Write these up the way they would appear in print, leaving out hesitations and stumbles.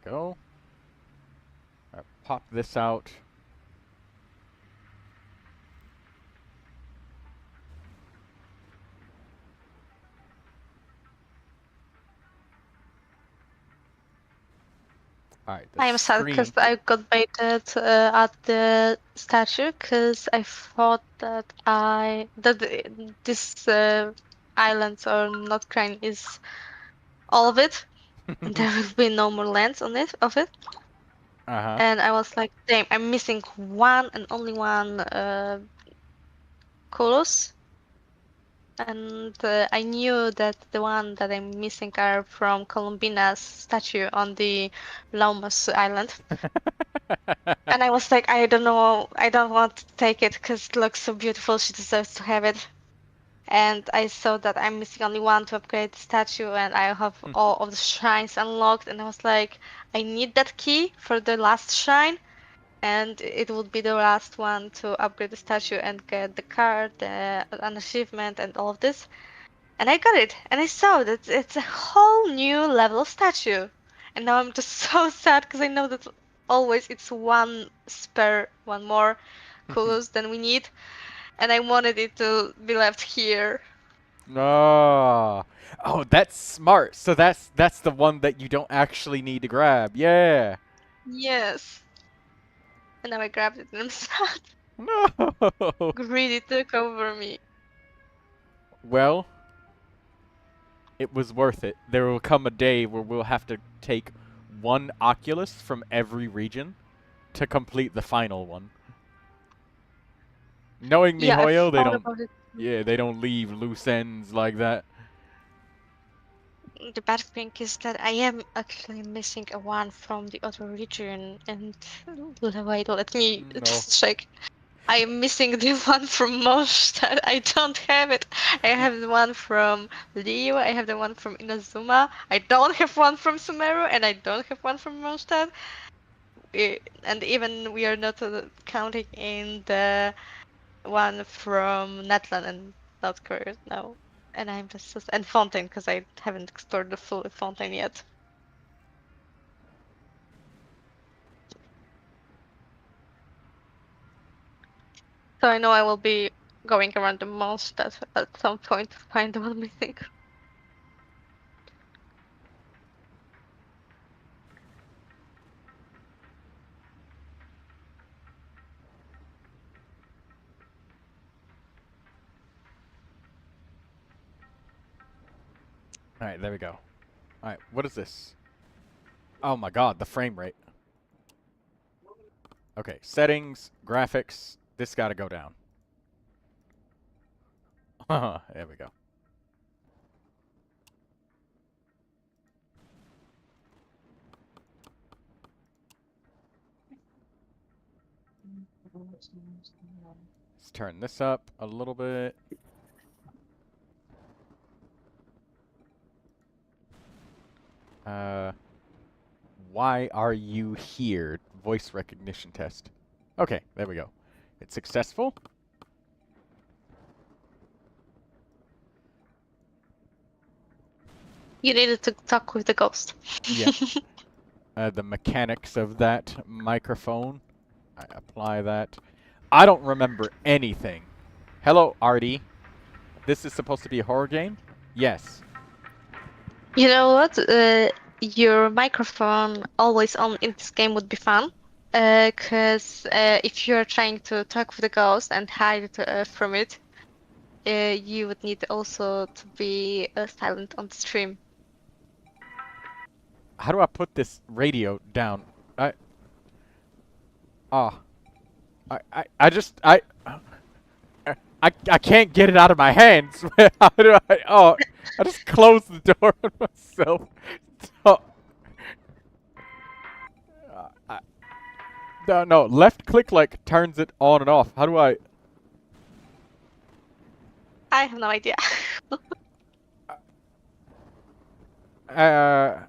go. Pop this out. Alright, the I am sad because screen. I got baited at the statue because I thought that this island or not crane is all of it, and there will be no more lands on it of it. Uh-huh. And I was like, damn, I'm missing one and only one chorus. And I knew that the one that I'm missing are from Columbina's statue on the Laumas Island. And I was like, I don't know, I don't want to take it because it looks so beautiful. She deserves to have it. And I saw that I'm missing only one to upgrade the statue, and I have all of the shrines unlocked. And I was like, I need that key for the last shrine, and it would be the last one to upgrade the statue and get the card, an achievement, and all of this. And I got it, and I saw that it's a whole new level of statue. And now I'm just so sad because I know that always it's one more coolest than we need, and I wanted it to be left here. Oh. Oh, that's smart. So that's the one that you don't actually need to grab. Yeah. Yes. And now I grabbed it and I'm sad. No. Greedy took over me. Well, it was worth it. There will come a day where we'll have to take one Oculus from every region to complete the final one. Knowing Yeah, I MiHoYo, they thought don't. about it. Yeah, they don't leave loose ends like that. The bad thing is that I am actually missing a one from the other region, and wait, let me No. just check. I am missing the one from Mondstadt. I don't have it. I have the one from Leo. I have the one from Inazuma. I don't have one from Sumeru, and I don't have one from Mondstadt. And even we are not counting in the one from Netland and South Korea now. And I'm just and Fontaine because I haven't explored the full Fontaine yet. So I know I will be going around the Mondstadt at some point to find the one missing. Alright, there we go. Alright, what is this? Oh my god, the frame rate. Okay, settings, graphics. This gotta go down. There we go. Let's turn this up a little bit. Why are you here? Voice recognition test. Okay, there we go. It's successful. You needed to talk with the ghost. Yep. The mechanics of that microphone. I apply that. I don't remember anything. Hello, Artie. This is supposed to be a horror game? Yes. You know what? Your microphone always on in this game would be fun. Because if you're trying to talk with the ghost and hide from it, you would need also to be silent on the stream. How do I put this radio down? Oh. I can't get it out of my hands. How do I? Oh, I just closed the door on myself. Oh. No, left click like turns it on and off. How do I? I have no idea. There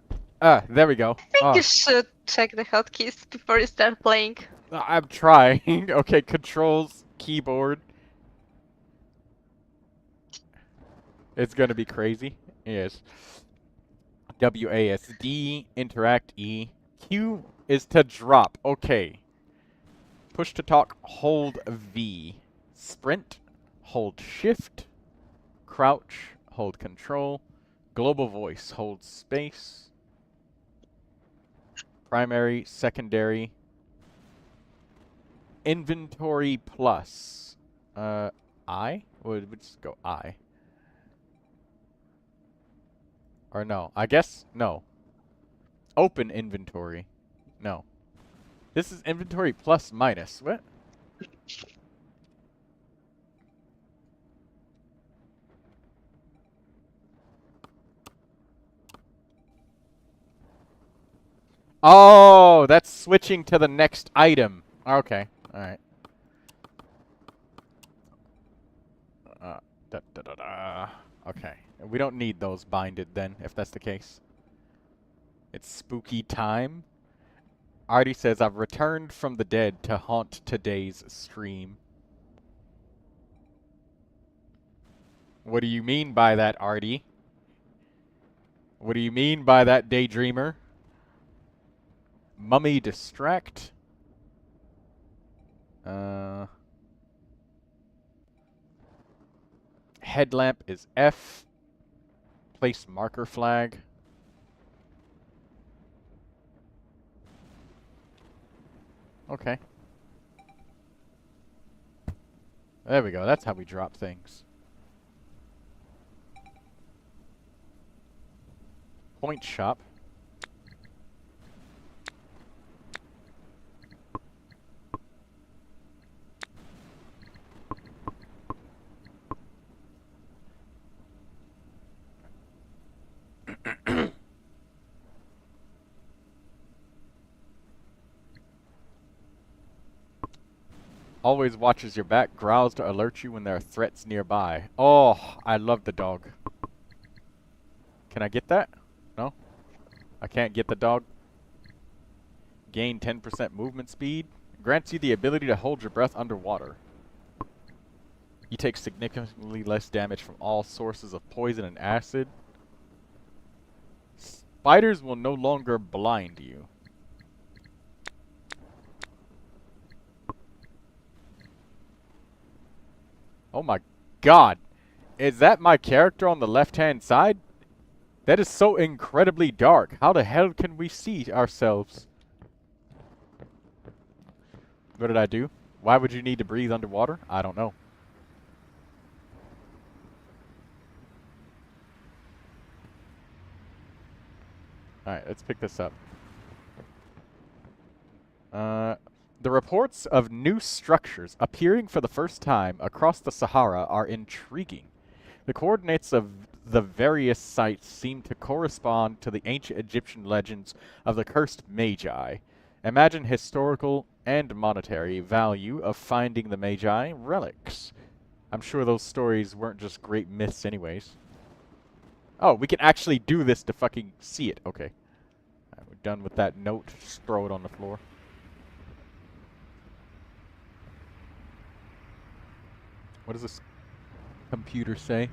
we go. I think Oh, you should check the hotkeys before you start playing. I'm trying. Okay, controls, keyboard. It's gonna be crazy. Yes. WASD, interact E. Q is to drop. Okay. Push to talk, hold V. Sprint, hold shift. Crouch, hold control. Global voice, hold space. Primary, secondary. Inventory plus. I? We'll just go I. Or no. I guess, no. Open inventory. No. This is inventory plus minus. What? Oh, that's switching to the next item. Okay. Alright. Da, da, da, da. Okay. We don't need those binded then, if that's the case. It's spooky time. Artie says, I've returned from the dead to haunt today's stream. What do you mean by that, Artie? What do you mean by that, daydreamer? Mummy distract. Headlamp is F. Place marker flag. Okay. There we go. That's how we drop things. Point shop. Always watches your back, growls to alert you when there are threats nearby. Oh, I love the dog. Can I get that? No? I can't get the dog. Gain 10% movement speed. Grants you the ability to hold your breath underwater. You take significantly less damage from all sources of poison and acid. Spiders will no longer blind you. Oh my god. Is that my character on the left-hand side? That is so incredibly dark. How the hell can we see ourselves? What did I do? Why would you need to breathe underwater? I don't know. Alright, let's pick this up. The reports of new structures appearing for the first time across the Sahara are intriguing. The coordinates of the various sites seem to correspond to the ancient Egyptian legends of the cursed Magi. Imagine historical and monetary value of finding the Magi relics. I'm sure those stories weren't just great myths anyways. Oh, we can actually do this to fucking see it. Okay. Alright, we're done with that note. Just throw it on the floor. What does this computer say?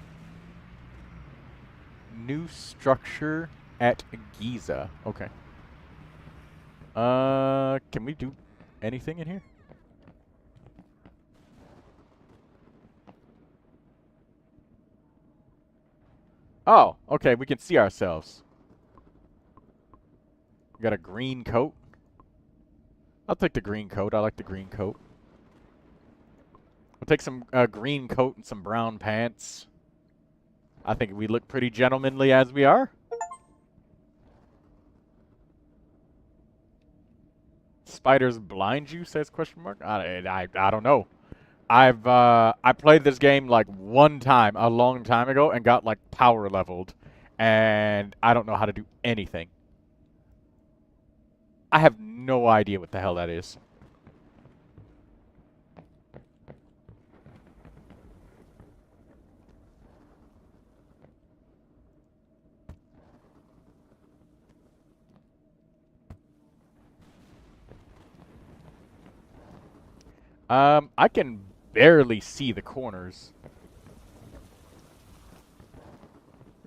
New structure at Giza. Okay. Can we do anything in here? Oh, okay, we can see ourselves. We got a green coat. I'll take the green coat. I like the green coat. We'll take some green coat and some brown pants. I think we look pretty gentlemanly as we are. Spiders blind you, says question mark. I don't know. I played this game like one time a long time ago and got like power leveled, and I don't know how to do anything. I have no idea what the hell that is. I can barely see the corners.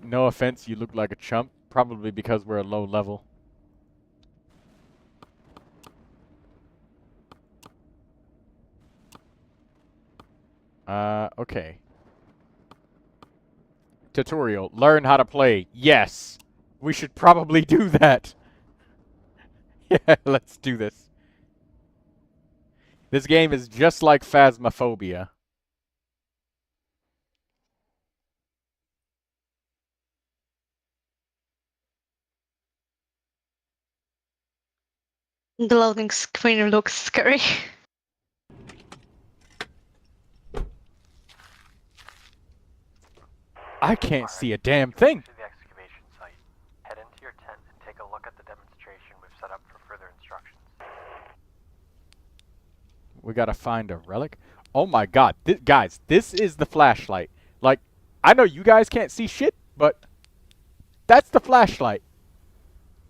No offense, you look like a chump. Probably because we're a low level. Okay. Tutorial. Learn how to play. Yes. We should probably do that. Yeah, let's do this. This game is just like Phasmophobia. The loading screen looks scary. I can't see a damn thing. To the excavation site. Head into your tent and take a look at the demonstration we've set up for further instructions. We gotta find a relic. Oh my god. Guys, this is the flashlight. Like, I know you guys can't see shit, but that's the flashlight.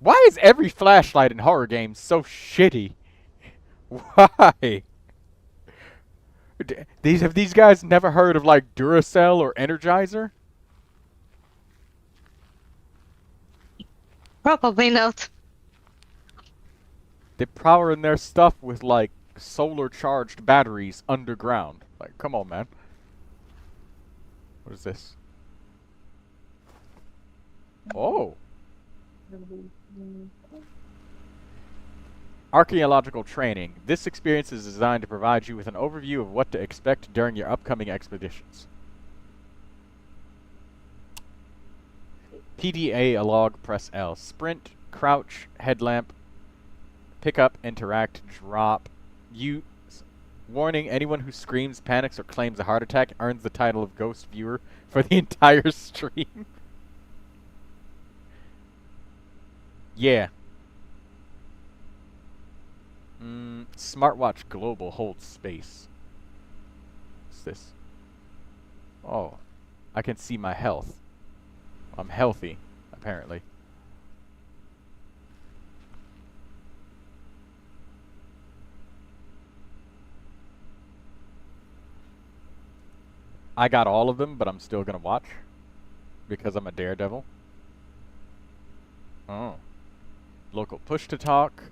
Why is every flashlight in horror games so shitty? Why? Have these guys never heard of like Duracell or Energizer? Probably not. They're powering their stuff with like solar charged batteries underground. Like, come on, man. What is this? Oh. Archaeological training. This experience is designed to provide you with an overview of what to expect during your upcoming expeditions. PDA log, press L. Sprint, crouch, headlamp, pick up, interact, drop. Use. Warning, anyone who screams, panics, or claims a heart attack earns the title of Ghost Viewer for the entire stream. Yeah. Smartwatch Global holds space. What's this? Oh. I can see my health. I'm healthy, apparently. I got all of them, but I'm still gonna watch. Because I'm a daredevil. Oh. Local push-to-talk.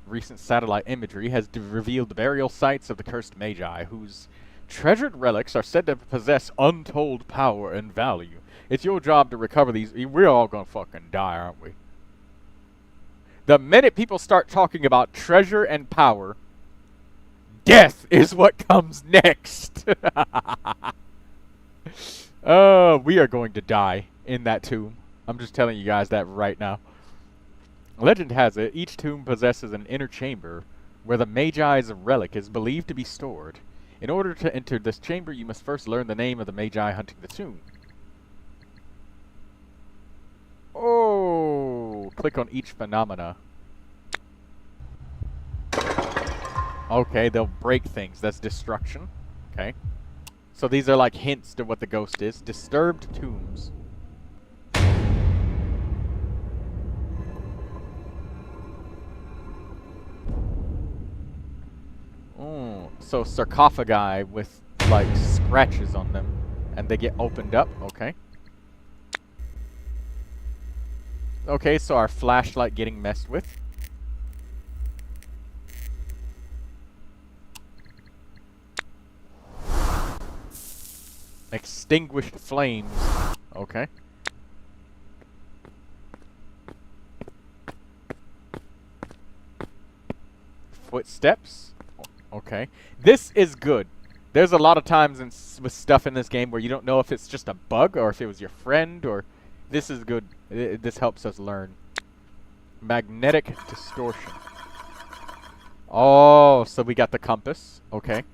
Recent satellite imagery has revealed the burial sites of the cursed magi, whose treasured relics are said to possess untold power and value. It's your job to recover these. We're all gonna fucking die, aren't we? The minute people start talking about treasure and power, death is what comes next. We are going to die in that tomb. I'm just telling you guys that right now. Legend has it, each tomb possesses an inner chamber where the Magi's relic is believed to be stored. In order to enter this chamber, you must first learn the name of the Magi hunting the tomb. Oh, click on each phenomena. Okay, they'll break things. That's destruction. Okay. So these are like hints to what the ghost is. Disturbed tombs. So sarcophagi with like scratches on them, and they get opened up. Okay. Okay, so our flashlight getting messed with. Extinguished flames. Okay. Footsteps. Okay. This is good. There's a lot of times with stuff in this game where you don't know if it's just a bug or if it was your friend or... This is good. This helps us learn. Magnetic distortion. Oh, so we got the compass. Okay.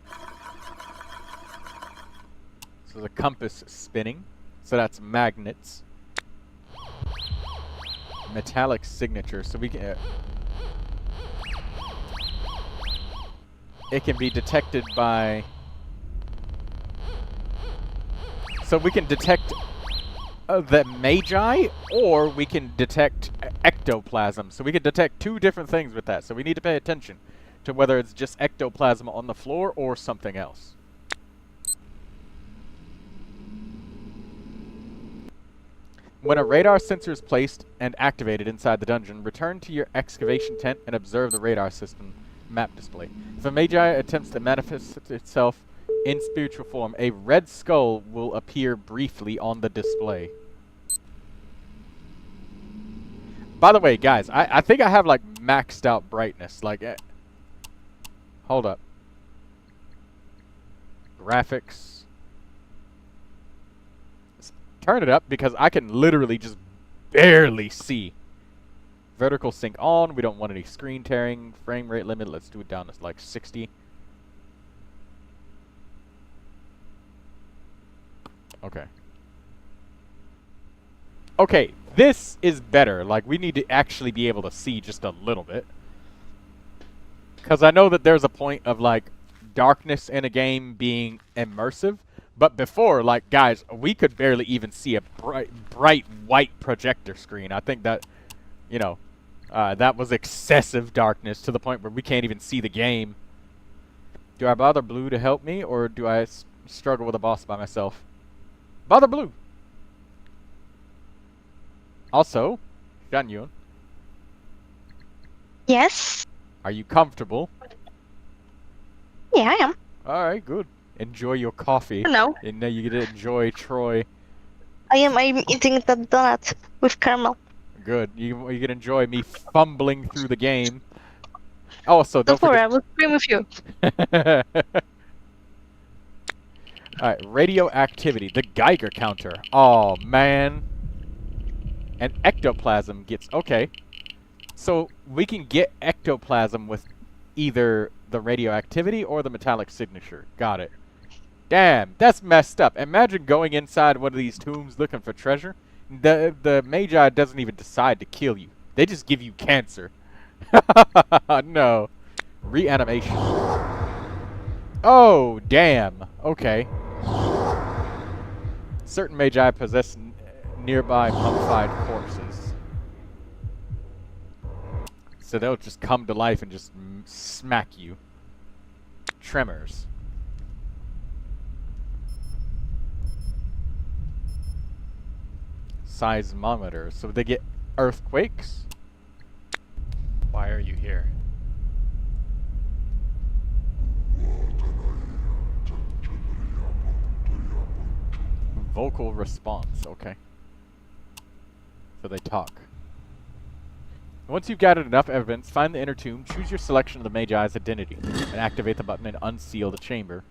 So the compass is spinning. So that's magnets. Metallic signature. So we can... it can be detected by... So we can detect the Magi, or we can detect ectoplasm. So we can detect two different things with that. So we need to pay attention to whether it's just ectoplasm on the floor or something else. When a radar sensor is placed and activated inside the dungeon, return to your excavation tent and observe the radar system map display. If a Magi attempts to manifest itself, In spiritual form, a red skull will appear briefly on the display. By the way, guys, I think I have like maxed out brightness. Like, hold up. Graphics. Turn it up because I can literally just barely see. Vertical sync on. We don't want any screen tearing. Frame rate limit. Let's do it down to like 60. Okay. Okay, this is better. Like, we need to actually be able to see just a little bit. Because I know that there's a point of, like, darkness in a game being immersive. But before, like, guys, we could barely even see a bright white projector screen. I think that, you know, that was excessive darkness to the point where we can't even see the game. Do I bother Blue to help me, or do I struggle with a boss by myself? Bother Blue! Also, Janyun, Yes. are you comfortable? Yeah, I am. Alright, good. Enjoy your coffee. No, And now you get to enjoy Troy. I am. I'm eating the donut with caramel. Good. You can enjoy me fumbling through the game. Also, don't Don't worry, forget. I will scream with you. Alright, radioactivity. The Geiger counter. Oh, man. And ectoplasm gets... Okay. So, we can get ectoplasm with either the radioactivity or the metallic signature. Got it. Damn, that's messed up. Imagine going inside one of these tombs looking for treasure. The Magi doesn't even decide to kill you. They just give you cancer. No. Reanimation. Oh, damn. Okay. Certain Magi possess nearby mummified corpses. So they'll just come to life and just smack you. Tremors. Seismometers. So they get earthquakes. Why are you here? Vocal response. Okay. So they talk. Once you've gathered enough evidence, find the inner tomb, choose your selection of the Magi's identity, and activate the button and unseal the chamber.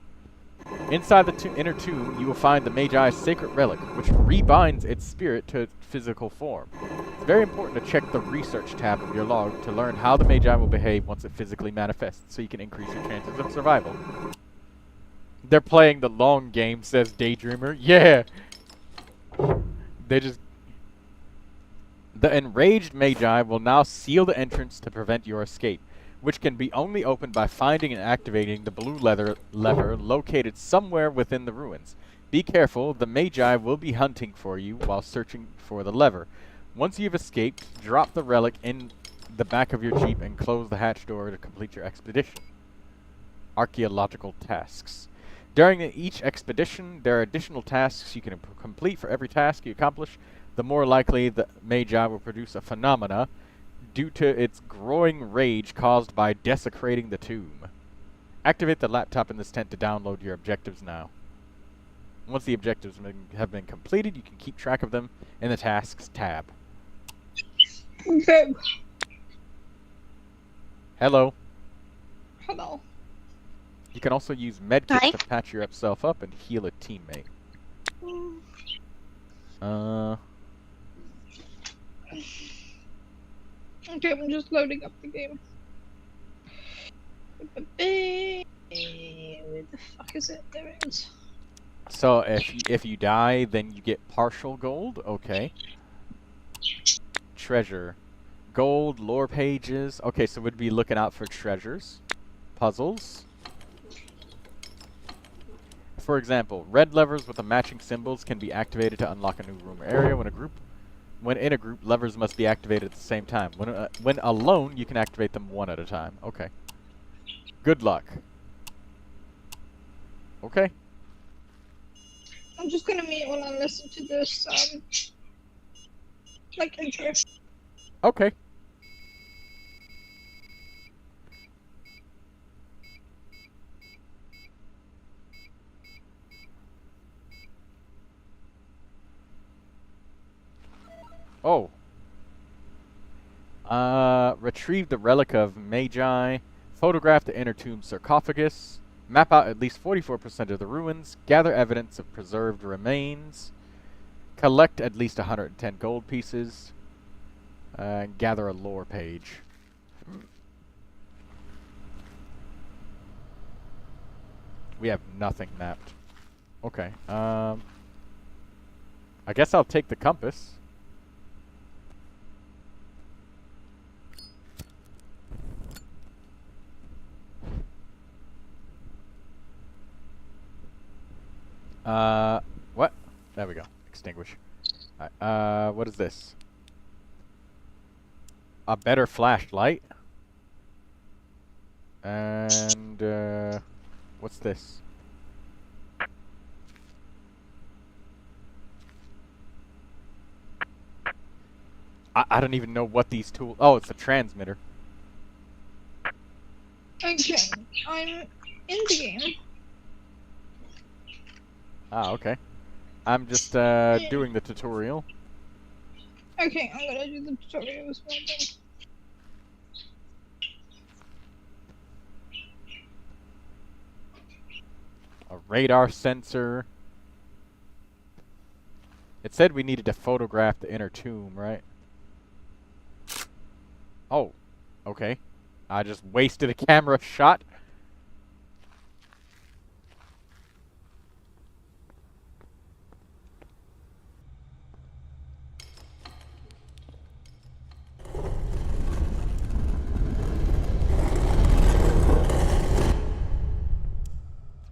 Inside the inner tomb, you will find the Magi's sacred relic, which rebinds its spirit to its physical form. It's very important to check the research tab of your log to learn how the Magi will behave once it physically manifests, so you can increase your chances of survival. They're playing the long game, says Daydreamer. Yeah! They just... The enraged Magi will now seal the entrance to prevent your escape, which can be only opened by finding and activating the blue lever located somewhere within the ruins. Be careful, the Magi will be hunting for you while searching for the lever. Once you've escaped, drop the relic in the back of your jeep and close the hatch door to complete your expedition. Archaeological tasks. During each expedition, there are additional tasks you can complete for every task you accomplish. The more likely the Magi will produce a phenomena due to its growing rage caused by desecrating the tomb. Activate the laptop in this tent to download your objectives now. Once the objectives have been completed, you can keep track of them in the Tasks tab. Okay. Hello. Hello. You can also use medkits Hi. to patch yourself up and heal a teammate. Okay, I'm just loading up the game. Where the fuck is it? There it is. So if you die, then you get partial gold. Okay. Treasure, gold, lore pages. Okay, so we'd be looking out for treasures, puzzles. For example, red levers with the matching symbols can be activated to unlock a new room or area. When in a group, levers must be activated at the same time. When alone, you can activate them one at a time. Okay. Good luck. Okay. I'm just gonna mute while I listen to this, like, intro. Okay. Oh. Retrieve the relic of Magi. Photograph the inner tomb sarcophagus. Map out at least 44% of the ruins. Gather evidence of preserved remains. Collect at least 110 gold pieces. Gather a lore page. We have nothing mapped. Okay. I guess I'll take the compass. What? There we go. Extinguish. Alright, what is this? A better flashlight. And, what's this? I don't even know what these tools... Oh, it's a transmitter. Okay, I'm in the game. Ah, okay. I'm just, doing the tutorial. Okay, I'm gonna do the tutorial as well then. A radar sensor. It said we needed to photograph the inner tomb, right? Oh, okay. I just wasted a camera shot.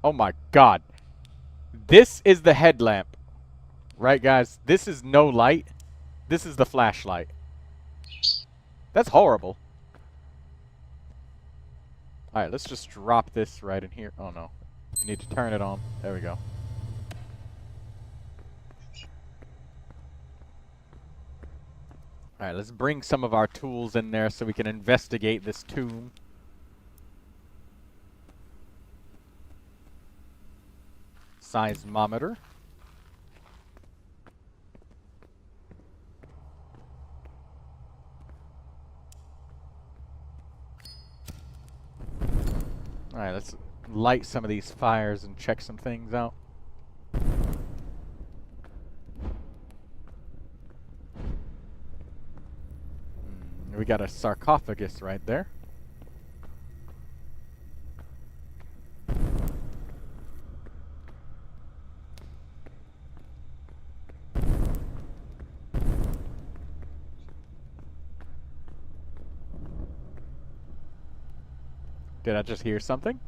Oh my god. This is the headlamp. Right, guys? This is no light. This is the flashlight. That's horrible. Alright, let's just drop this right in here. Oh no. We need to turn it on. There we go. Alright, let's bring some of our tools in there so we can investigate this tomb. Seismometer. Alright, let's light some of these fires and check some things out. We got a sarcophagus right there. Did I just hear something?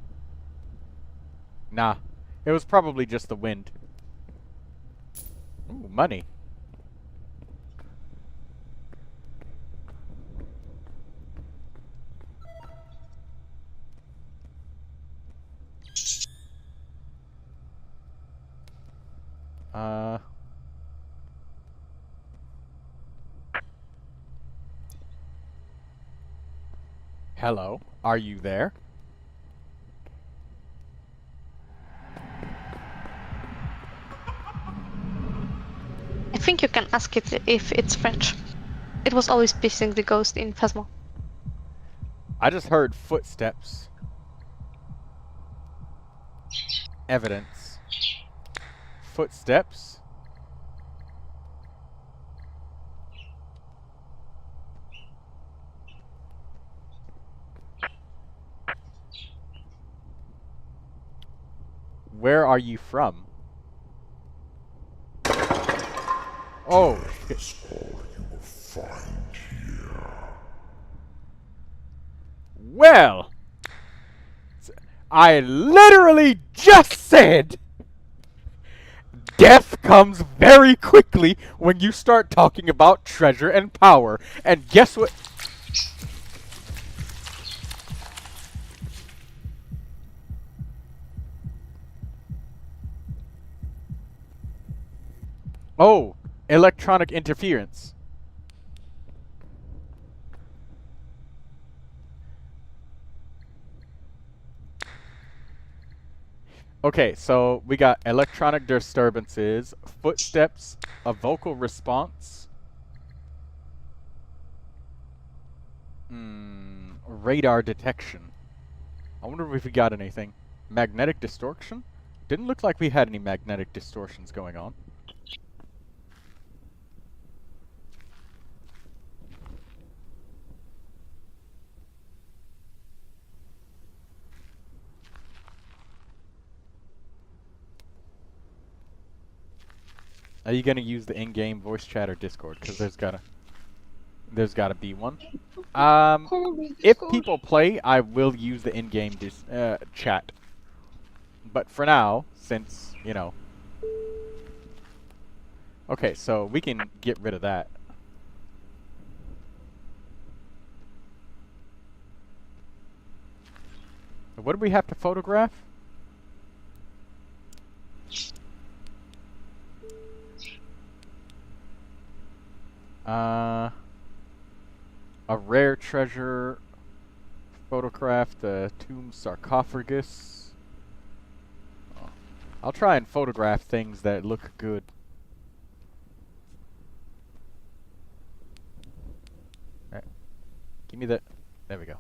Nah. It was probably just the wind. Ooh, money. Hello, are you there? I think you can ask it if it's French. It was always pissing the ghost in Phasmo. I just heard footsteps. Evidence. Footsteps. Where are you from? Oh, shit. Well, I literally just said death comes very quickly when you start talking about treasure and power. And guess what? Oh, electronic interference. Okay, so we got electronic disturbances, footsteps, a vocal response, radar detection. I wonder if we got anything. Magnetic distortion? Didn't look like we had any magnetic distortions going on. Are you gonna use the in-game voice chat or Discord? Because there's gotta be one. Probably If Discord. people play, I will use the in-game chat. But for now, since, you know... Okay, so we can get rid of that. What do we have to photograph? A rare treasure, photograph the tomb sarcophagus. Oh. I'll try and photograph things that look good. Alright. Give me the... There we go.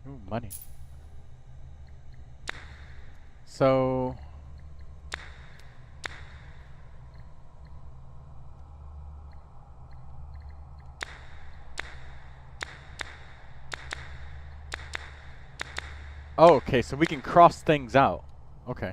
Ooh, money. So... Oh, okay, so we can cross things out. Okay.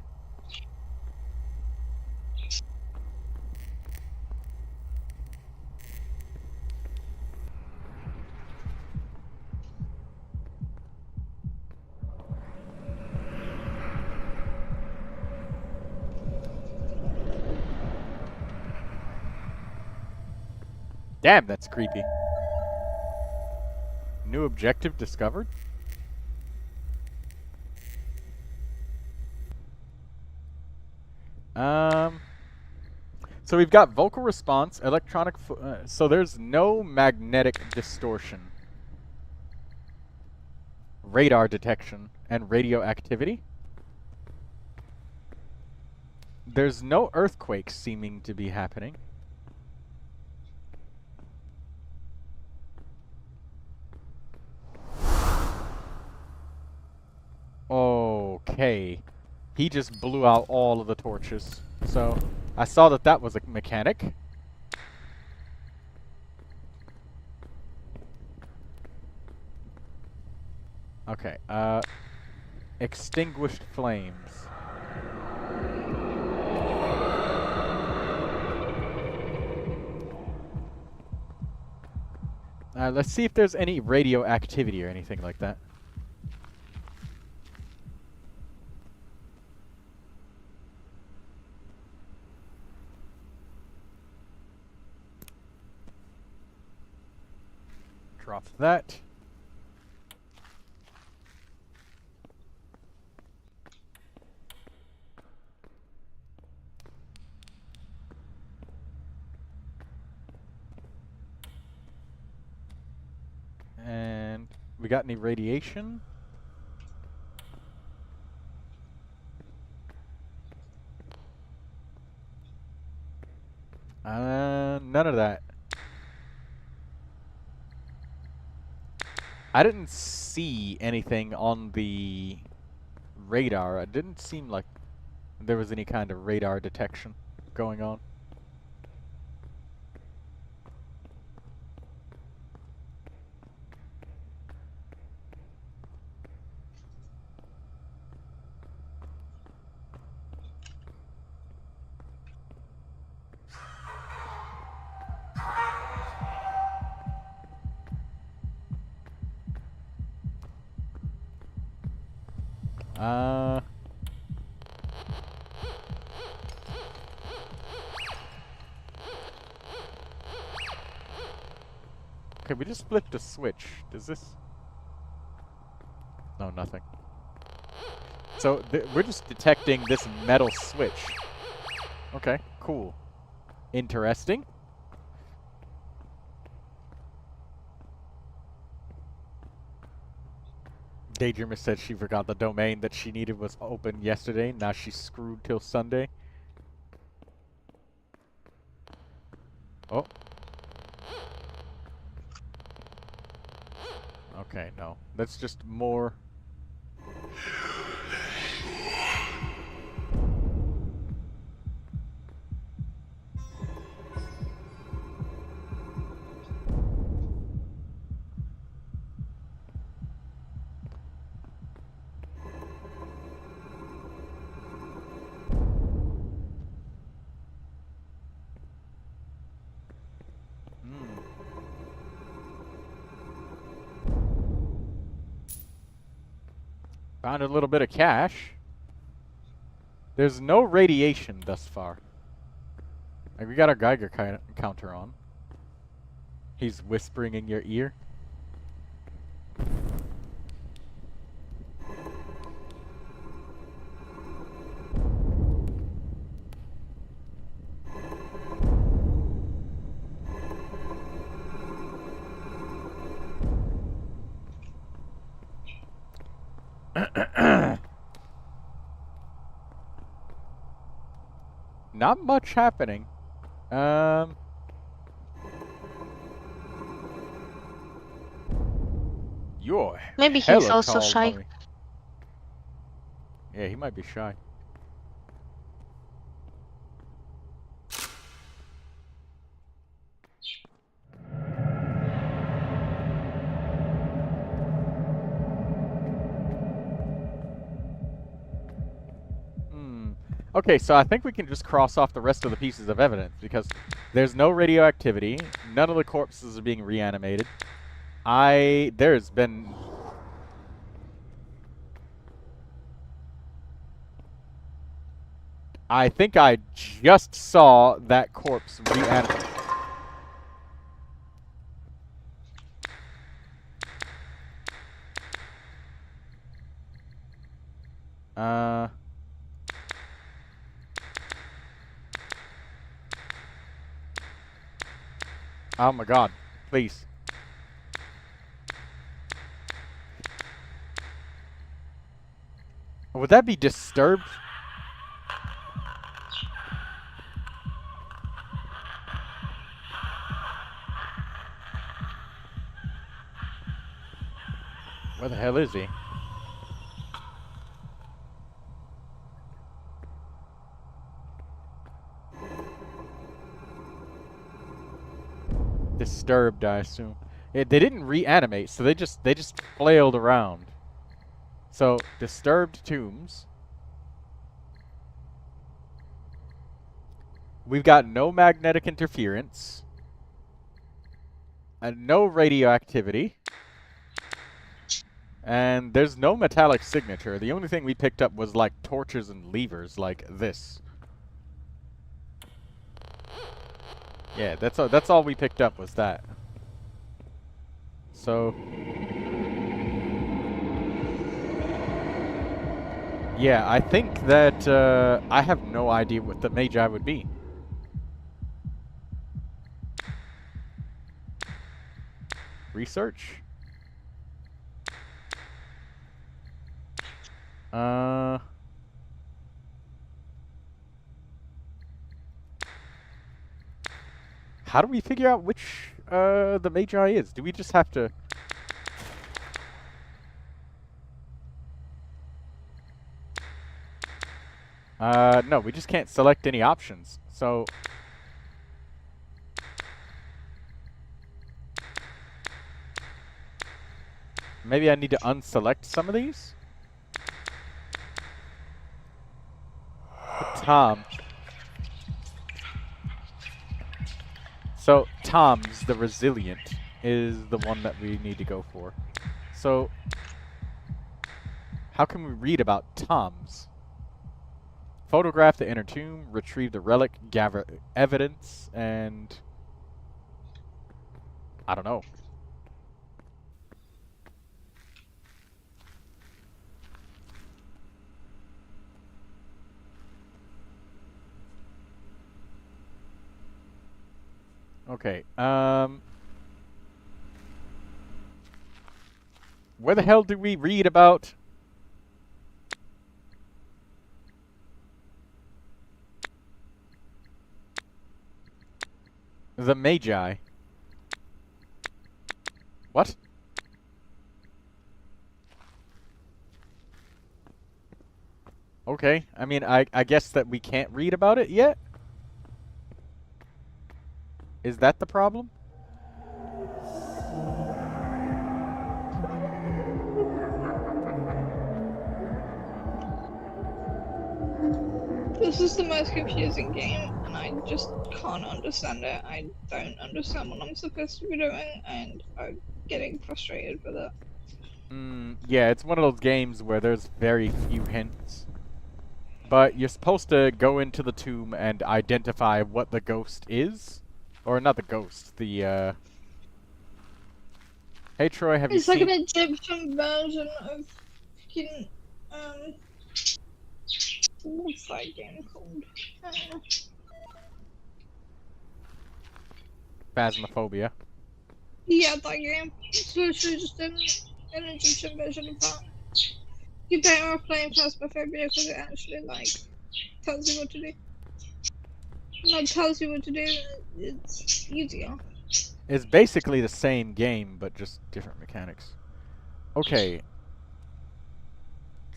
Damn, that's creepy. New objective discovered? So we've got vocal response, electronic... so there's no magnetic distortion. Radar detection, and radioactivity. There's no earthquakes seeming to be happening. Okay. He just blew out all of the torches. So, I saw that that was a mechanic. Okay, extinguished flames. Let's see if there's any radioactivity or anything like that. Drop that. And we got any radiation? None of that. I didn't see anything on the radar. It didn't seem like there was any kind of radar detection going on. Okay, we just flipped a switch. Does this... No, nothing. So we're just detecting this metal switch. Okay, cool. Interesting. Daydreamer said she forgot the domain that she needed was open yesterday. Now she's screwed till Sunday. Oh. Okay, no. That's just more... Found a little bit of cash. There's no radiation thus far. Like, we got our Geiger counter on. He's whispering in your ear. Not much happening. You're Maybe he's hella also tall, shy. mummy. Yeah, he might be shy. Okay, so I think we can just cross off the rest of the pieces of evidence because there's no radioactivity. None of the corpses are being reanimated. There's been... I think I just saw that corpse reanimate. Oh my god, please. Would that be disturbed? Where the hell is he? Disturbed, I assume. They didn't reanimate, so they just flailed around. So, disturbed tombs. We've got no magnetic interference. And no radioactivity. And there's no metallic signature. The only thing we picked up was like torches and levers like this. Yeah, that's all we picked up was that. So yeah, I think that I have no idea what the Magi would be. Research? How do we figure out which the Magi is? Do we just have to... no, we just can't select any options. So... maybe I need to unselect some of these? Tom. So, Tom's, the resilient, is the one that we need to go for. So, how can we read about Tom's? Photograph the inner tomb, retrieve the relic, gather evidence, and... I don't know. Okay, where the hell do we read about... the Magi? What? Okay, I mean, I guess that we can't read about it yet? Is that the problem? This is the most confusing game, and I just can't understand it. I don't understand what I'm supposed to be doing, and I'm getting frustrated with it. Yeah, it's one of those games where there's very few hints. But you're supposed to go into the tomb and identify what the ghost is. Or not the ghost, the, Hey Troy, have you It's like seen... an Egyptian version of fucking, what's that game called? Phasmophobia. Yeah, that game. It's literally just an Egyptian version of that. You're better off playing Phasmophobia because it actually, like, tells you what to do. Not tells you what to do, it's easier. It's basically the same game, but just different mechanics. Okay.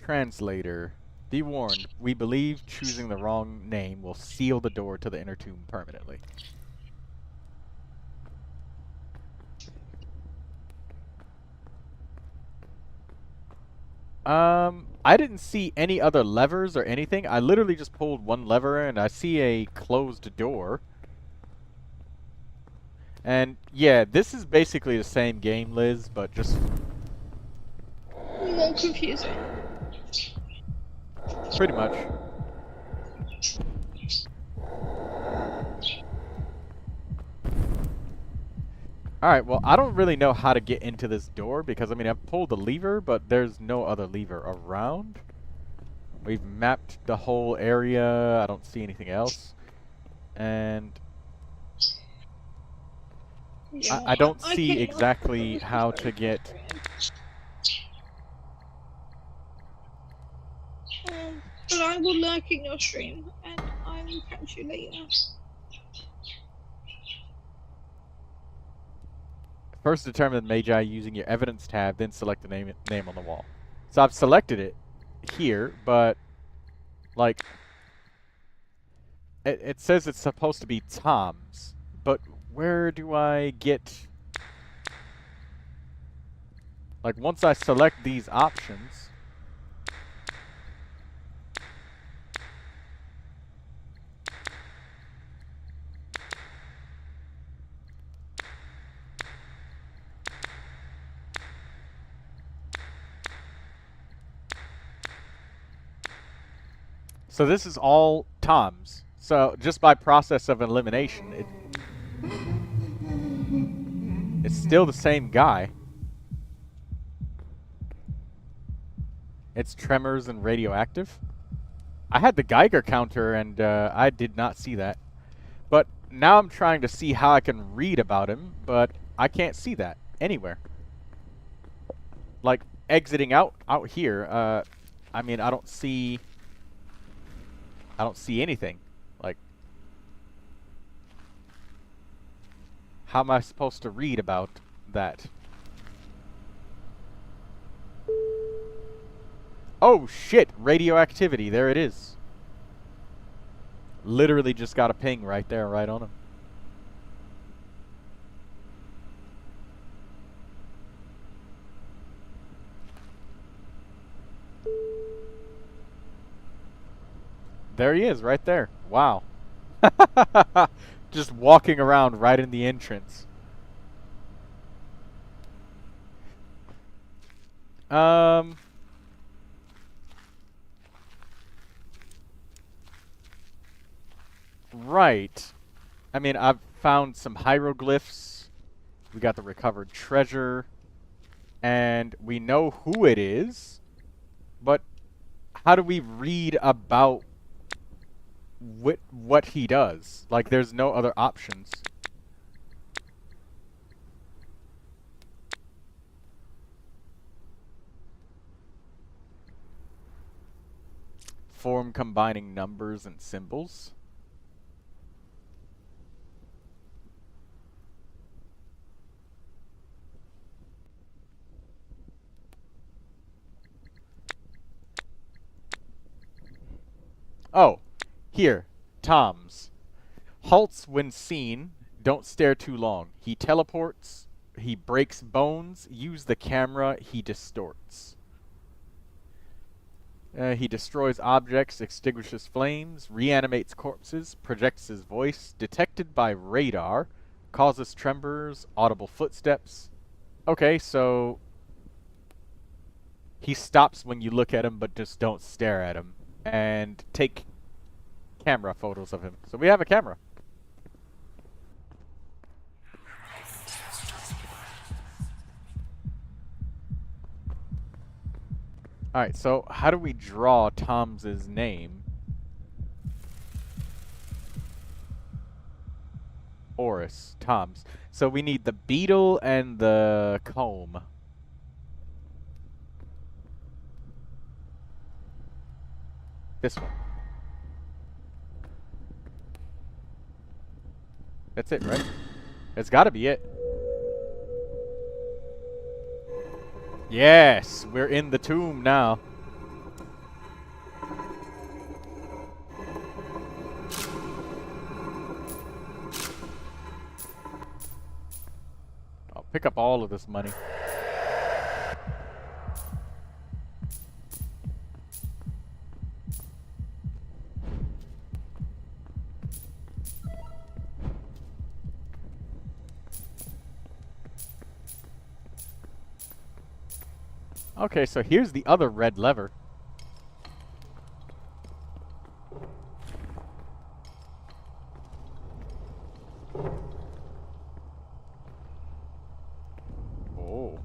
Translator. Be warned, we believe choosing the wrong name will seal the door to the inner tomb permanently. I didn't see any other levers or anything. I literally just pulled one lever and I see a closed door. And yeah, this is basically the same game, Liz, but just More confusing. pretty much. Alright, well, I don't really know how to get into this door because, I mean, I've pulled the lever, but there's no other lever around. We've mapped the whole area. I don't see anything else. And Yeah, I don't I see think exactly this is how very to get... frustrating. But I will lurk in your stream, and I will catch you later. First determine the Magi using your evidence tab, then select the name on the wall. So I've selected it here, but like it says it's supposed to be Tom's, but where do I get, like, once I select these options, so this is all Tom's. So just by process of elimination, it's still the same guy. It's tremors and radioactive. I had the Geiger counter and I did not see that. But now I'm trying to see how I can read about him, but I can't see that anywhere. Like exiting out here, I mean, I don't see anything. Like, how am I supposed to read about that? Oh shit, radioactivity, there it is. Literally just got a ping right there, right on him. There he is, right there. Wow. Just walking around right in the entrance. Right. I mean, I've found some hieroglyphs. We got the recovered treasure. And we know who it is. But how do we read about what he does? Like, there's no other options. form combining numbers and symbols. Oh, here, Tom's. Halts when seen, don't stare too long. He teleports, he breaks bones, use the camera, he distorts. He destroys objects, extinguishes flames, reanimates corpses, projects his voice, detected by radar, causes tremors, audible footsteps. Okay, so he stops when you look at him, but just don't stare at him. And take camera photos of him. So we have a camera. Alright, so how do we draw Tom's name? Oris, Tom's. So we need the beetle and the comb. This one. That's it, right? It's gotta be it. Yes, we're in the tomb now. I'll pick up all of this money. Okay, so here's the other red lever. Oh.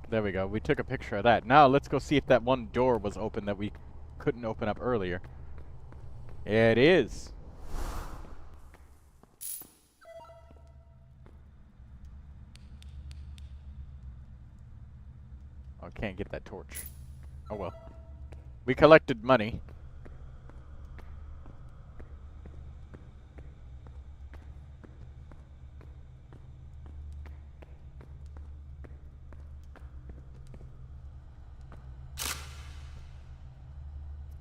There we go. We took a picture of that. Now let's go see if that one door was open that we couldn't open up earlier. It is. Oh, can't get that torch. Oh well. We collected money.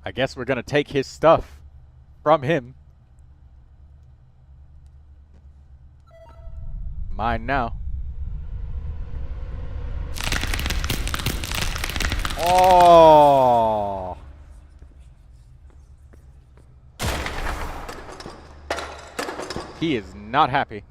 I guess we're gonna take his stuff from him. Mine now. Oh. He is not happy.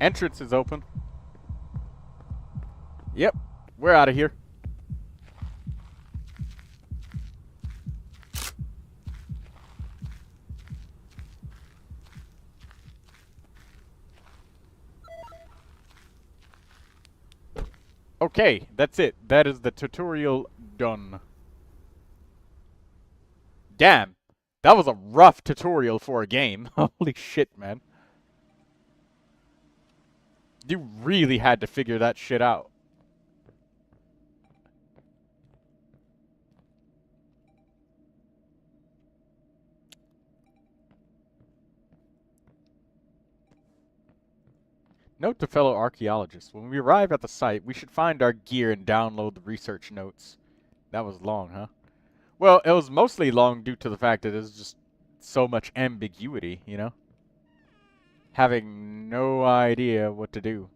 Entrance is open. Yep, we're out of here. Okay, that's it. That is the tutorial done. Damn, that was a rough tutorial for a game. Holy shit, man. You really had to figure that shit out. Note to fellow archaeologists, when we arrive at the site, we should find our gear and download the research notes. That was long, huh? Well, it was mostly long due to the fact that there's just so much ambiguity, you know? Having no idea what to do.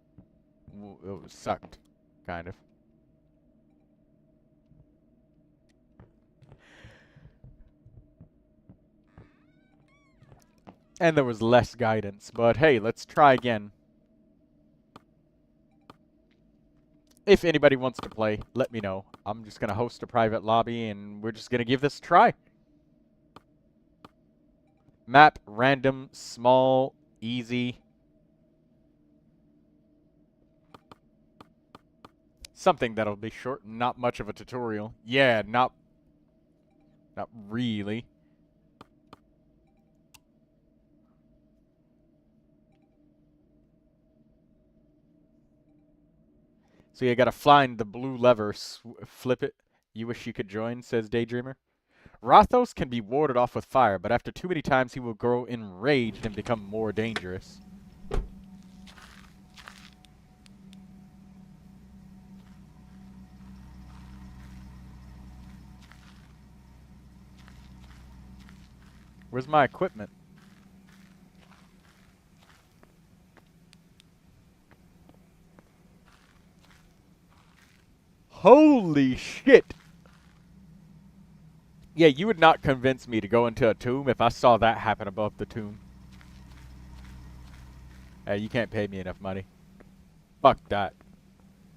It sucked, kind of. And there was less guidance, but hey, let's try again. If anybody wants to play, let me know. I'm just going to host a private lobby, and we're just going to give this a try. Map, random, small, easy. Something that'll be short, not much of a tutorial. Yeah, not really. So you gotta find the blue lever, flip it. You wish you could join, says Daydreamer. Rothos can be warded off with fire, but after too many times he will grow enraged and become more dangerous. Where's my equipment? Holy shit! Yeah, you would not convince me to go into a tomb if I saw that happen above the tomb. Hey, you can't pay me enough money. Fuck that.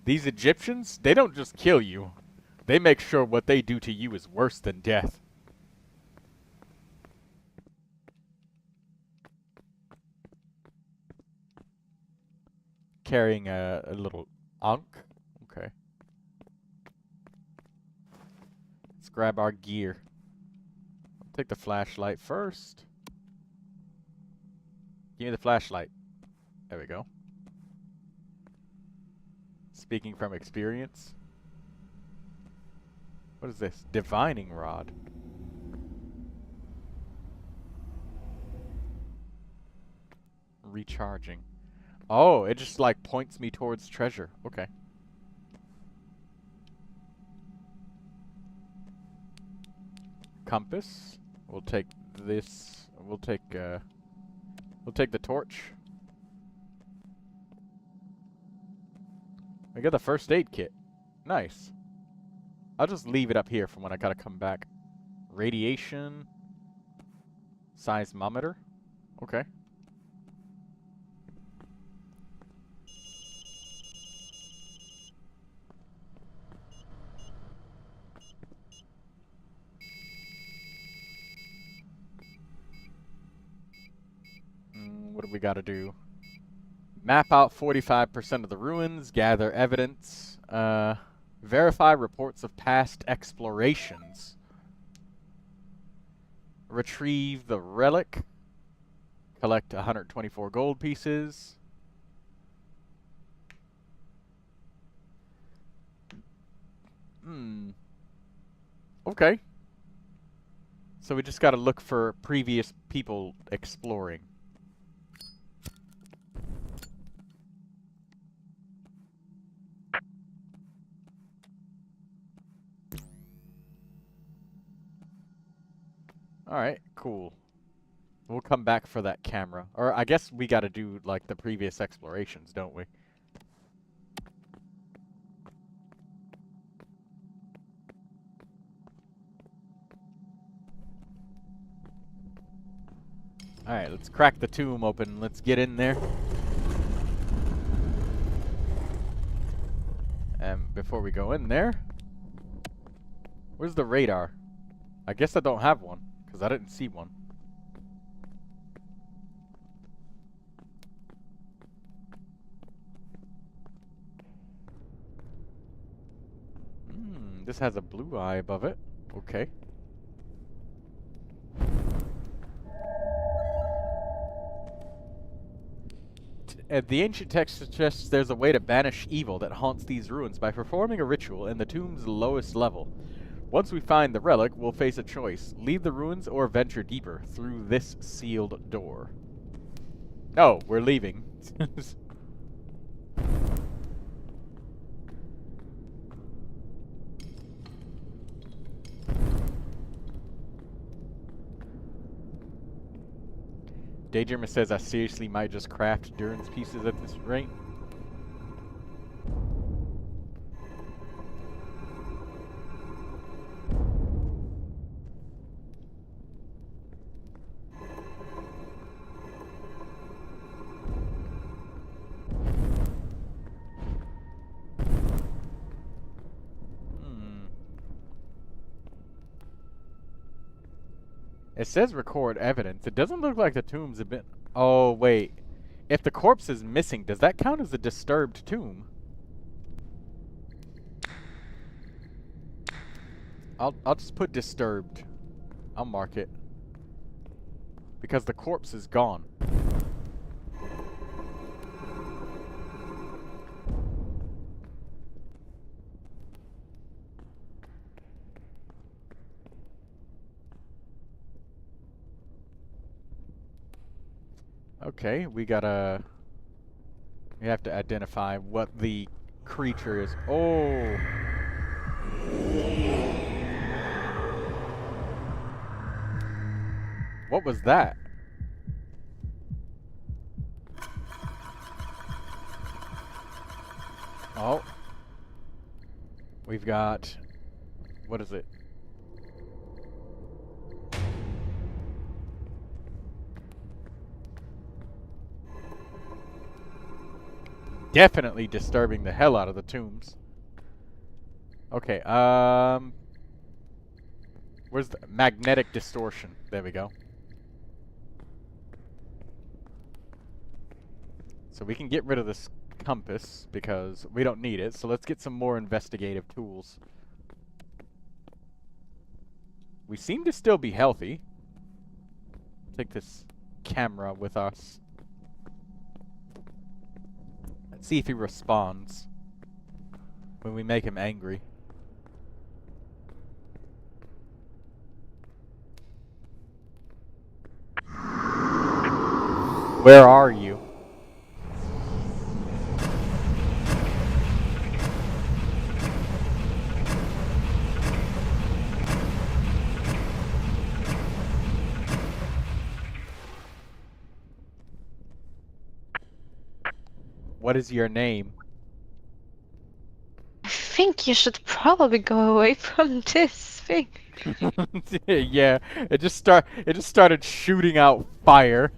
These Egyptians, they don't just kill you. They make sure what they do to you is worse than death. Carrying a little ankh. Okay. Let's grab our gear. I'll take the flashlight first. Give me the flashlight. There we go. Speaking from experience. What is this? Divining rod. Recharging. Oh, it just like points me towards treasure. Okay. Compass. We'll take this. We'll take the torch. I got the first aid kit. Nice. I'll just leave it up here for when I gotta come back. Radiation. Seismometer. Okay. What do we gotta do? Map out 45% of the ruins, gather evidence, verify reports of past explorations, retrieve the relic, collect 124 gold pieces. Okay. So we just gotta look for previous people exploring. Alright, cool. We'll come back for that camera. Or I guess we gotta do, like, the previous explorations, don't we? Alright, let's crack the tomb open. Let's get in there. And before we go in there... Where's the radar? I guess I don't have one, because I didn't see one. This has a blue eye above it. Okay. The ancient text suggests there's a way to banish evil that haunts these ruins by performing a ritual in the tomb's lowest level. Once we find the relic, we'll face a choice. Leave the ruins or venture deeper through this sealed door. Oh, we're leaving. Daydreamer says I seriously might just craft Durin's pieces at this rate. It says record evidence. It doesn't look like the tomb's a bit... Oh, wait. If the corpse is missing, does that count as a disturbed tomb? I'll just put disturbed. I'll mark it. Because the corpse is gone. Okay, we gotta... We have to identify what the creature is. Oh! What was that? Oh. We've got... What is it? Definitely disturbing the hell out of the tombs. Okay, where's the magnetic distortion? There we go. So we can get rid of this compass because we don't need it. So let's get some more investigative tools. We seem to still be healthy. Take this camera with us. Let's see if he responds when we make him angry. Where are you? What is your name? I think you should probably go away from this thing. Yeah, it just started shooting out fire.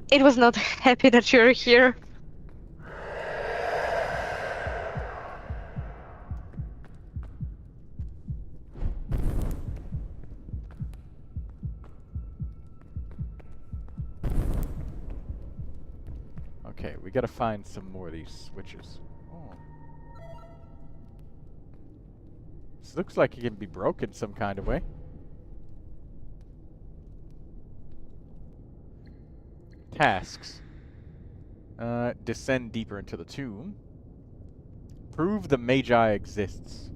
It was not happy that you're here. Okay, we gotta find some more of these switches. Oh. This looks like it can be broken some kind of way. Tasks. Descend deeper into the tomb. Prove the Magi exists.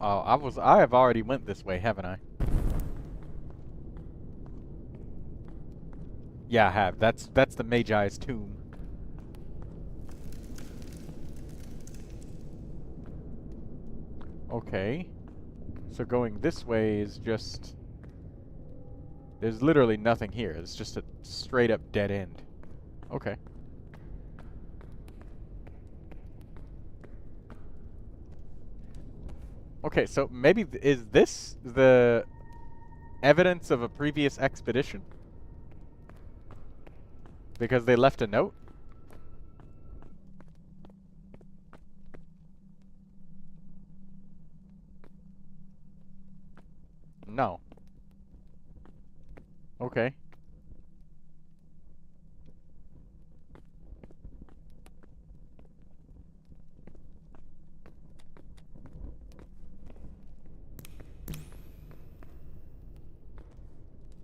Oh, I have already went this way, haven't I? Yeah, I have. That's the Magi's tomb. Okay. So going this way is just... There's literally nothing here. It's just a straight up dead end. Okay. Okay, so maybe is this the evidence of a previous expedition? Because they left a note? No. Okay.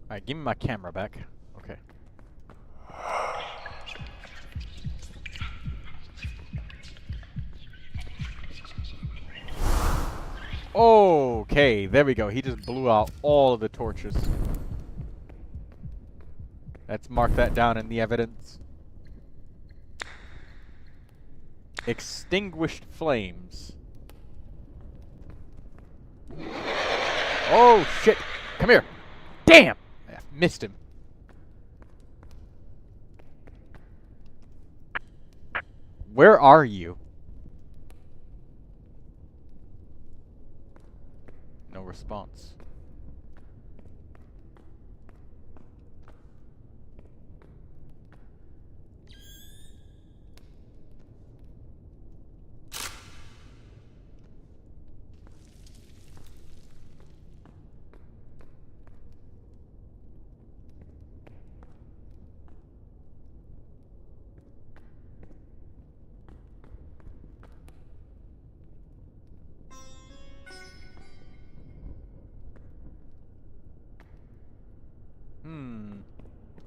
Alright, give me my camera back. Okay. Okay, there we go. He just blew out all of the torches. Let's mark that down in the evidence. Extinguished flames. Oh, shit. Come here. Damn! I missed him. Where are you? No response.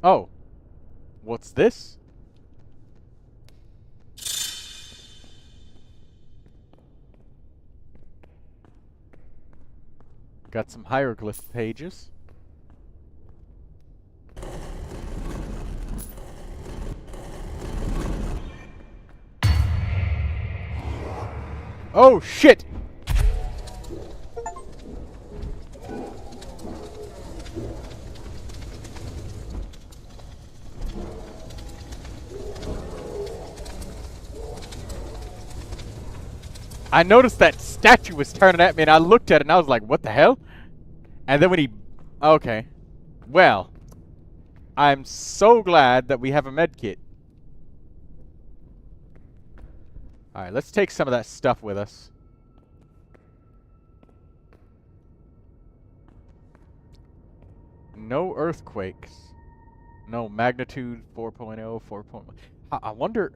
Oh. What's this? Got some hieroglyph pages. Oh, shit! I noticed that statue was turning at me, and I looked at it, and I was like, what the hell? And then when he... Okay. Well, I'm so glad that we have a med kit. Alright, let's take some of that stuff with us. No earthquakes. No, magnitude 4.0, 4.1. I wonder...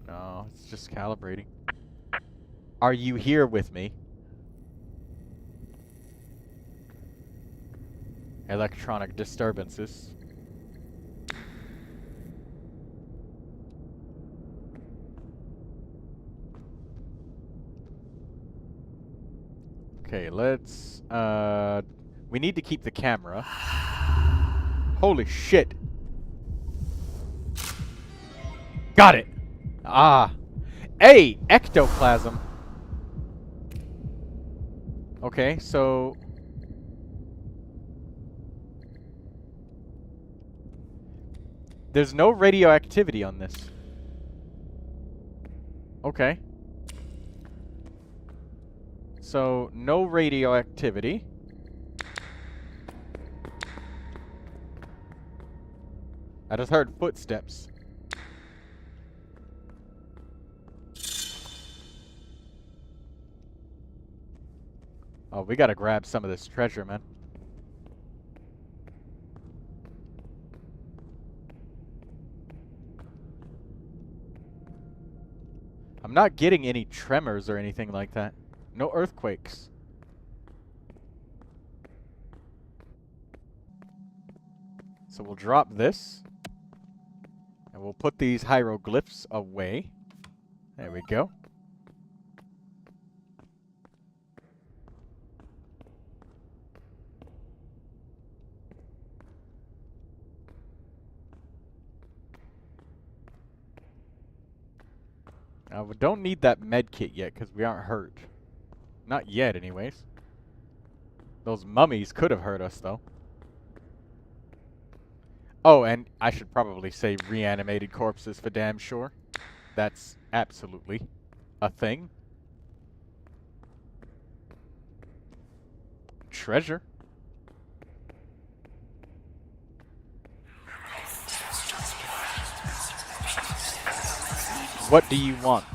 No, it's just calibrating. Are you here with me? Electronic disturbances. Okay, let's, we need to keep the camera. Holy shit. Got it! Ah. Hey, ectoplasm. Okay, so... There's no radioactivity on this. Okay. So, no radioactivity. I just heard footsteps. Oh, we gotta grab some of this treasure, man. I'm not getting any tremors or anything like that. No earthquakes. So we'll drop this. And we'll put these hieroglyphs away. There we go. We don't need that med kit yet because we aren't hurt. Not yet, anyways. Those mummies could have hurt us, though. Oh, and I should probably say reanimated corpses for damn sure. That's absolutely a thing. Treasure. What do you want?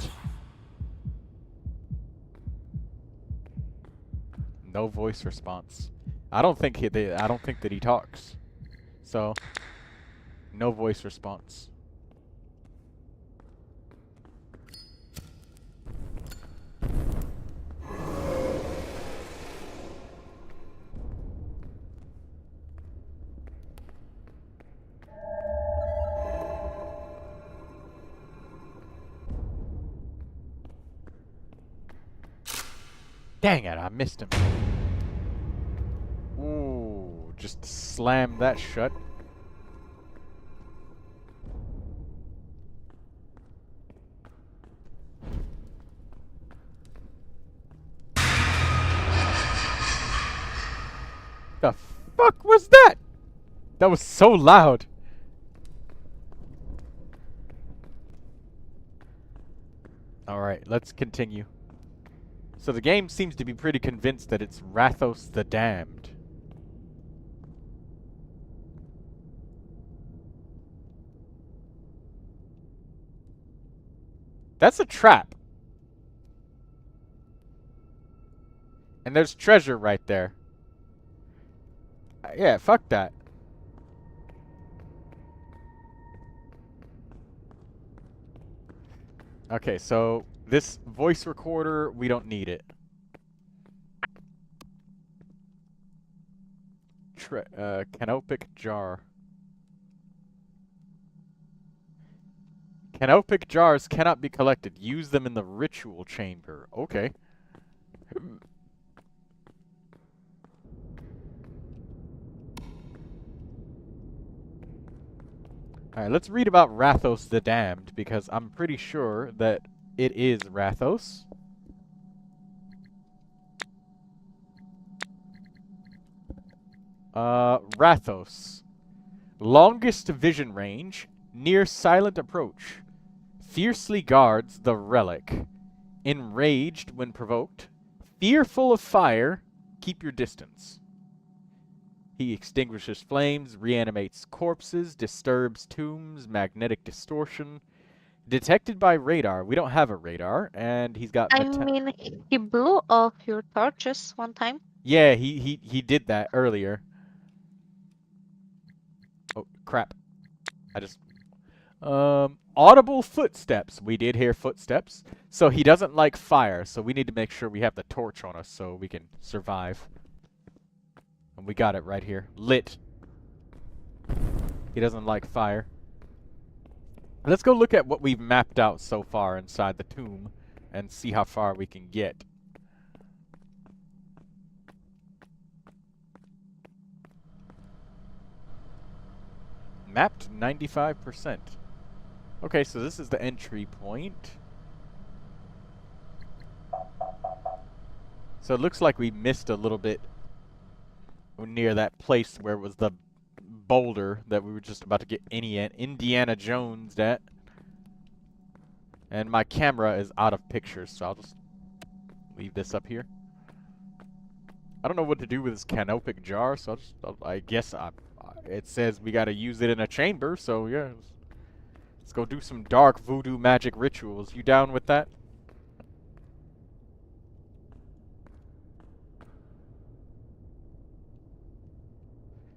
No voice response. I don't think that he talks. So, no voice response. Dang it, I missed him. Ooh, just slam that shut. The fuck was that? That was so loud. Alright, let's continue. So the game seems to be pretty convinced that it's Rathos the Damned. That's a trap. And there's treasure right there. Yeah, fuck that. Okay, so this voice recorder, we don't need it. canopic jar. Canopic jars cannot be collected. Use them in the ritual chamber. Okay. Alright, let's read about Rathos the Damned, because I'm pretty sure that it is Rathos. Rathos. Longest vision range, near silent approach. Fiercely guards the relic. Enraged when provoked. Fearful of fire, keep your distance. He extinguishes flames, reanimates corpses, disturbs tombs, magnetic distortion. Detected by radar. We don't have a radar, and he's got... I mean, he blew off your torches one time. Yeah, he did that earlier. Oh, crap. I just... audible footsteps. We did hear footsteps. So he doesn't like fire, so we need to make sure we have the torch on us so we can survive. And we got it right here. Lit. He doesn't like fire. Let's go look at what we've mapped out so far inside the tomb and see how far we can get. Mapped 95%. Okay, so this is the entry point. So it looks like we missed a little bit near that place where it was the boulder that we were just about to get Indiana Jones at. And my camera is out of pictures, so I'll just leave this up here. I don't know what to do with this canopic jar, so I guess it says we gotta use it in a chamber, so yeah. Let's go do some dark voodoo magic rituals. You down with that?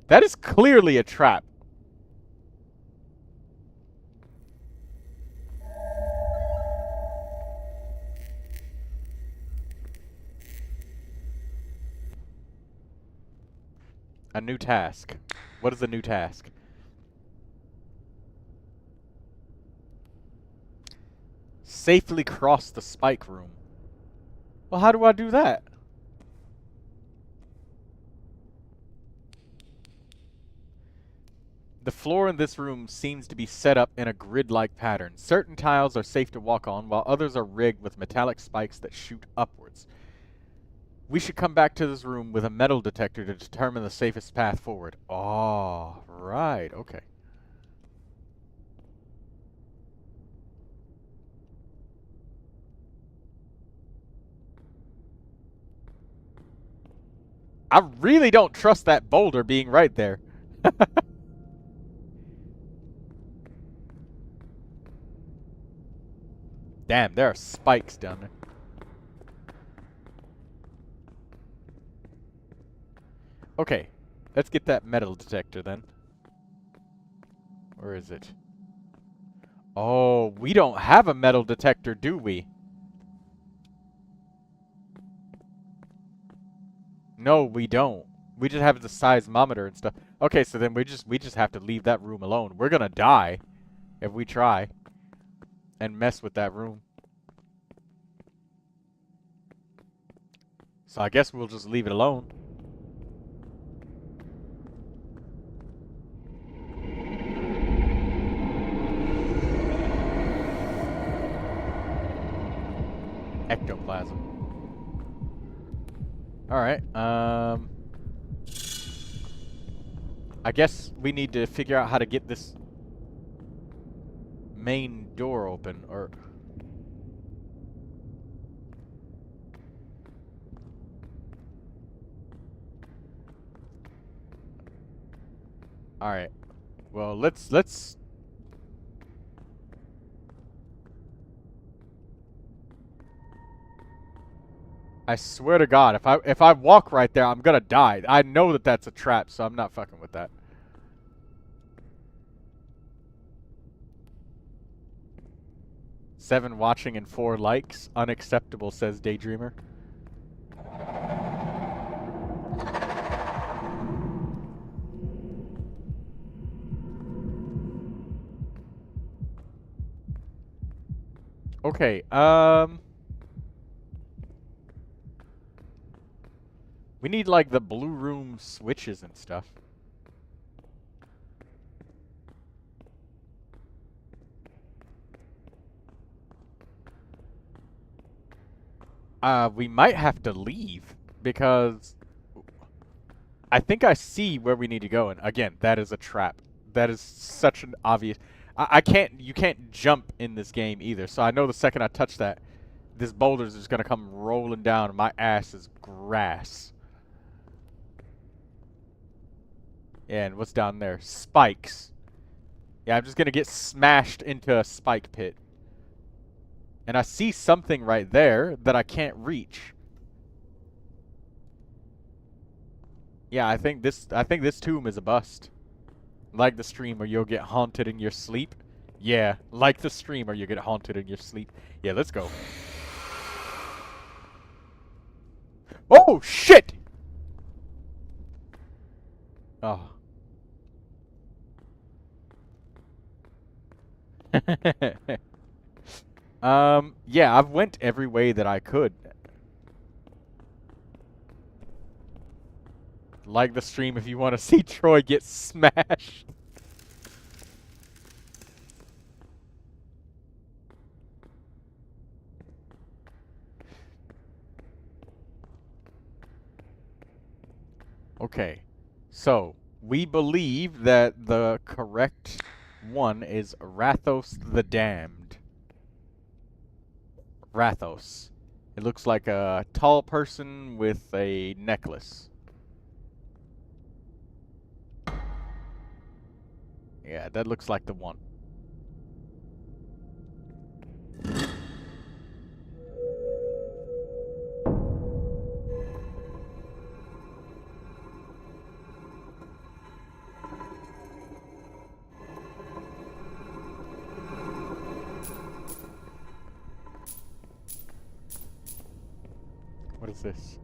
That is clearly a trap. A new task. What is a new task? Safely cross the spike room. Well, how do I do that? The floor in this room seems to be set up in a grid-like pattern. Certain tiles are safe to walk on, while others are rigged with metallic spikes that shoot upwards. We should come back to this room with a metal detector to determine the safest path forward. Oh, right, okay. I really don't trust that boulder being right there. Damn, there are spikes down there. Okay, let's get that metal detector then. Where is it? Oh, we don't have a metal detector, do we? No, we don't. We just have the seismometer and stuff. Okay, so then we just have to leave that room alone. We're gonna die if we try and mess with that room. So I guess we'll just leave it alone. Ectoplasm. Alright, I guess we need to figure out how to get this main door open, or... Alright. Well, let's... I swear to God, if I walk right there, I'm gonna die. I know that that's a trap, so I'm not fucking with that. Seven watching and 4 likes. Unacceptable, says Daydreamer. Okay, we need, like, the blue room switches and stuff. We might have to leave, because I think I see where we need to go, and again, that is a trap. That is such an obvious... I can't... You can't jump in this game either, so I know the second I touch that, this boulder is just gonna come rolling down, and my ass is grass. Yeah, and what's down there? Spikes. Yeah, I'm just gonna get smashed into a spike pit. And I see something right there that I can't reach. Yeah, I think this tomb is a bust. Like the stream where you'll get haunted in your sleep. Yeah, like the stream where you get haunted in your sleep. Yeah, let's go. Oh, shit! Oh. Yeah, I've went every way that I could. Like the stream if you want to see Troy get smashed. Okay, so we believe that the correct one is Rathos the Damned. Rathos. It looks like a tall person with a necklace. Yeah, that looks like the one. What is this?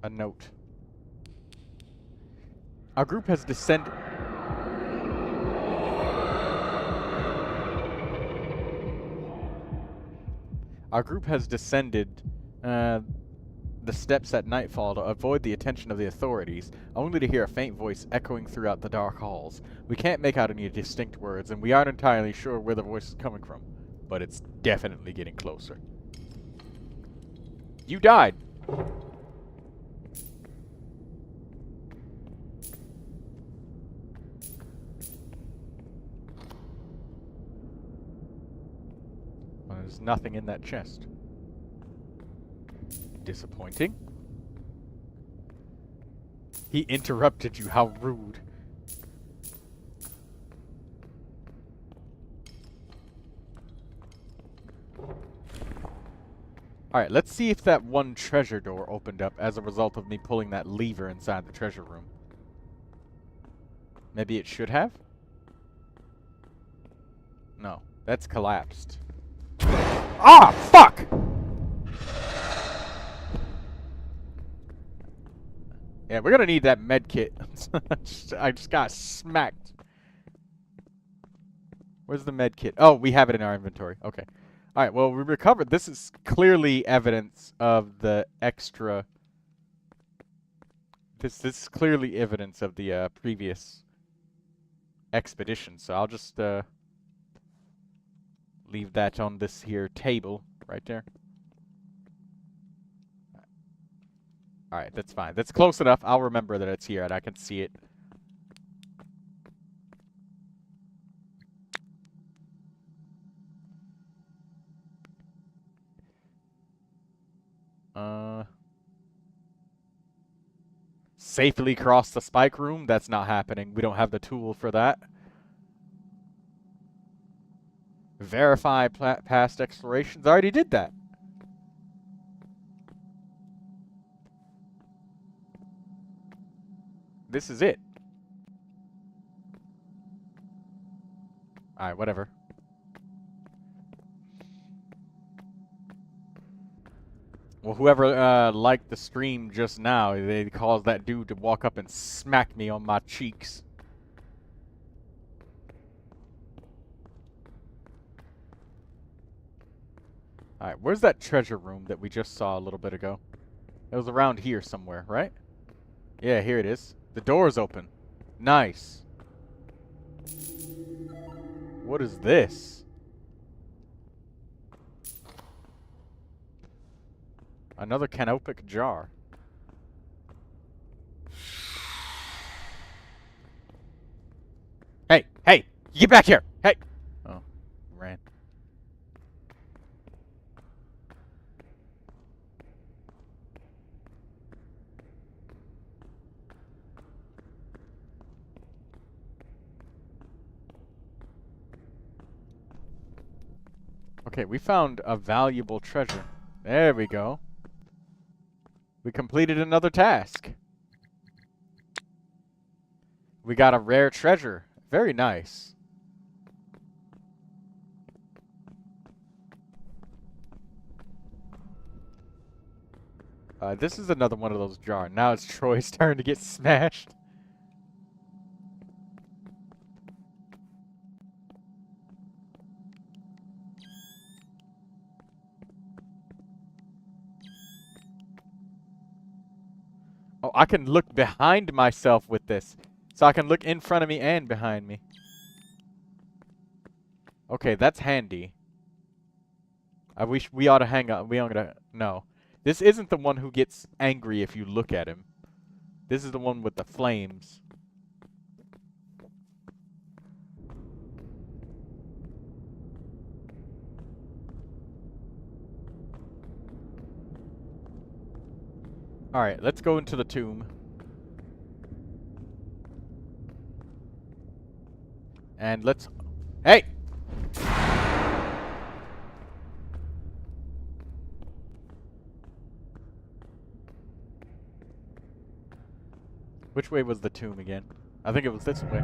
A note. Our group has descended. Our group has descended the steps at nightfall to avoid the attention of the authorities, only to hear a faint voice echoing throughout the dark halls. We can't make out any distinct words, and we aren't entirely sure where the voice is coming from, but it's definitely getting closer. You died! Well, there's nothing in that chest. Disappointing. He interrupted you, how rude. Alright, let's see if that one treasure door opened up as a result of me pulling that lever inside the treasure room. Maybe it should have? No, that's collapsed. Ah, fuck! Yeah, we're gonna need that med kit. I just got smacked. Where's the med kit? Oh, we have it in our inventory. Okay. Alright, well, we recovered. This is clearly evidence of the extra... This is clearly evidence of the previous expedition, so I'll just leave that on this here table right there. Alright, that's fine. That's close enough. I'll remember that it's here and I can see it. Safely cross the spike room? That's not happening. We don't have the tool for that. Verify past explorations. I already did that. This is it. Alright, whatever. Well, whoever liked the stream just now, they caused that dude to walk up and smack me on my cheeks. Alright, where's that treasure room that we just saw a little bit ago? It was around here somewhere, right? Yeah, here it is. The door's open. Nice. What is this? Another canopic jar. Hey! Hey! You get back here! Hey! Oh, ran. Okay, we found a valuable treasure. There we go. We completed another task. We got a rare treasure. Very nice. This is another one of those jars. Now it's Troy's turn to get smashed. Oh, I can look behind myself with this. So I can look in front of me and behind me. Okay, that's handy. I wish we ought to hang up. We ought to... No. This isn't the one who gets angry if you look at him. This is the one with the flames. Alright, let's go into the tomb. And let's... Hey! Which way was the tomb again? I think it was this way.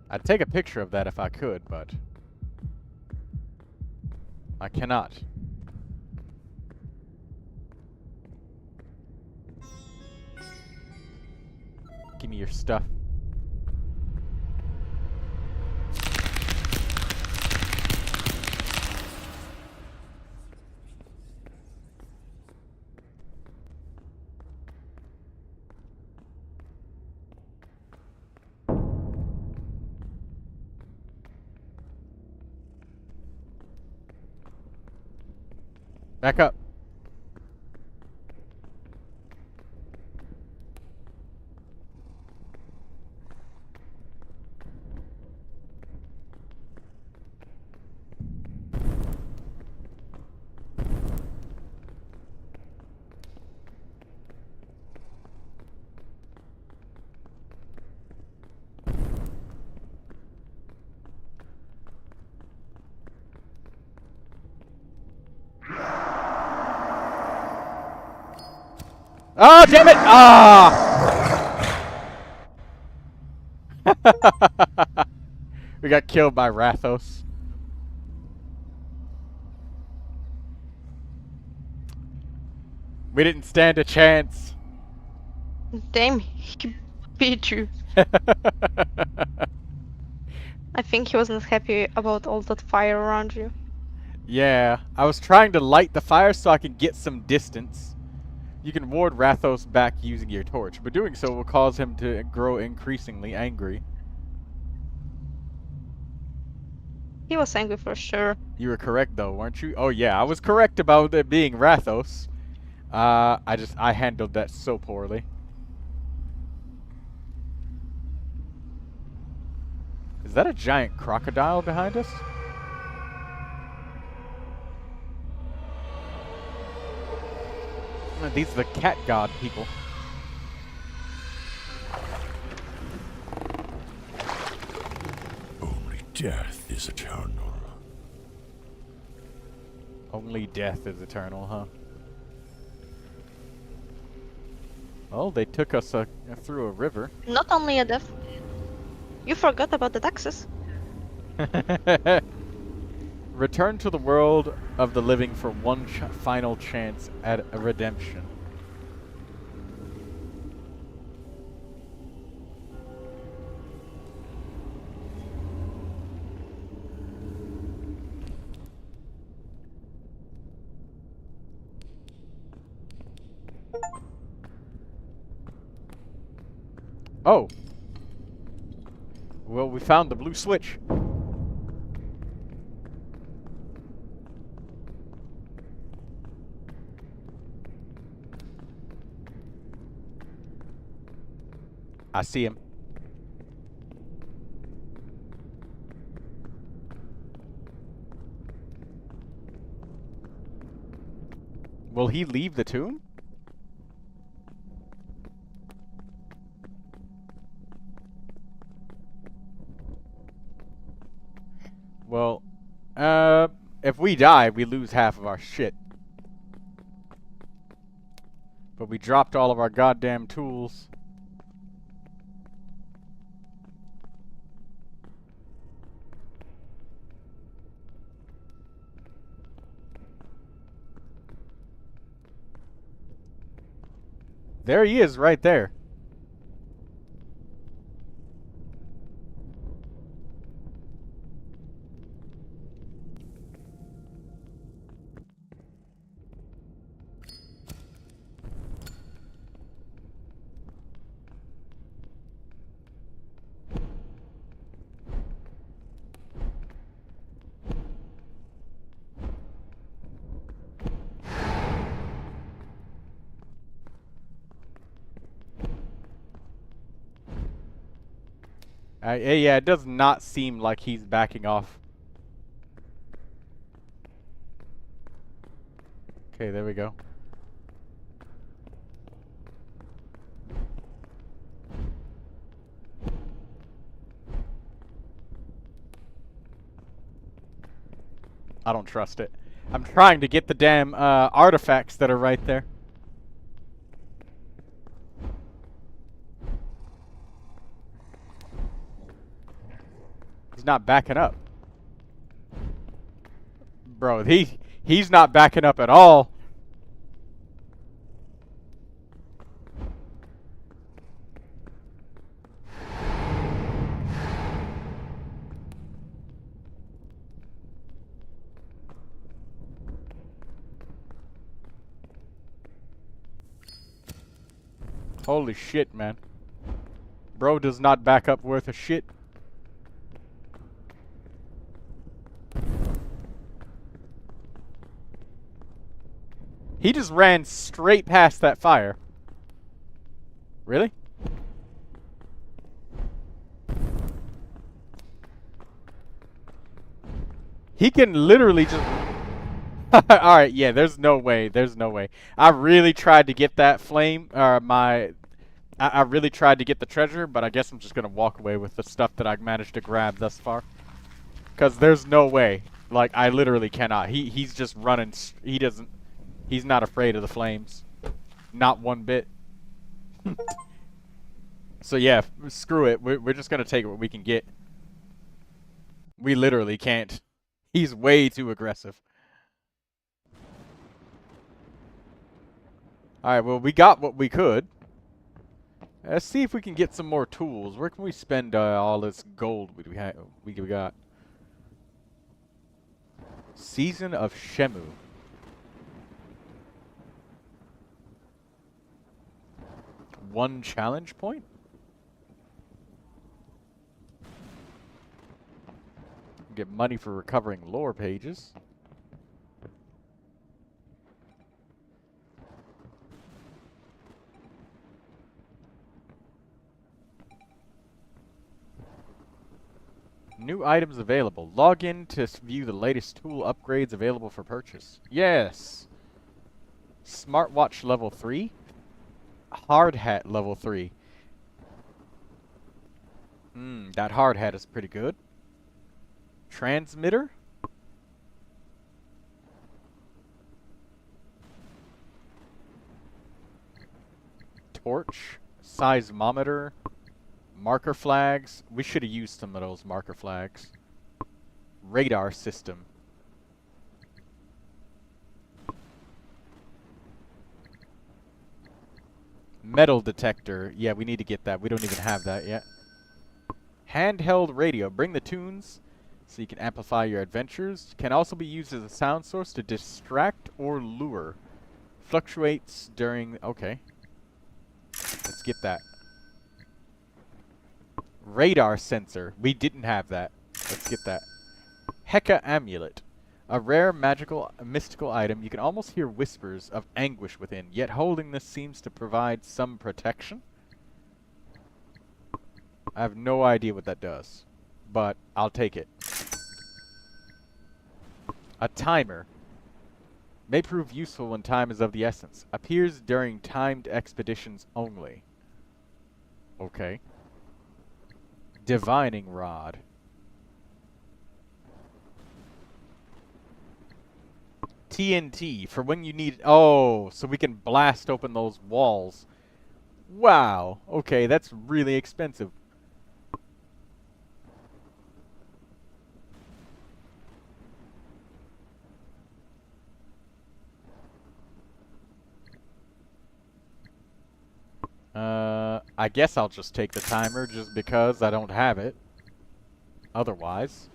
I'd take a picture of that if I could, but... I cannot. Give me your stuff. Back up. Oh, damn it! Ah! We got killed by Rathos. We didn't stand a chance. Damn, he beat you. I think he wasn't happy about all that fire around you. Yeah, I was trying to light the fire so I could get some distance. You can ward Rathos back using your torch, but doing so will cause him to grow increasingly angry. He was angry for sure. You were correct though, weren't you? Oh yeah, I was correct about it being Rathos. I handled that so poorly. Is that a giant crocodile behind us? These are the cat god people. Only death is eternal. Only death is eternal, huh? Well, they took us through a river. Not only a death. You forgot about the taxes. Return to the world of the living for one final chance at a redemption. Oh. Well, we found the blue switch. I see him. Will he leave the tomb? Well, if we die, we lose half of our shit. But we dropped all of our goddamn tools. There he is, right there. Yeah, it does not seem like he's backing off. Okay, there we go. I don't trust it. I'm trying to get the damn artifacts that are right there. He's not backing up. Bro, he's not backing up at all. Holy shit, man. Bro does not back up worth a shit. He just ran straight past that fire. Really? He can literally just... Alright, yeah, there's no way. There's no way. I really tried to get that flame, I really tried to get the treasure, but I guess I'm just gonna walk away with the stuff that I managed to grab thus far. Because there's no way. Like, I literally cannot. He's just running. He's not afraid of the flames. Not one bit. So yeah, screw it. We're just gonna take what we can get. We literally can't. He's way too aggressive. Alright, well, we got what we could. Let's see if we can get some more tools. Where can we spend all this gold we got? Season of Shemu. One challenge point? Get money for recovering lore pages. New items available. Log in to view the latest tool upgrades available for purchase. Yes! Smartwatch level 3. Hard hat level 3. That hard hat is pretty good. Transmitter. Torch. Seismometer. Marker flags. We should have used some of those marker flags. Radar system. Metal detector. Yeah, we need to get that. We don't even have that yet. Handheld radio. Bring the tunes so you can amplify your adventures. Can also be used as a sound source to distract or lure. Fluctuates during... Okay. Let's get that. Radar sensor. We didn't have that. Let's get that. Heka amulet. A rare mystical item. You can almost hear whispers of anguish within, yet holding this seems to provide some protection. I have no idea what that does, but I'll take it. A timer. May prove useful when time is of the essence. Appears during timed expeditions only. Okay. Divining rod. TNT for when you need... Oh, so we can blast open those walls. Wow. Okay, that's really expensive. I guess I'll just take the timer just because I don't have it. Otherwise.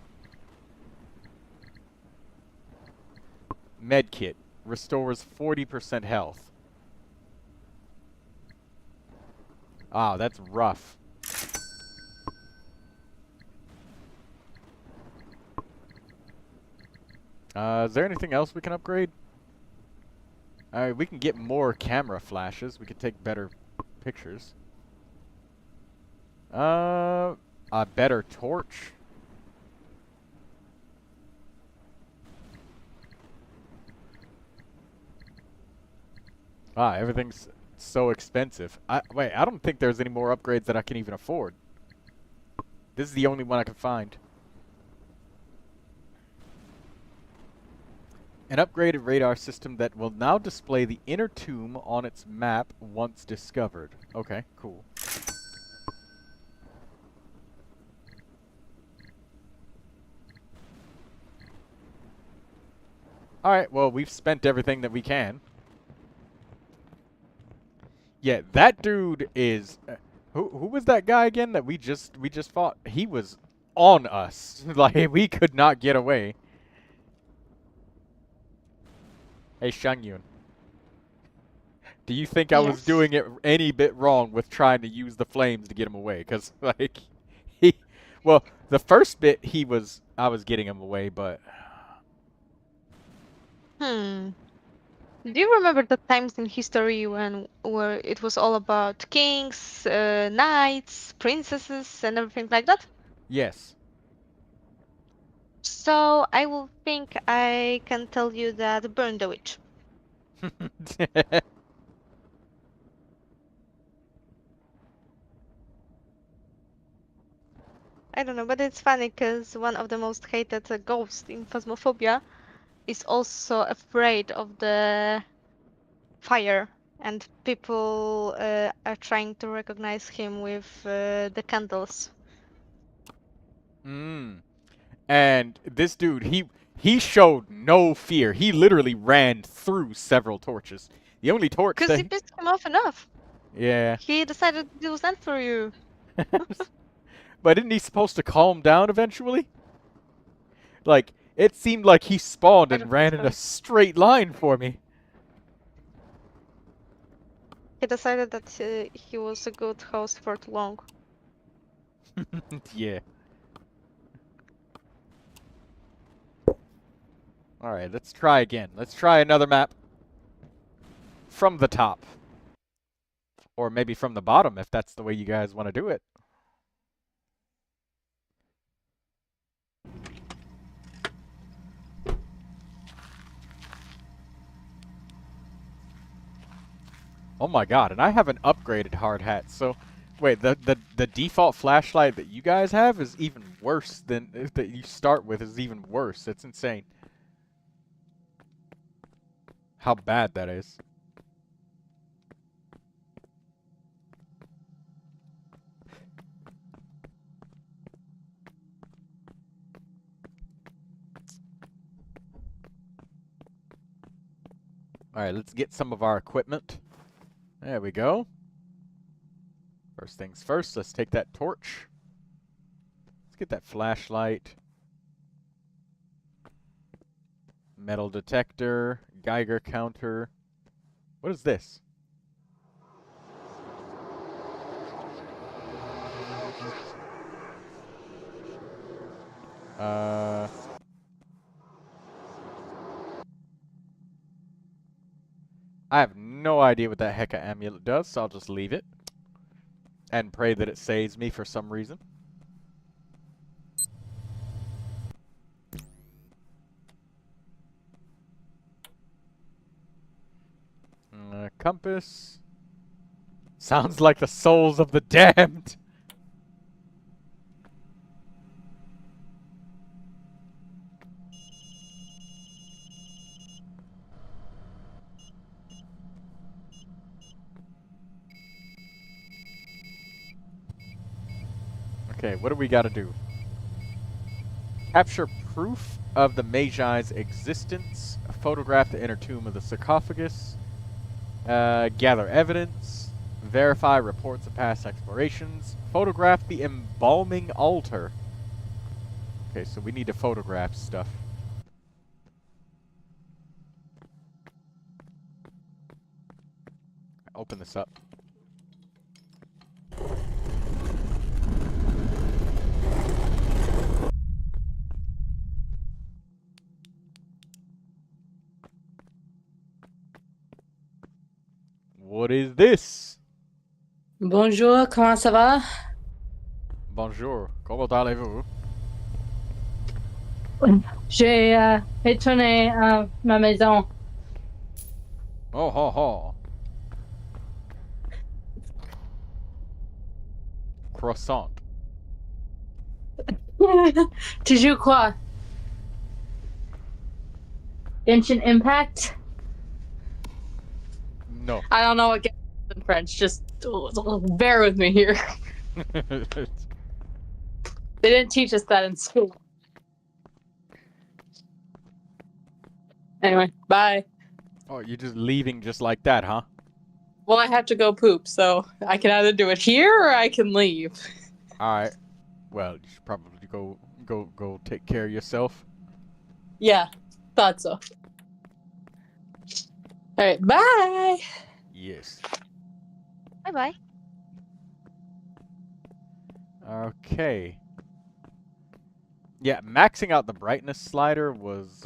Medkit. Restores 40% health. Ah, that's rough. Is there anything else we can upgrade? We can get more camera flashes. We could take better pictures. A better torch. Ah, everything's so expensive. Wait, I don't think there's any more upgrades that I can even afford. This is the only one I can find. An upgraded radar system that will now display the inner tomb on its map once discovered. Okay, cool. Alright, well, we've spent everything that we can. Yeah, that dude is... who was that guy again that we just fought? He was on us. Like, we could not get away. Hey, Shangyun. Do you think I was Yes. doing it any bit wrong with trying to use the flames to get him away? Because, like, he... Well, the first bit, I was getting him away, but... Do you remember the times in history where it was all about kings, knights, princesses, and everything like that? Yes. So I will think I can tell you that burn the witch. I don't know, but it's funny because one of the most hated ghosts in Phasmophobia is also afraid of the fire, and people are trying to recognize him with the candles. And this dude, he showed no fear. He literally ran through several torches. The only torch Because that... you pissed him off enough. Yeah. He decided to do that for you. But isn't he supposed to calm down eventually? Like, it seemed like he spawned I and don't ran think in a so. straight line for me. He decided that he was a good host for too long. Yeah. Alright, let's try again. Let's try another map. From the top. Or maybe from the bottom, if that's the way you guys want to do it. Oh my god, and I have an upgraded hard hat, so... Wait, the default flashlight that you guys have is even worse than... that you start with is even worse. It's insane. How bad that is. Alright, let's get some of our equipment. There we go. First things first, let's take that torch. Let's get that flashlight. Metal detector, Geiger counter. What is this? I have no idea what that Heka amulet does, so I'll just leave it. And pray that it saves me for some reason. Compass. Sounds like the souls of the damned. Okay, what do we gotta do? Capture proof of the Magi's existence. Photograph the inner tomb of the sarcophagus. Gather evidence. Verify reports of past explorations. Photograph the embalming altar. Okay, so we need to photograph stuff. Open this up. What is this? Bonjour, comment ça va? Bonjour, comment allez-vous? J'ai retourné à ma maison. Oh, ho, ho. Croissant. Tu joues quoi? Genshin Impact? No. I don't know what Genshin is in French. Just bear with me here. They didn't teach us that in school. Anyway, bye. Oh, you're just leaving just like that, huh? Well, I have to go poop, so I can either do it here or I can leave. Alright. Well, you should probably go take care of yourself. Yeah, thought so. Alright, bye! Yes. Bye-bye. Okay. Yeah, maxing out the brightness slider was,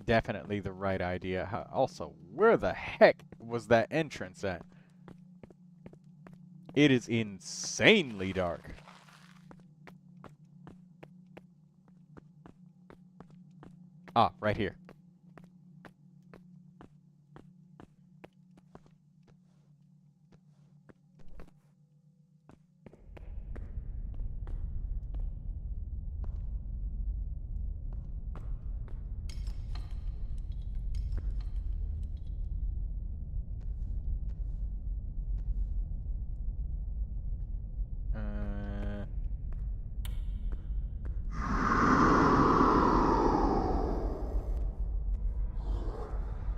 definitely the right idea. Also, where the heck was that entrance at? It is insanely dark. Ah, right here.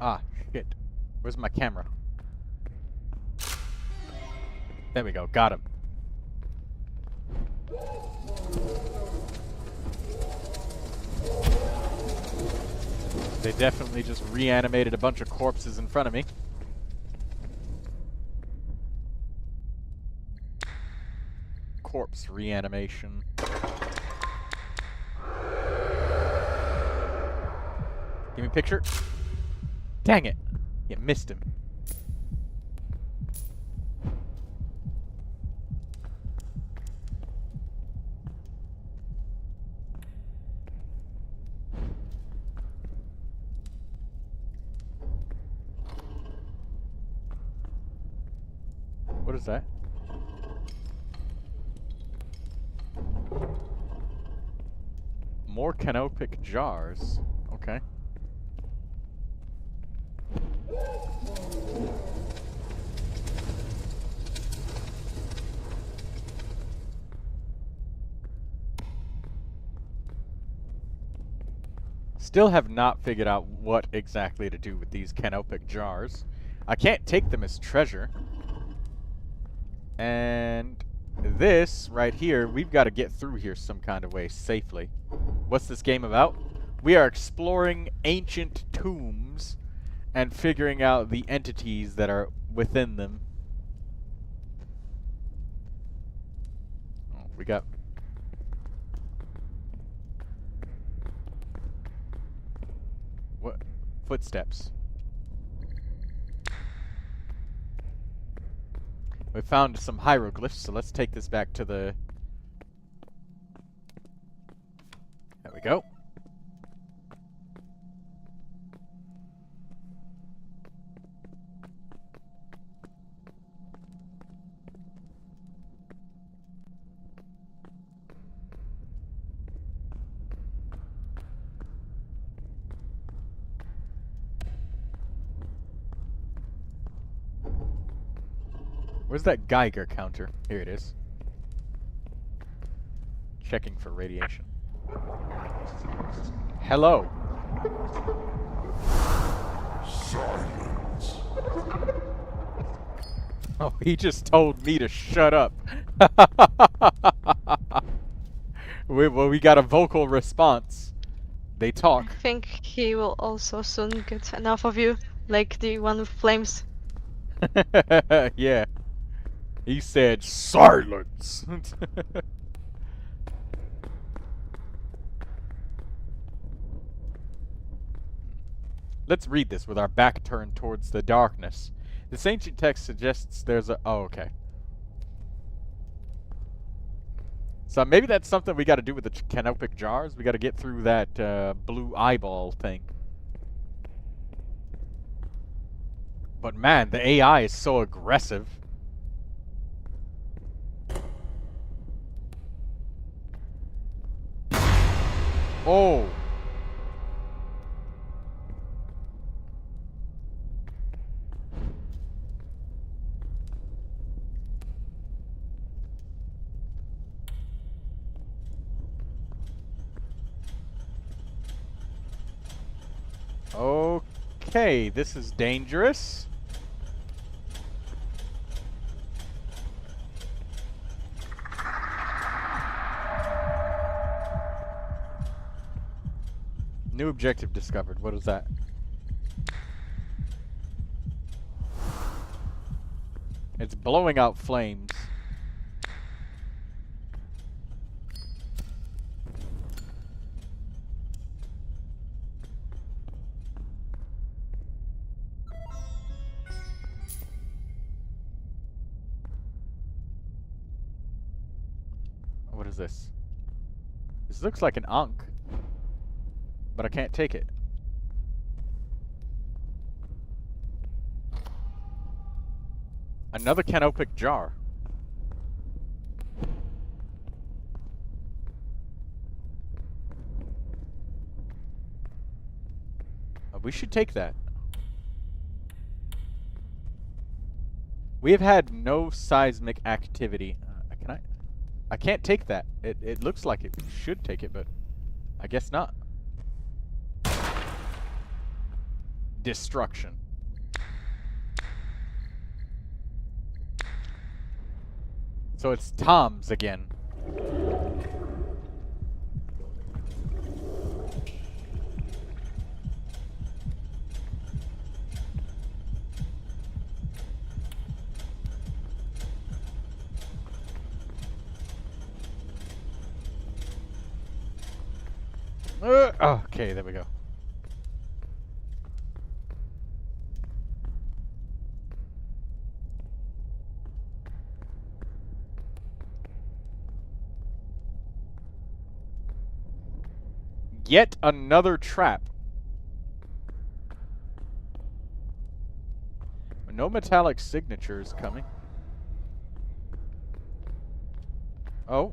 Ah, shit. Where's my camera? There we go. Got him. They definitely just reanimated a bunch of corpses in front of me. Corpse reanimation. Give me a picture. Dang it. You missed him. What is that? More canopic jars. Okay. Still have not figured out what exactly to do with these canopic jars. I can't take them as treasure. And this right here, we've got to get through here some kind of way safely. What's this game about? We are exploring ancient tombs and figuring out the entities that are within them. Oh, we got... What? Footsteps. We found some hieroglyphs, so let's take this back to the... There we go. Where's that Geiger counter? Here it is. Checking for radiation. Hello. Silence. Oh, he just told me to shut up. Well, we got a vocal response. They talk. I think he will also soon get enough of you, like the one with flames. Yeah. He said, silence! Let's read this with our back turned towards the darkness. This ancient text suggests there's a... Oh, okay. So maybe that's something we gotta do with the canopic jars. We gotta get through that blue eyeball thing. But man, the AI is so aggressive. Oh. Okay, this is dangerous. New objective discovered. What is that? It's blowing out flames. What is this? This looks like an Ankh, but I can't take it. Another canopic jar. We should take that. We have had no seismic activity. Can I? I can't take that. It looks like it should take it, but I guess not. Destruction. So it's Tom's again. Okay, there we go. Yet another trap. No metallic signatures coming. Oh.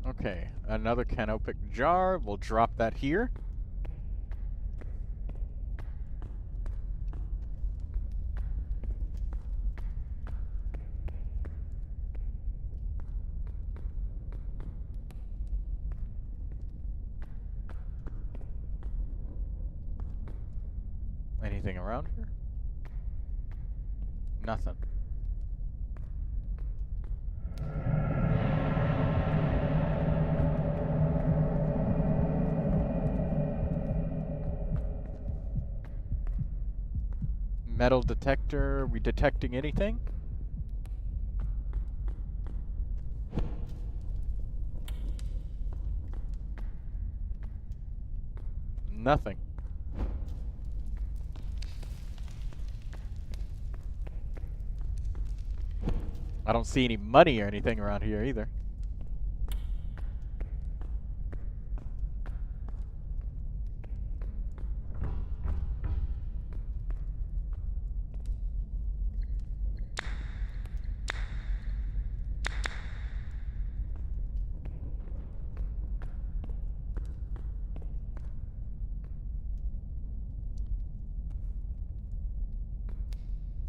Okay, another canopic jar. We'll drop that here. anything around here? Nothing. Metal detector. We detecting anything? Nothing. I don't see any money or anything around here either.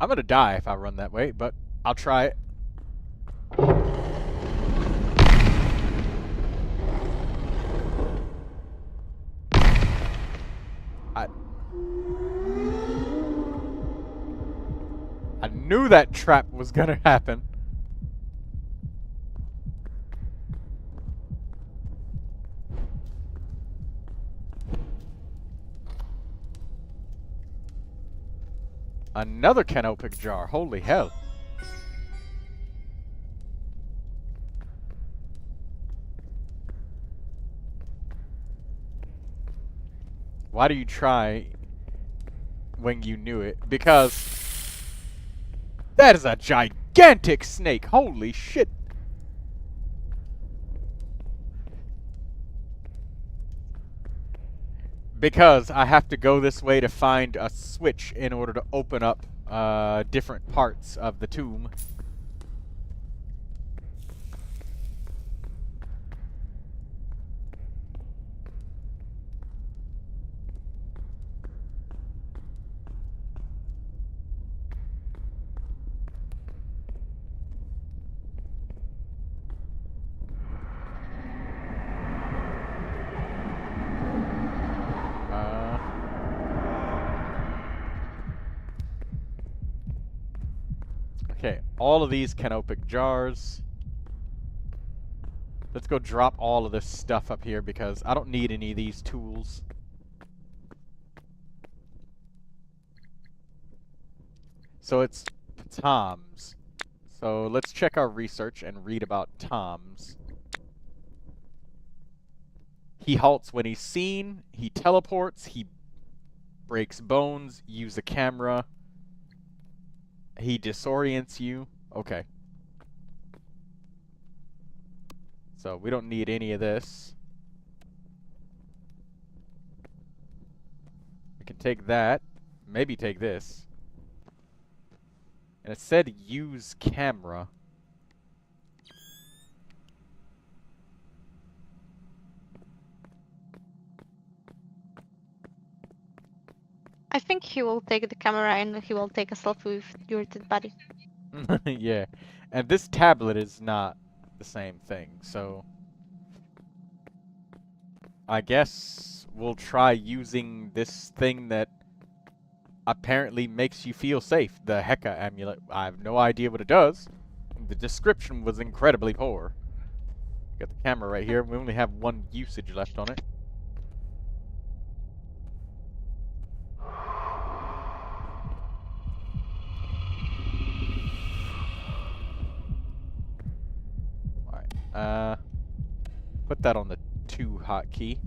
I'm gonna die if I run that way, but I'll try it. I knew that trap was gonna happen. Another canopic jar. Holy hell. Why do you try when you knew it? Because that is a gigantic snake. Holy shit. Because I have to go this way to find a switch in order to open up different parts of the tomb. Okay, all of these canopic jars. Let's go drop all of this stuff up here because I don't need any of these tools. So it's Toms. So let's check our research and read about Toms. He halts when he's seen, he teleports, he breaks bones, use a camera, he disorients you. Okay. So we don't need any of this. We can take that, maybe take this. And it said use camera. I think he will take the camera and he will take a selfie with your dead body. Yeah. And this tablet is not the same thing, so I guess we'll try using this thing that apparently makes you feel safe, the Heka amulet. I have no idea what it does. The description was incredibly poor. Got the camera right here. We only have one usage left on it. Alright, put that on the 2 hotkey.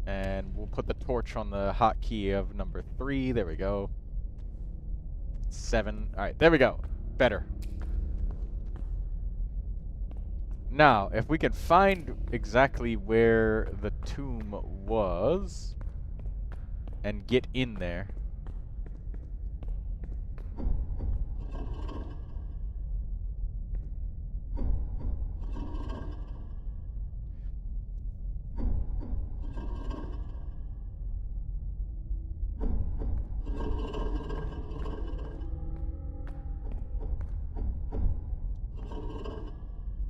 And we'll put the torch on the hotkey of number 3. There we go. 7. Alright, there we go. Better. Now, if we can find exactly where the tomb was and get in there.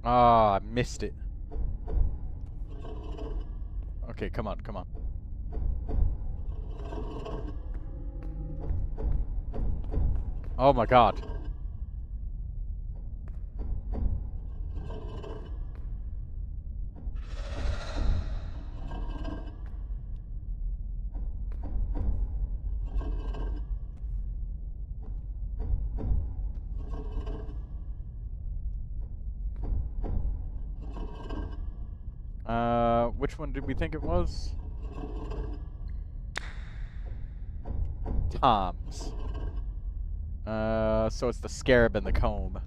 Ah, I missed it. Okay, come on, come on. Oh my god. Which one did we think it was? Tom's. So it's the scarab and the comb.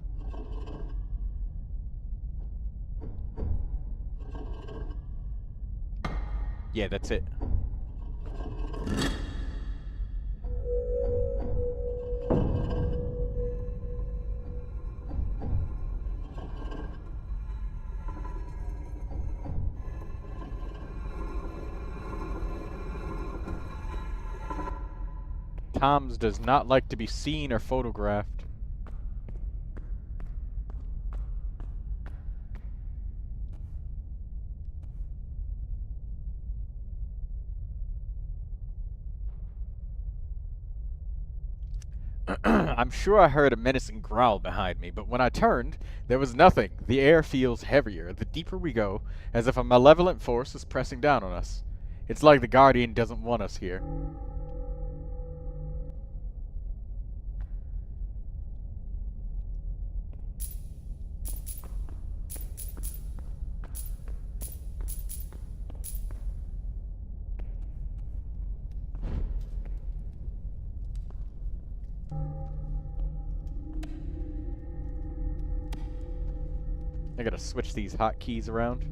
Yeah, that's it. Tom's does not like to be seen or photographed. I'm sure I heard a menacing growl behind me, but when I turned, there was nothing. The air feels heavier the deeper we go, as if a malevolent force is pressing down on us. It's like the Guardian doesn't want us here. I gotta switch these hotkeys around.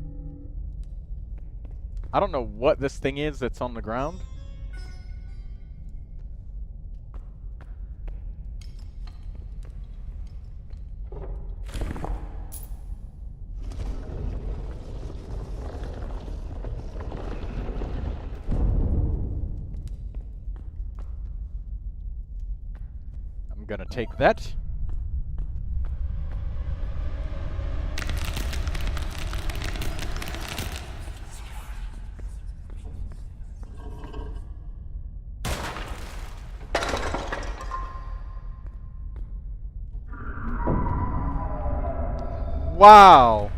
I don't know what this thing is that's on the ground. I'm gonna take that. Wow.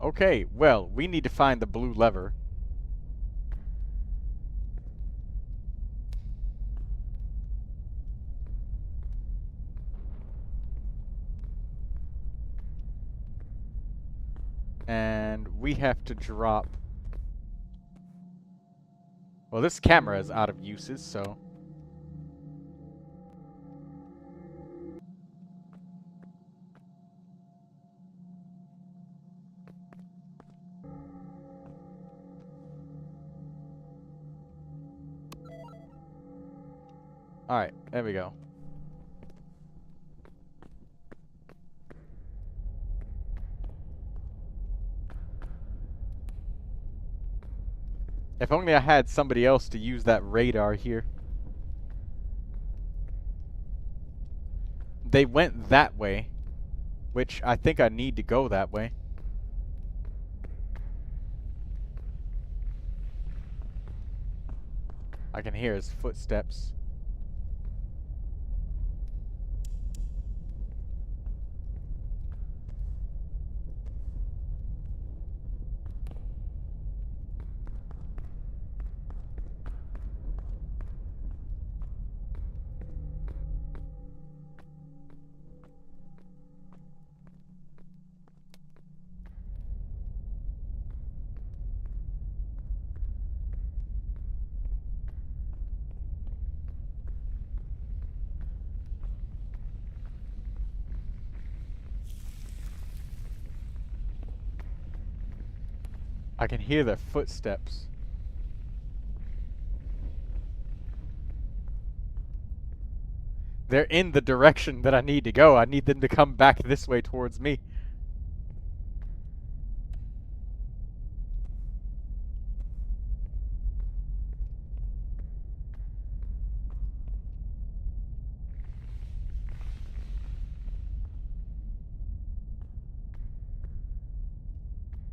Okay, well, we need to find the blue lever. And we have to drop... Well, this camera is out of uses, so... Alright, there we go. If only I had somebody else to use that radar here. They went that way, which I think I need to go that way. I can hear his footsteps. I can hear their footsteps. They're in the direction that I need to go. I need them to come back this way towards me.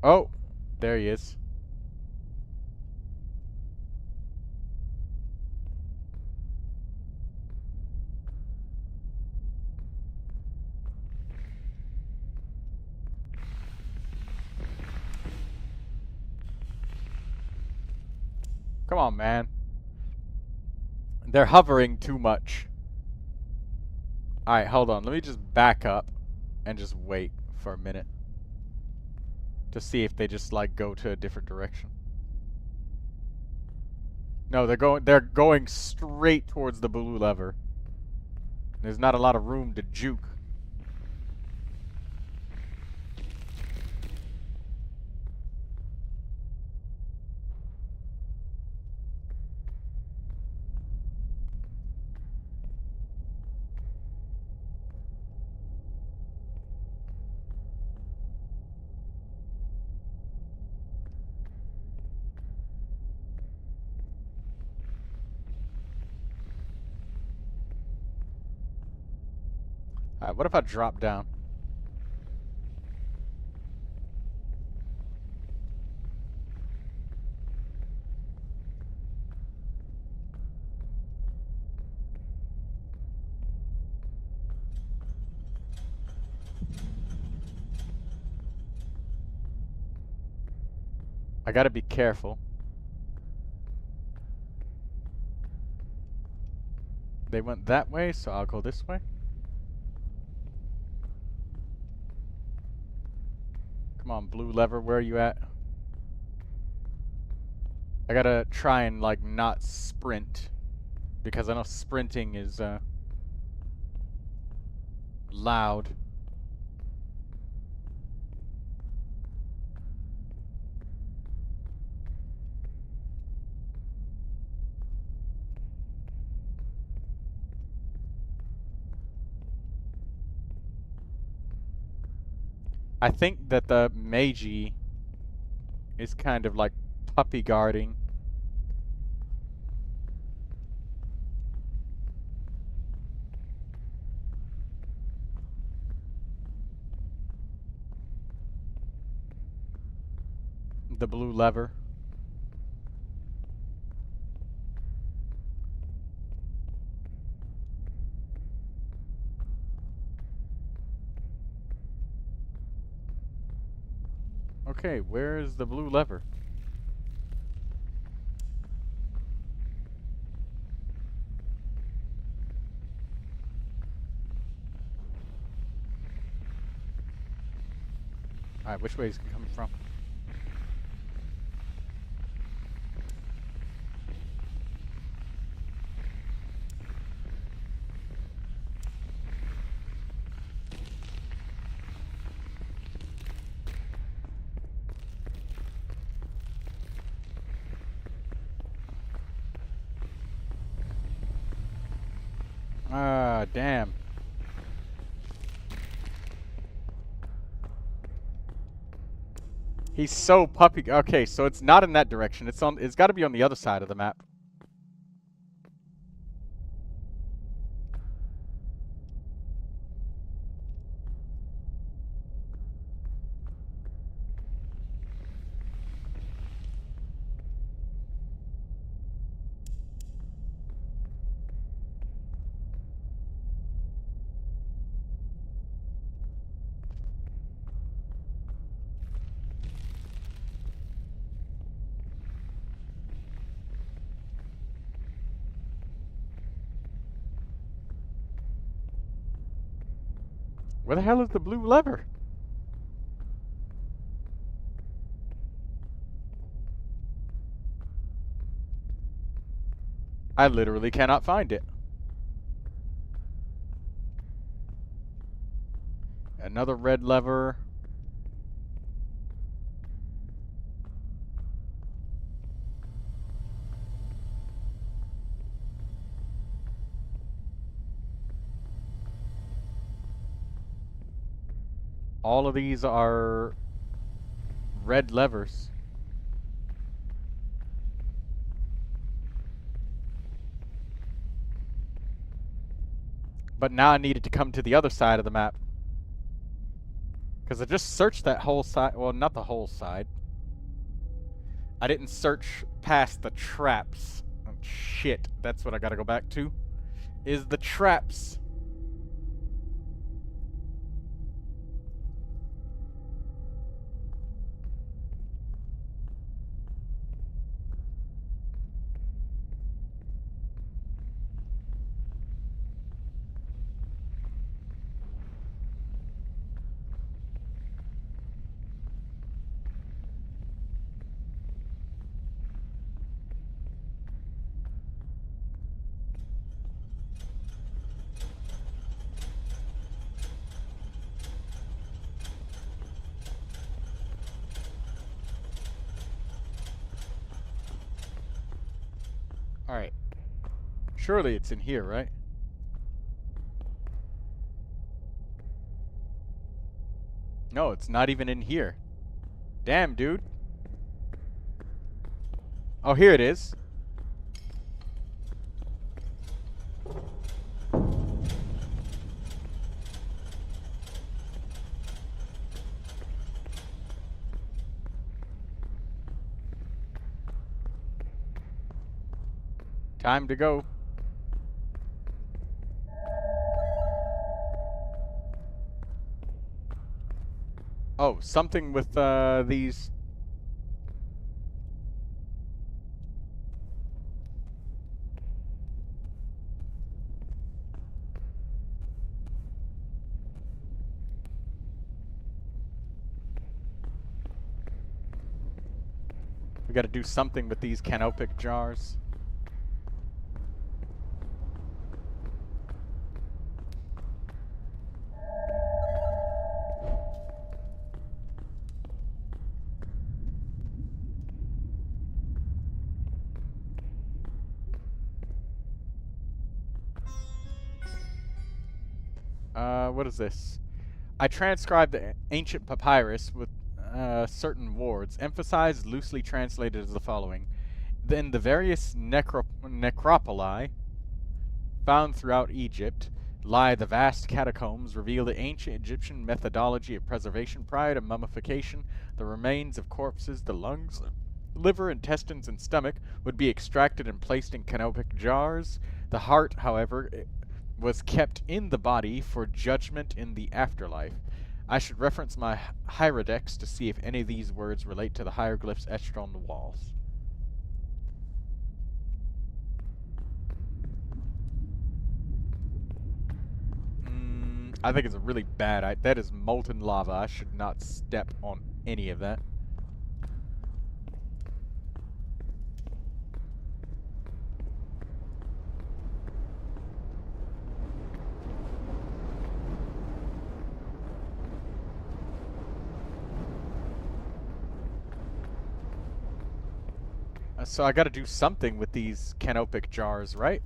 Oh, there he is. Come on, man. They're hovering too much. Alright, hold on. Let me just back up and just wait for a minute. To see if they just, like, go to a different direction. No, they're going straight towards the blue lever. There's not a lot of room to juke. Alright, what if I drop down? I gotta be careful. They went that way, so I'll go this way. Come on, blue lever, where are you at? I gotta try and, like, not sprint. Because I know sprinting is, loud. I think that the Meiji is kind of like puppy guarding. The blue lever. Okay, where is the blue lever? Alright, which way is it coming from? Ah, damn. He's so puppy. Okay, so it's not in that direction. It's got to be on the other side of the map. Where the hell is the blue lever? I literally cannot find it. Another red lever. All of these are red levers. But now I needed to come to the other side of the map. Because I just searched that whole side. Well, not the whole side. I didn't search past the traps. Oh, shit. That's what I gotta go back to. Is the traps. Alright. Surely it's in here, right? No, it's not even in here. Damn, dude. Oh, here it is. Time to go. Oh, something with these. We gotta do something with these canopic jars. What is this? I transcribed the ancient papyrus with certain words, emphasized, loosely translated as the following. Then the various necropoli found throughout Egypt lie the vast catacombs, reveal the ancient Egyptian methodology of preservation prior to mummification. The remains of corpses, the lungs, liver, intestines, and stomach would be extracted and placed in canopic jars. The heart, however, was kept in the body for judgment in the afterlife. I should reference my hierodex to see if any of these words relate to the hieroglyphs etched on the walls. I think it's a really bad idea. That is molten lava. I should not step on any of that. So I gotta do something with these canopic jars, right?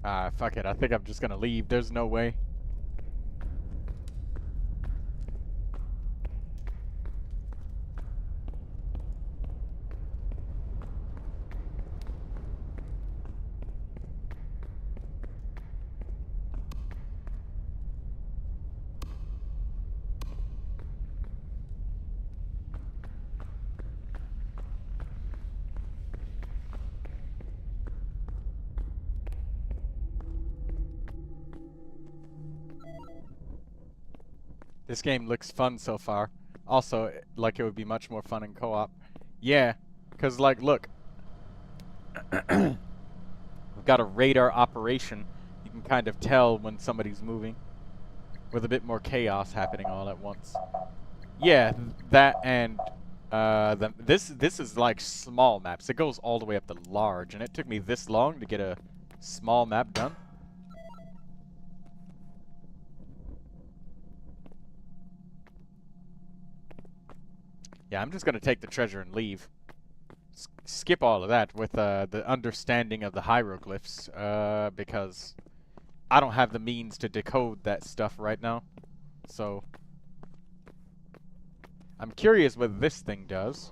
Ah, fuck it. I think I'm just gonna leave. There's no way. This game looks fun so far. Also, like it would be much more fun in co-op. Yeah, because, like, look. We've got a radar operation. You can kind of tell when somebody's moving. With a bit more chaos happening all at once. Yeah, that and This is like small maps. It goes all the way up to large, and it took me this long to get a small map done. Yeah, I'm just gonna take the treasure and leave. Skip all of that with the understanding of the hieroglyphs, because I don't have the means to decode that stuff right now. So I'm curious what this thing does.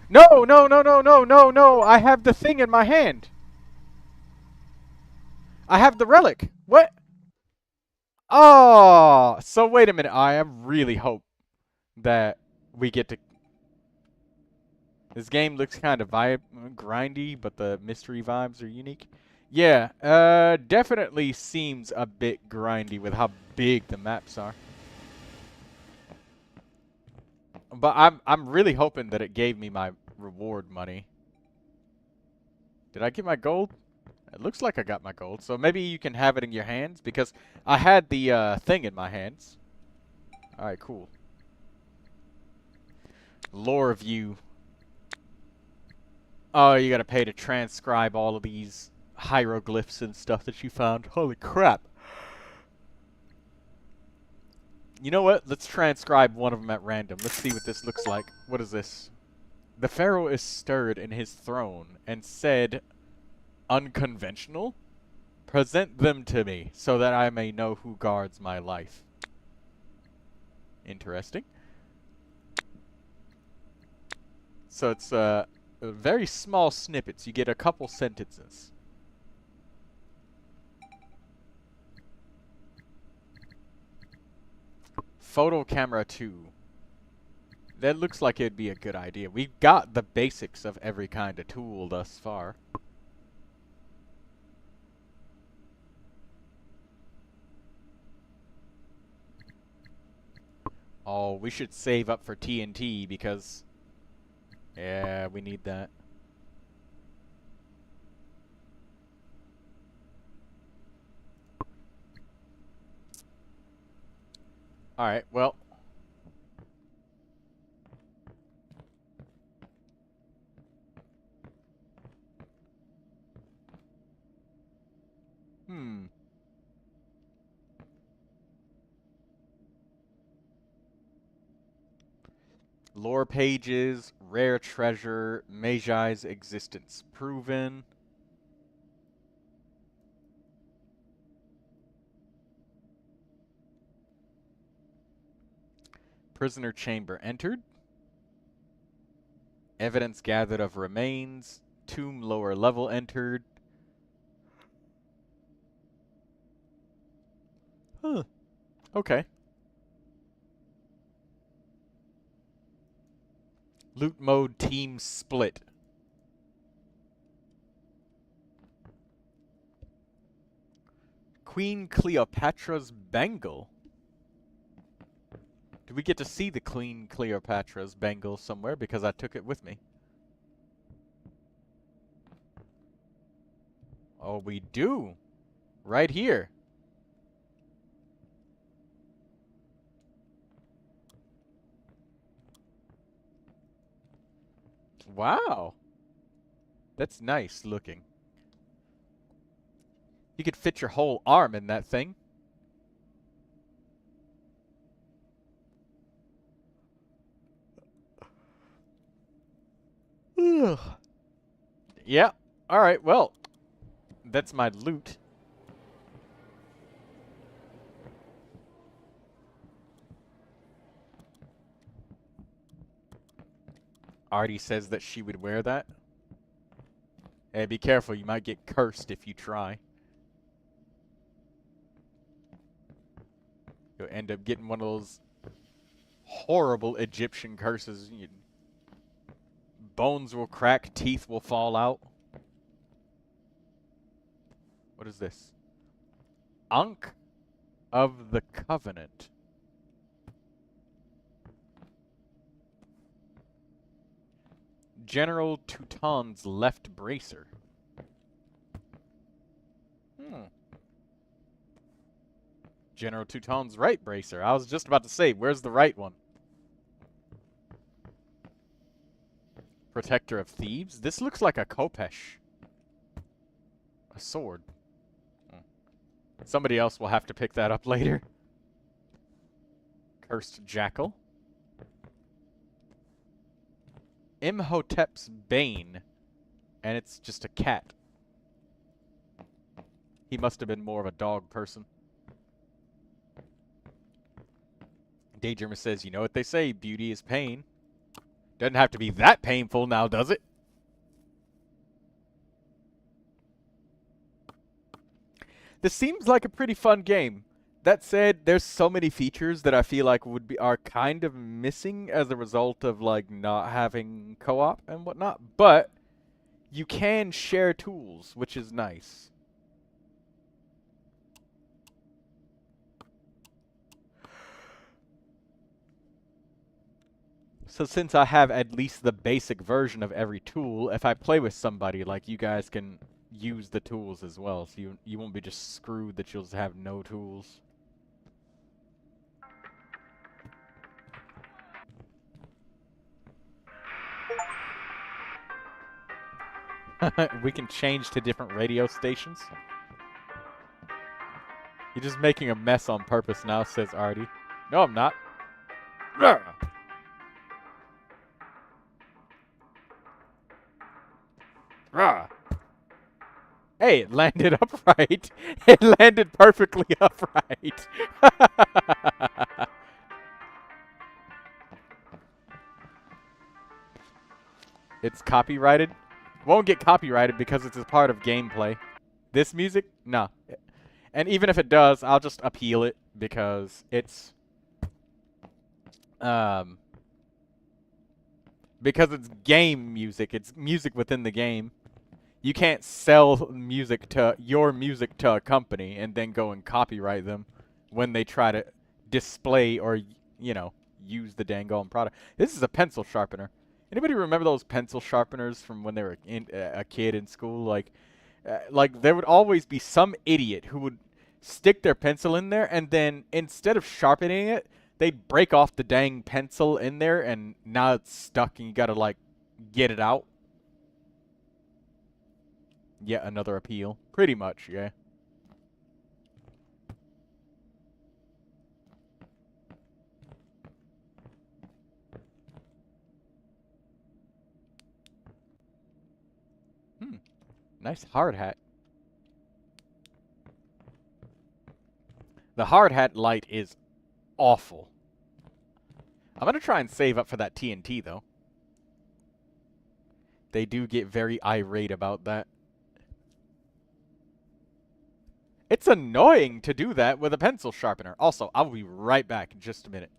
No, no, no, no, no, no, no! I have the thing in my hand! I have the relic! What? Oh! So wait a minute, I really hope that we get to... This game looks kind of grindy, but the mystery vibes are unique. Yeah, definitely seems a bit grindy with how big the maps are. But I'm really hoping that it gave me my reward money. Did I get my gold? It looks like I got my gold. So maybe you can have it in your hands because I had the thing in my hands. Alright, cool. Lore view. Oh, you gotta pay to transcribe all of these hieroglyphs and stuff that you found. Holy crap. You know what? Let's transcribe one of them at random. Let's see what this looks like. What is this? The pharaoh is stirred in his throne and said, unconventional? Present them to me so that I may know who guards my life. Interesting. So it's very small snippets. You get a couple sentences. Photo camera 2. That looks like it'd be a good idea. We've got the basics of every kind of tool thus far. Oh, we should save up for TNT because... yeah, we need that. Alright, well... Lore pages, rare treasure, Magi's existence proven. Prisoner chamber entered. Evidence gathered of remains. Tomb lower level entered. Huh. Okay. Loot mode team split. Queen Cleopatra's bangle. Do we get to see the Queen Cleopatra's bangle somewhere? Because I took it with me. Oh, we do. Right here. Wow. That's nice looking. You could fit your whole arm in that thing. Ugh. Yeah. Alright, well. That's my loot. Artie says that she would wear that. Hey, be careful. You might get cursed if you try. You'll end up getting one of those horrible Egyptian curses. Bones will crack, teeth will fall out. What is this? Ankh of the Covenant. General Teuton's left bracer. General Teuton's right bracer. I was just about to say, where's the right one? Protector of Thieves? This looks like a Kopesh. A sword. Somebody else will have to pick that up later. Cursed Jackal. Imhotep's Bane. And it's just a cat. He must have been more of a dog person. Daydreamer says, you know what they say, beauty is pain. Doesn't have to be that painful now, does it? This seems like a pretty fun game. That said, there's so many features that I feel like are kind of missing as a result of like not having co-op and whatnot. But you can share tools, which is nice. So since I have at least the basic version of every tool, if I play with somebody, like, you guys can use the tools as well, so you won't be just screwed that you'll just have no tools. We can change to different radio stations. You're just making a mess on purpose now, says Artie. No, I'm not. Hey, it landed upright. It landed perfectly upright. It's copyrighted. Won't get copyrighted because it's a part of gameplay. This music? Nah. And even if it does, I'll just appeal it because it's game music. It's music within the game. You can't sell your music to a company and then go and copyright them when they try to display or, you know, use the dang on product. This is a pencil sharpener. Anybody remember those pencil sharpeners from when they were a kid in school? Like there would always be some idiot who would stick their pencil in there, and then instead of sharpening it, they'd break off the dang pencil in there, and now it's stuck, and you gotta, like, get it out. Yet another appeal. Pretty much, yeah. Nice hard hat. The hard hat light is awful. I'm going to try and save up for that TNT, though. They do get very irate about that. It's annoying to do that with a pencil sharpener. Also, I'll be right back in just a minute.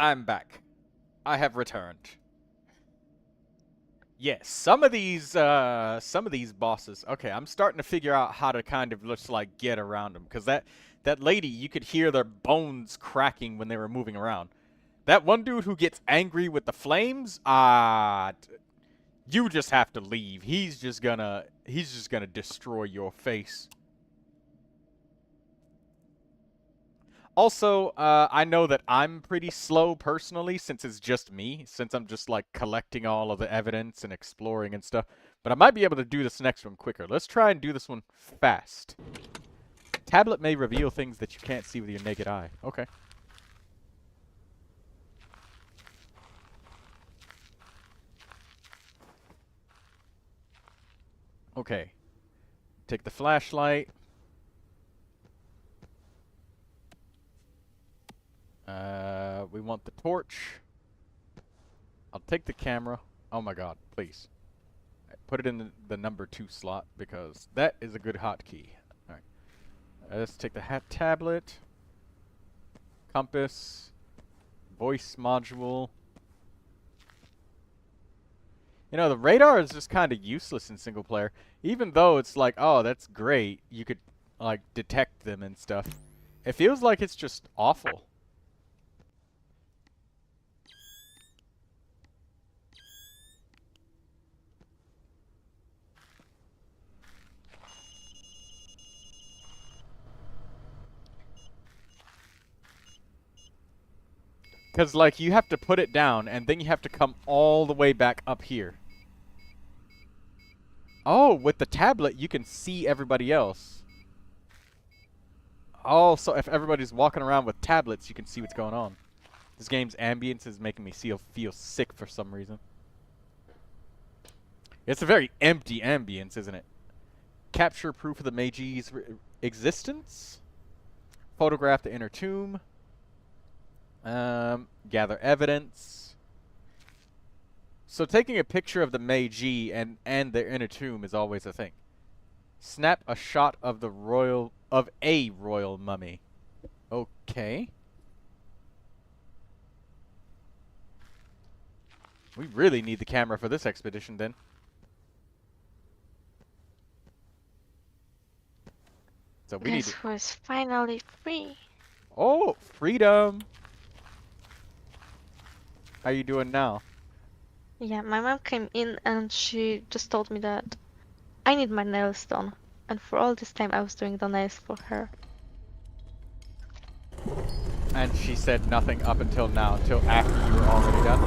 I'm back. I have returned. Yes, some of these bosses. Okay, I'm starting to figure out how to kind of just like get around them, because that lady, you could hear their bones cracking when they were moving around. That one dude who gets angry with the flames, you just have to leave. He's just gonna destroy your face. Also, I know that I'm pretty slow personally, since it's just me, since I'm just like collecting all of the evidence and exploring and stuff. But I might be able to do this next one quicker. Let's try and do this one fast. Tablet may reveal things that you can't see with your naked eye. Okay. Okay. Take the flashlight. We want the torch. I'll take the camera. Oh my god, please. Put it in the number 2 slot, because that is a good hotkey. Alright. Let's take the tablet. Compass. Voice module. You know, the radar is just kind of useless in single player. Even though it's like, oh, that's great. You could, like, detect them and stuff. It feels like it's just awful. Because, like, you have to put it down, and then you have to come all the way back up here. Oh, with the tablet, you can see everybody else. Oh, so if everybody's walking around with tablets, you can see what's going on. This game's ambience is making me feel sick for some reason. It's a very empty ambience, isn't it? Capture proof of the Meiji's existence. Photograph the inner tomb. Gather evidence. So taking a picture of the Meiji and their inner tomb is always a thing. Snap a shot of a royal mummy. Okay. We really need the camera for this expedition then. So we need. Guess who is finally free? Oh, freedom! How you doing now? Yeah, my mom came in and she just told me that I need my nails done. And for all this time I was doing the nails for her. And she said nothing up until now, until after you were already done?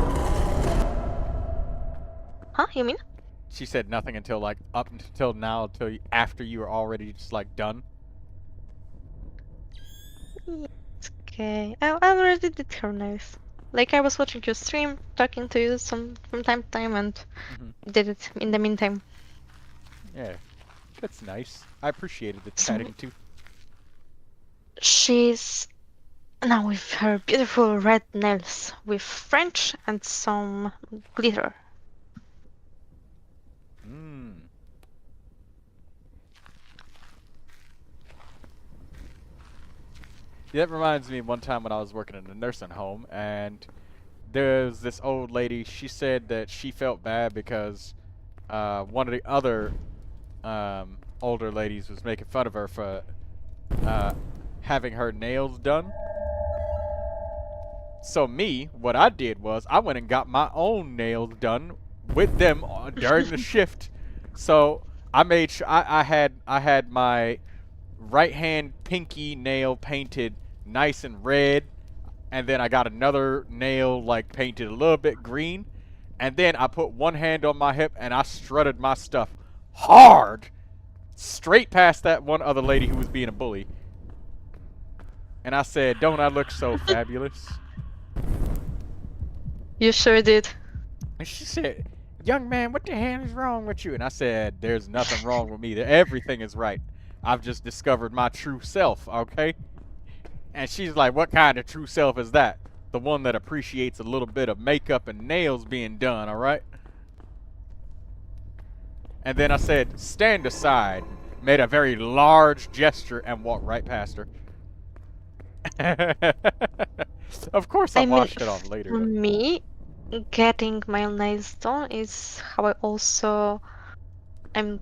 Huh? You mean? She said nothing until like up until now, after you were already just like done? Yeah, it's okay. I already did her nails. Like, I was watching your stream, talking to you from time to time, and did it in the meantime. Yeah, that's nice. I appreciated the chatting too. She's now with her beautiful red nails, with French and some glitter. Mmm. That reminds me of one time when I was working in a nursing home, and there's this old lady. She said that she felt bad because one of the other older ladies was making fun of her for having her nails done. So what I did was I went and got my own nails done with them during the shift. So I made sure I had my right hand pinky nail painted nice and red, and then I got another nail like painted a little bit green, and then I put one hand on my hip and I strutted my stuff hard straight past that one other lady who was being a bully, and I said, "Don't I look so fabulous?" You sure did. And she said, "Young man, what the hell is wrong with you?" And I said, "There's nothing wrong with me. Everything is right. I've just discovered my true self, okay?" And she's like, "What kind of true self is that?" "The one that appreciates a little bit of makeup and nails being done, alright?" And then I said, "Stand aside," made a very large gesture, and walked right past her. Of course, I I mean, washed it off For later. me, getting my nails done is how I also I'm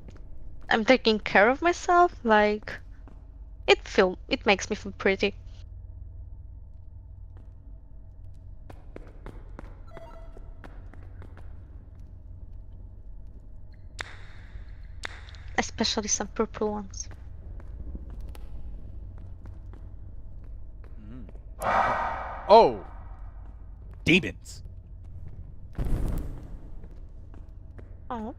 I'm taking care of myself. Like it makes me feel pretty. Especially some purple ones. Mm. Oh! Demons! Oh,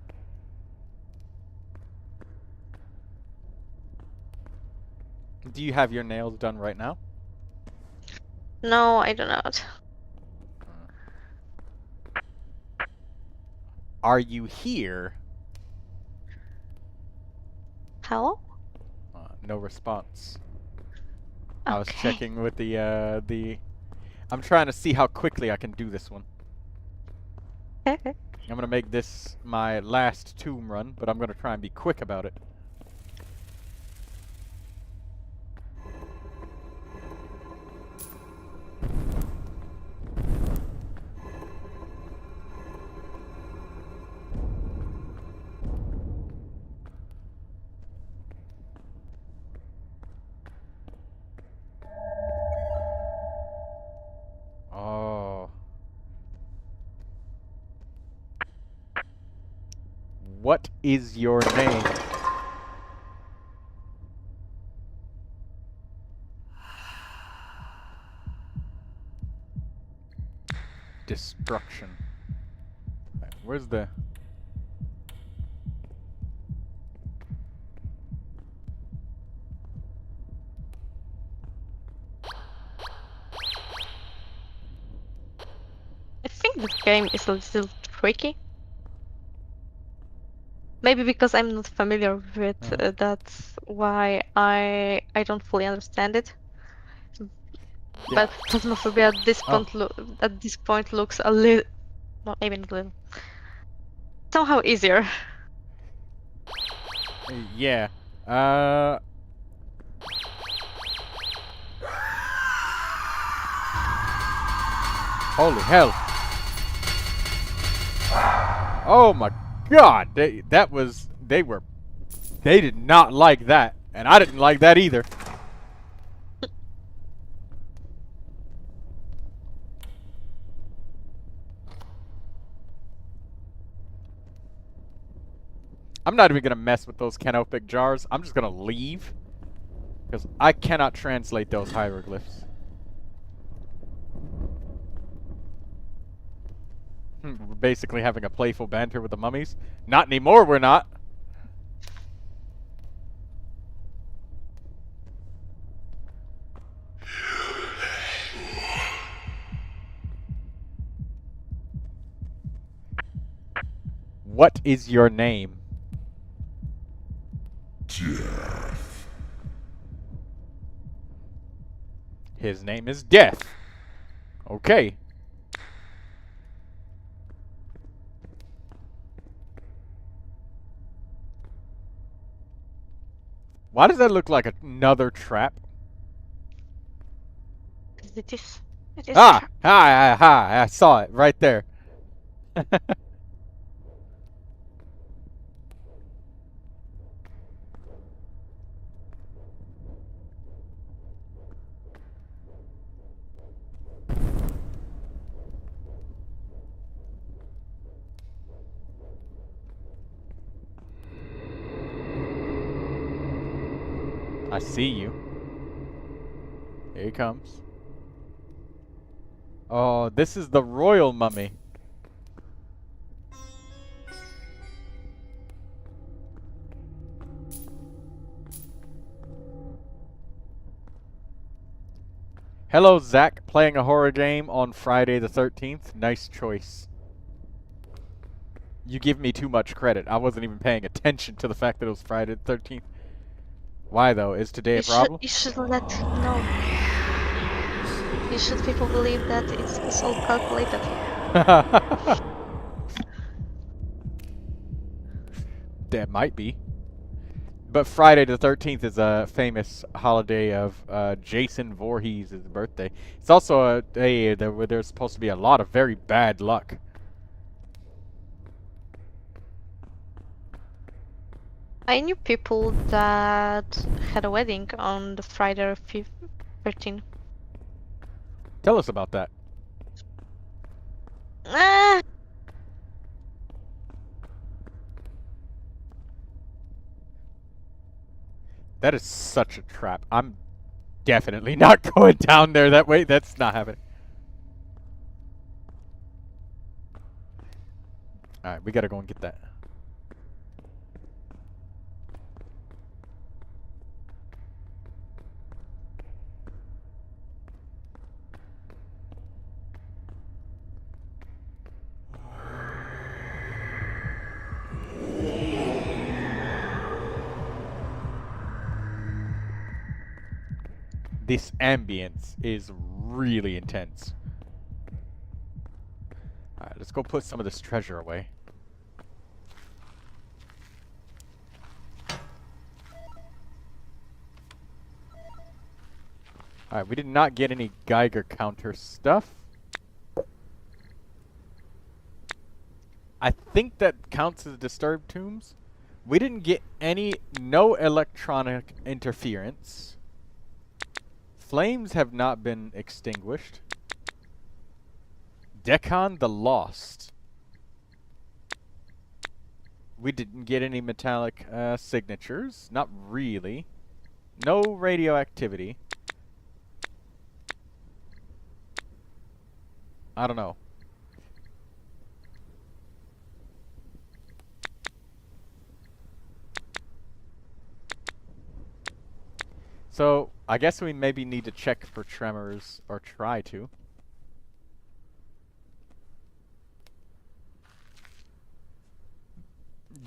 Do you have your nails done right now? no, I do not. Are you here? Hello? No response. I was Okay. checking with the... I'm trying to see how quickly I can do this one. Okay. I'm gonna make this my last tomb run, but I'm gonna try and be quick about it. Oh. What is your name? Destruction. Where's the... I think this game is a little tricky. Maybe because I'm not familiar with that's why I don't fully understand it. But Phasmophobia at this point looks a little, not maybe not a little, somehow easier. Yeah. Holy hell. Oh my god. They did not like that. And I didn't like that either. I'm not even gonna mess with those canopic jars. I'm just gonna leave. Because I cannot translate those hieroglyphs. We're basically having a playful banter with the mummies. Not anymore, we're not. What is your name? Death. His name is Death. Okay. Why does that look like another trap? It is. It is. Ah! I saw it right there. I see you. Here he comes. Oh, this is the royal mummy. Hello, Zach. Playing a horror game on Friday the 13th. Nice choice. You give me too much credit. I wasn't even paying attention to the fact that it was Friday the 13th. Why, though? Is today a problem? You should let no. You should people believe that it's all calculated. That might be. But Friday the 13th is a famous holiday of Jason Voorhees' birthday. It's also a day where there's supposed to be a lot of very bad luck. I knew people that had a wedding on the Friday 13th. Tell us about that. Ah, That is such a trap. I'm definitely not going down there that way. That's not happening. Alright, we gotta go and get that. This ambience is really intense. Alright, let's go put some of this treasure away. Alright, we did not get any Geiger counter stuff. I think that counts as disturbed tombs. We didn't get no electronic interference. Flames have not been extinguished. Decon the Lost. We didn't get any metallic signatures. Not really. No radioactivity. I don't know. So, I guess we maybe need to check for tremors, or try to.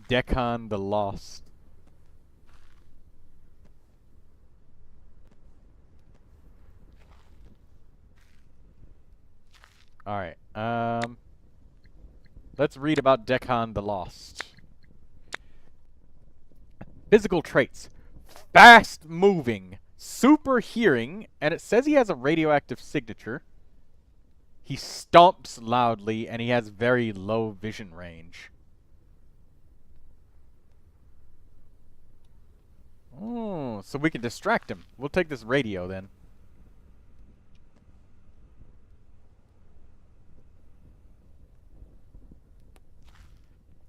Decon the Lost. Alright, let's read about Decon the Lost. Physical traits. Fast moving, super hearing, and it says he has a radioactive signature. He stomps loudly, and he has very low vision range. Oh, so we can distract him. We'll take this radio then.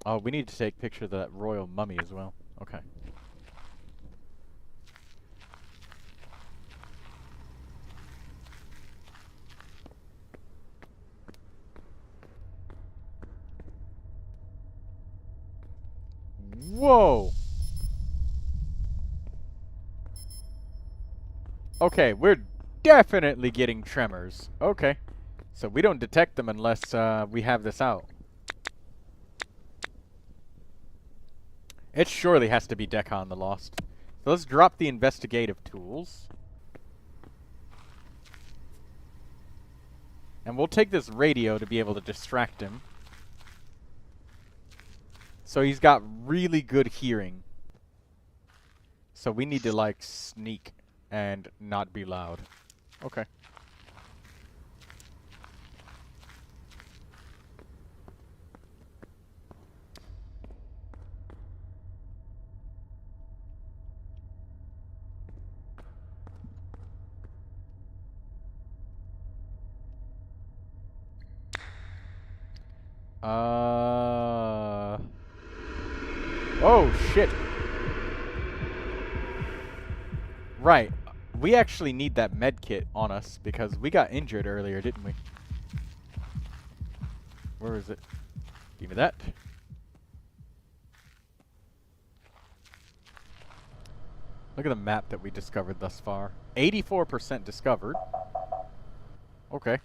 Oh, we need to take picture of that royal mummy as well. Okay. Whoa! Okay, we're definitely getting tremors. Okay. So we don't detect them unless we have this out. It surely has to be Decon the Lost. So let's drop the investigative tools. And we'll take this radio to be able to distract him. So he's got really good hearing. So we need to, like, sneak and not be loud. Okay. Oh, shit. Right. We actually need that med kit on us because we got injured earlier, didn't we? Where is it? Give me that. Look at the map that we discovered thus far. 84% discovered. Okay.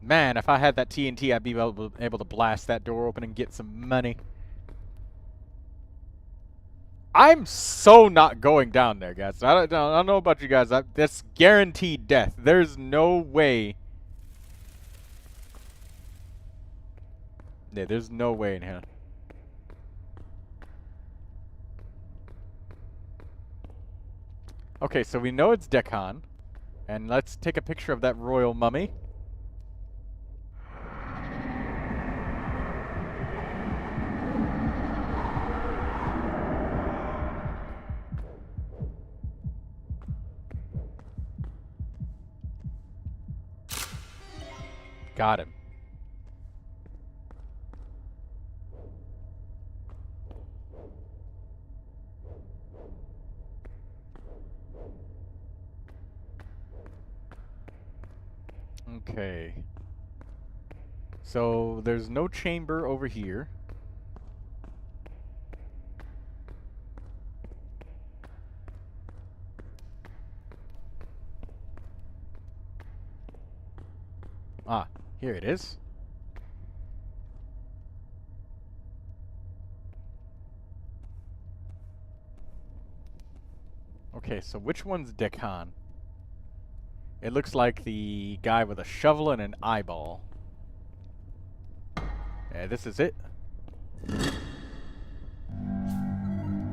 Man, if I had that TNT, I'd be able to blast that door open and get some money. I'm so not going down there, guys. I don't know about you guys. That's guaranteed death. There's no way. Yeah, there's no way in here. Okay, so we know it's Deccan. And let's take a picture of that royal mummy. Got him. Okay. So there's no chamber over here. Ah, here it is. Okay, so which one's Deccan? It looks like the guy with a shovel and an eyeball. Yeah, this is it.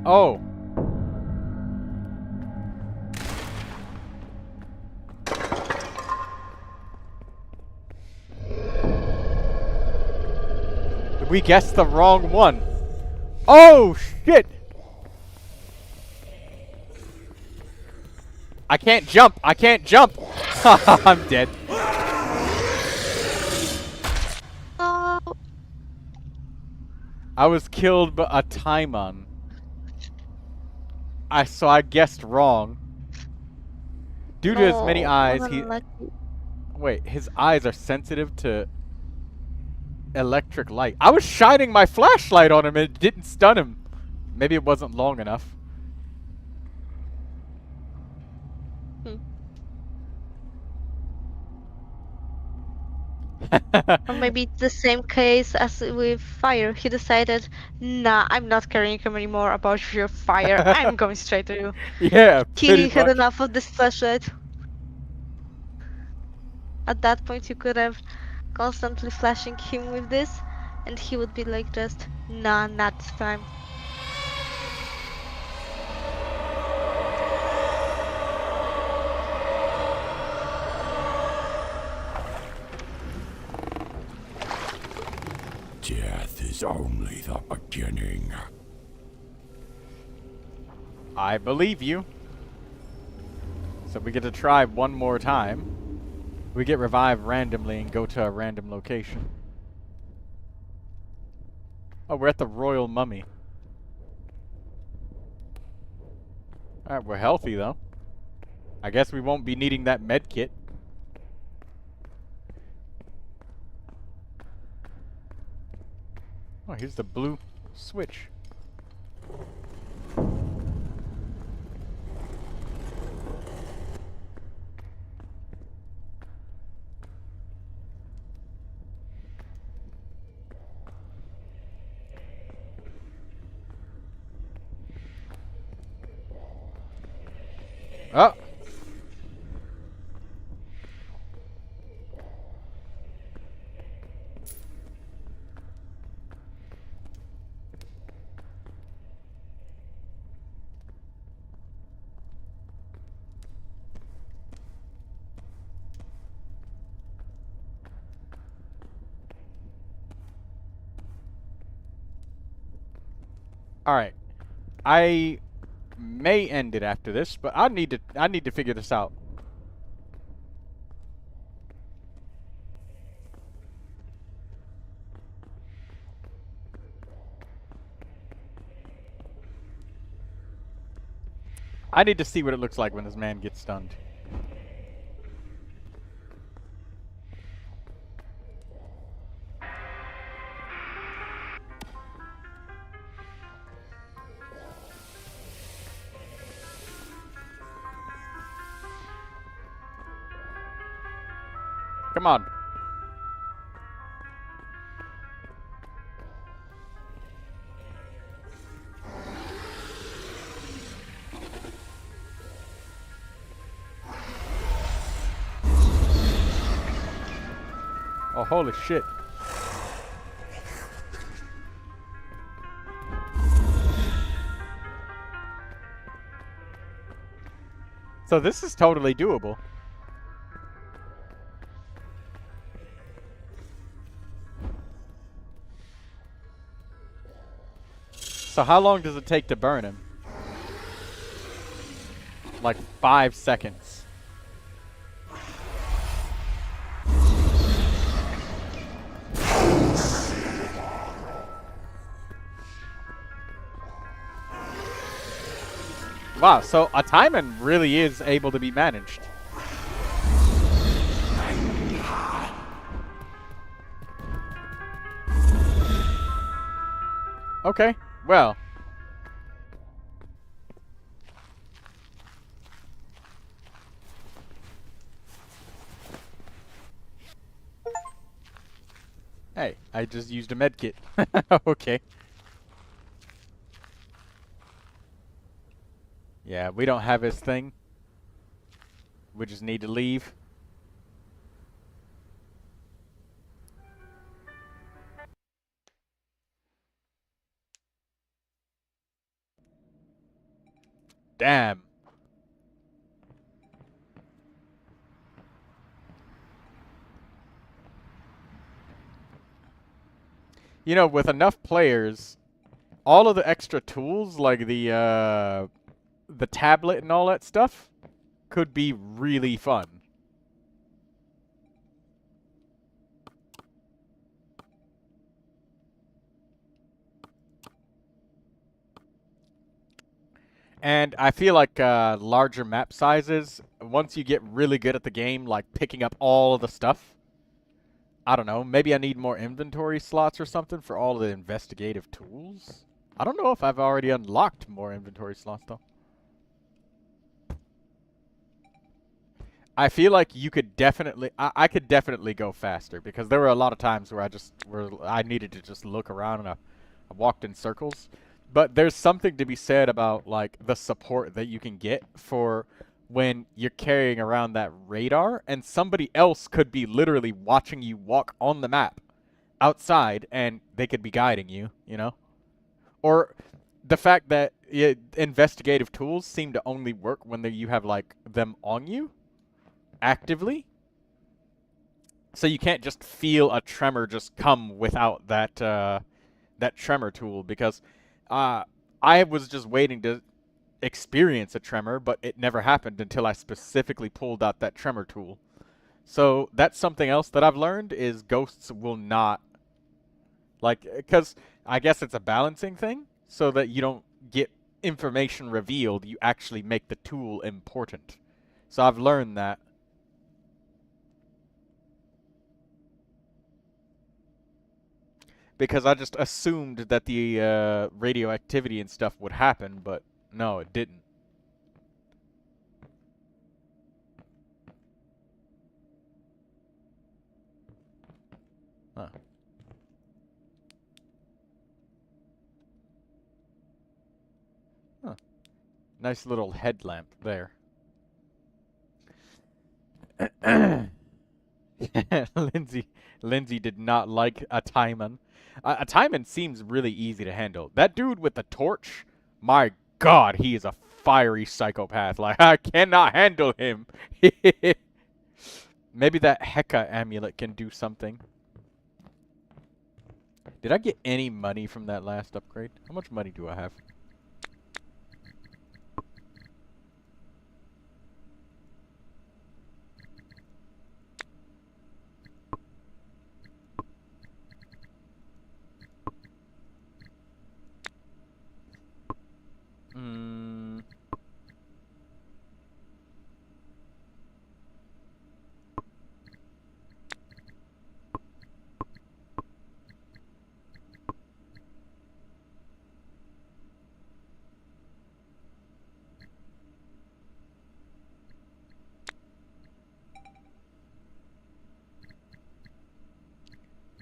Oh! We guessed the wrong one. Oh, shit! I can't jump! I can't jump! I'm dead. Oh, I was killed by a Taimon. So I guessed wrong. Due to his many no, eyes, what he... unlucky. Wait, his eyes are sensitive to electric light. I was shining my flashlight on him and it didn't stun him. Maybe it wasn't long enough. Or maybe it's the same case as with fire. He decided, nah, I'm not caring anymore about your fire. I'm going straight to you. Yeah, pretty He had much. enough of this flashlight. At that point, you could have constantly flashing him with this, and he would be like just, nah, not this time. Death is only the beginning. I believe you. So we get to try one more time. We get revived randomly and go to a random location. Oh, we're at the Royal Mummy. Alright, we're healthy though. I guess we won't be needing that med kit. Oh, here's the blue switch. Oh! Alright. I may end it after this, but I need to figure this out. I need to see what it looks like when this man gets stunned. Come on. Oh, holy shit. So this is totally doable. So how long does it take to burn him? Like 5 seconds. Wow, so a timing really is able to be managed. Okay, well. Hey, I just used a med kit. Okay. Yeah, we don't have his thing. We just need to leave. Damn. You know, with enough players, all of the extra tools like the tablet and all that stuff could be really fun. And I feel like larger map sizes, once you get really good at the game, like picking up all of the stuff, I don't know, maybe I need more inventory slots or something for all of the investigative tools? I don't know if I've already unlocked more inventory slots, though. I feel like you could definitely, I could definitely go faster, because there were a lot of times where I needed to just look around and I walked in circles. But there's something to be said about, like, the support that you can get for when you're carrying around that radar, and somebody else could be literally watching you walk on the map outside, and they could be guiding you, you know? Or the fact that investigative tools seem to only work when you have, like, them on you actively. So you can't just feel a tremor just come without that, that tremor tool, because I was just waiting to experience a tremor, but it never happened until I specifically pulled out that tremor tool. So that's something else that I've learned is ghosts will not, like, because I guess it's a balancing thing, so that you don't get information revealed, you actually make the tool important. So I've learned that. Because I just assumed that the radioactivity and stuff would happen, but no, it didn't. Huh. Huh. Nice little headlamp there. Lindsay did not like a Timon. A Timon seems really easy to handle. That dude with the torch, my god, he is a fiery psychopath. Like, I cannot handle him. Maybe that Heka amulet can do something. Did I get any money from that last upgrade? How much money do I have?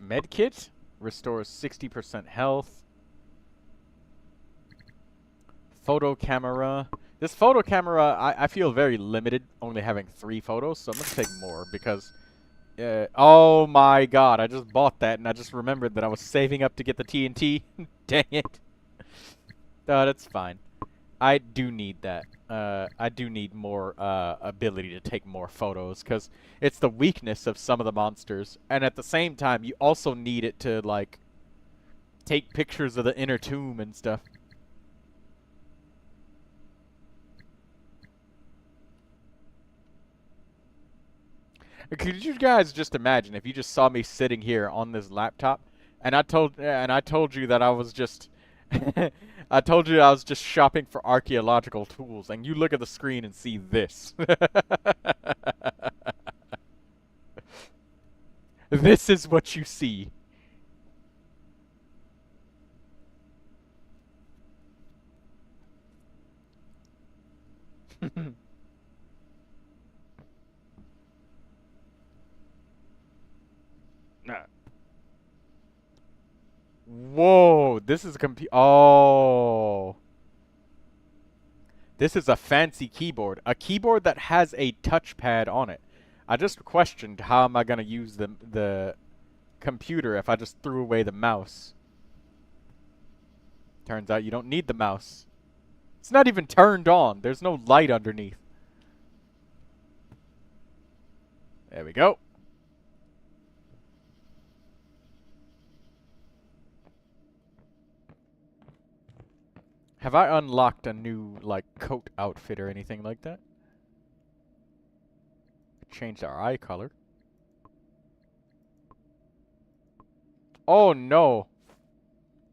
Medkit restores 60% health. Photo camera. This photo camera, I feel very limited, only having 3 photos, so I'm going to take more, because Oh my god, I just bought that and I just remembered that I was saving up to get the TNT. Dang it. Oh, that's fine. I do need that. I do need more ability to take more photos because it's the weakness of some of the monsters. And at the same time, you also need it to, like, take pictures of the inner tomb and stuff. Could you guys just imagine if you just saw me sitting here on this laptop and I told you that I was just I told you I was just shopping for archaeological tools and you look at the screen and see this. This is what you see. Nah. Whoa, this is oh. This is a fancy keyboard. A keyboard that has a touchpad on it. I just questioned how am I going to use the computer if I just threw away the mouse. Turns out you don't need the mouse. It's not even turned on. There's no light underneath. There we go. Have I unlocked a new, like, coat outfit or anything like that? Changed our eye color. Oh no.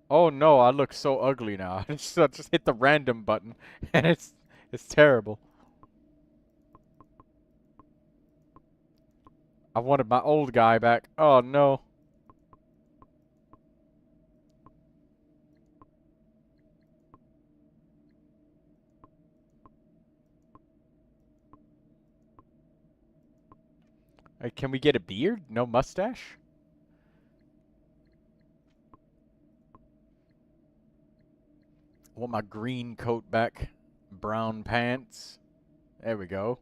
Oh no, I look so ugly now. I just hit the random button and it's terrible. I wanted my old guy back. Oh no. Can we get a beard? No mustache? I want my green coat back. Brown pants. There we go.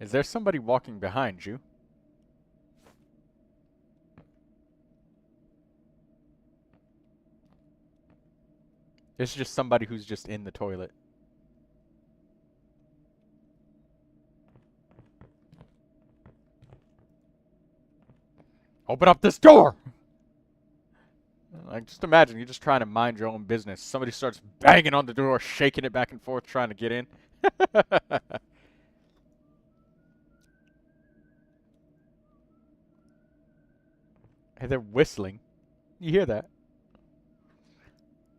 Is there somebody walking behind you? It's just somebody who's just in the toilet. Open up this door! Like, just imagine, you're just trying to mind your own business. Somebody starts banging on the door, shaking it back and forth, trying to get in. Hey, they're whistling. You hear that?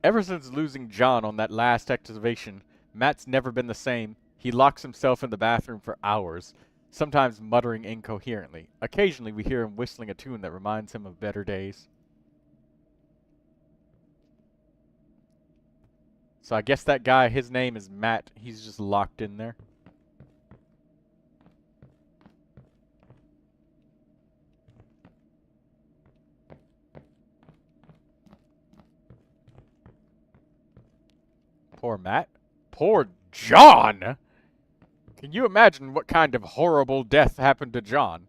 Ever since losing John on that last activation, Matt's never been the same. He locks himself in the bathroom for hours, sometimes muttering incoherently. Occasionally, we hear him whistling a tune that reminds him of better days. So I guess that guy, his name is Matt. He's just locked in there. Poor Matt. Poor John! Can you imagine what kind of horrible death happened to John?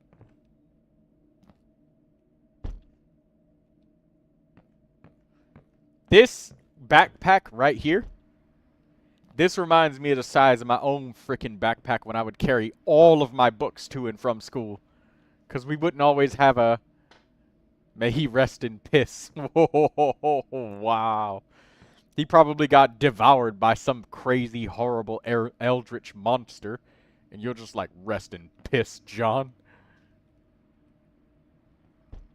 This backpack right here, this reminds me of the size of my own freaking backpack when I would carry all of my books to and from school. Because we wouldn't always have a... May he rest in piss. Wow. He probably got devoured by some crazy, horrible, eldritch monster. And you're just like, rest in piss, John.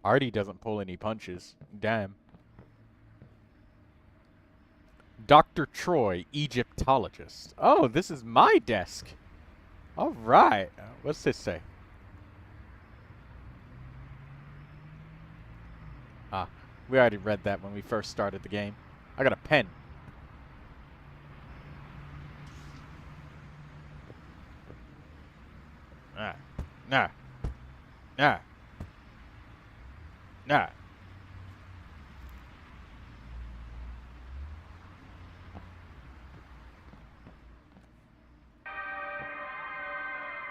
Artie doesn't pull any punches. Damn. Dr. Troy, Egyptologist. Oh, this is my desk. All right. What's this say? Ah, we already read that when we first started the game. I got a pen. Nah. Nah. Nah. Nah.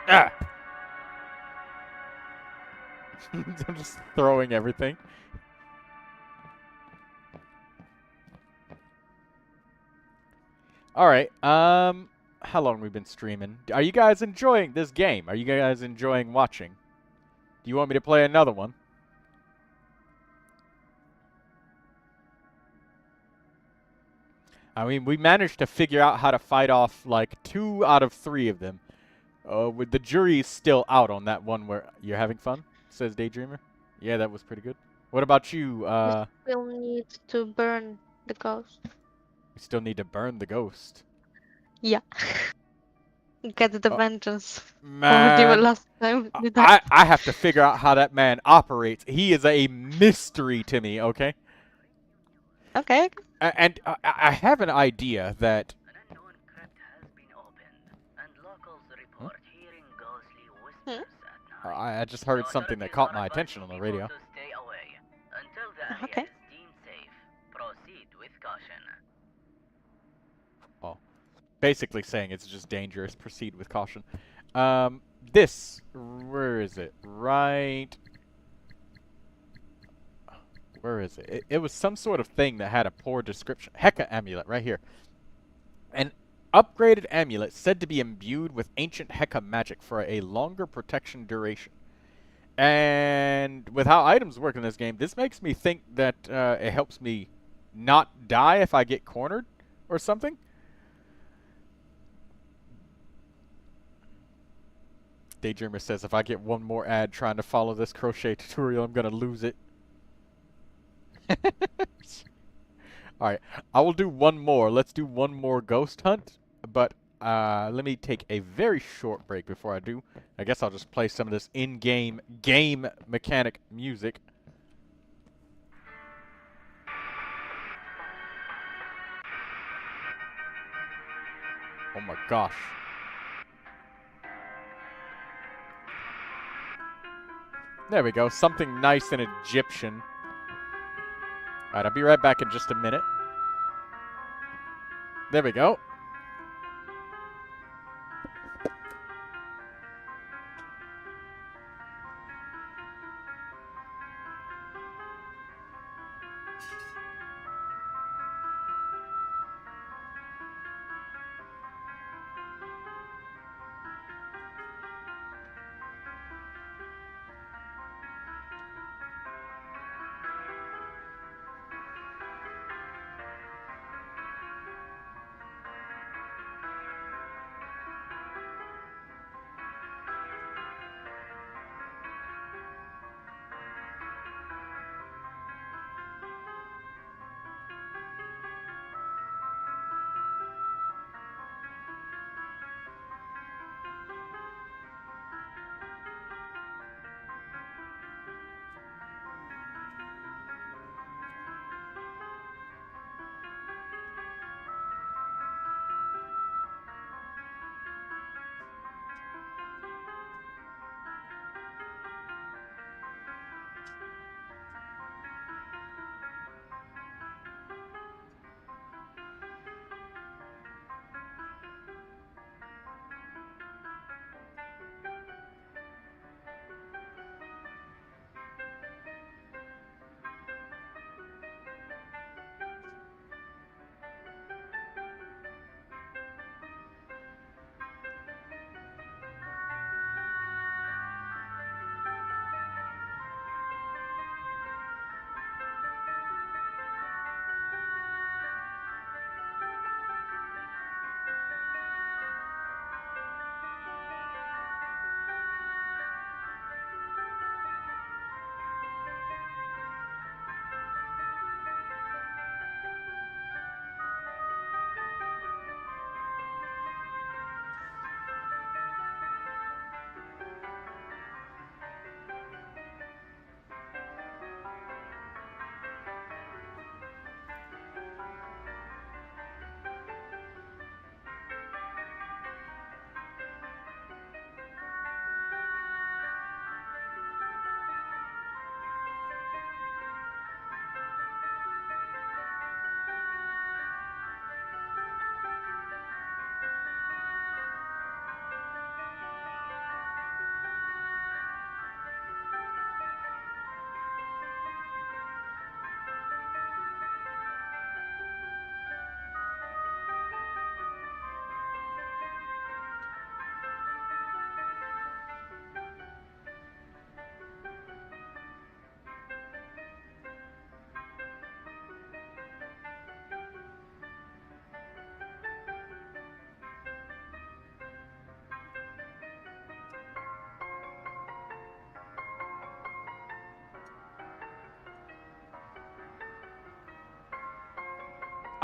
Ah! I'm just throwing everything. All right. How long we been streaming? Are you guys enjoying this game? Are you guys enjoying watching? Do you want me to play another one? I mean, we managed to figure out how to fight off like 2 out of 3 of them. With the jury's still out on that one where you're having fun, says Daydreamer. Yeah, that was pretty good. What about you? We still need to burn the ghost. We still need to burn the ghost. Yeah. Get the Oh, vengeance for the Man, last time we died. I have to figure out how that man operates. He is a mystery to me, okay? Okay. And I have an idea that... An unknown crypt has been opened, and locals report hearing ghostly Hmm? whispers at night. I just heard The something that authorities caught are my advising attention on the people radio. to stay away until the area Okay. is deemed safe. Proceed with caution. Oh, basically saying it's just dangerous. Proceed with caution. This, where is it? Right. Where is it? It was some sort of thing that had a poor description. Heka amulet, right here. An upgraded amulet said to be imbued with ancient Heka magic for a longer protection duration. And with how items work in this game, this makes me think that it helps me not die if I get cornered or something. Daydreamer says if I get one more ad trying to follow this crochet tutorial, I'm going to lose it. Alright, I will do one more. Let's do one more ghost hunt. But let me take a very short break before I do. I guess I'll just play some of this in-game game mechanic music. Oh my gosh. There we go. Something nice and Egyptian. Alright, I'll be right back in just a minute. There we go.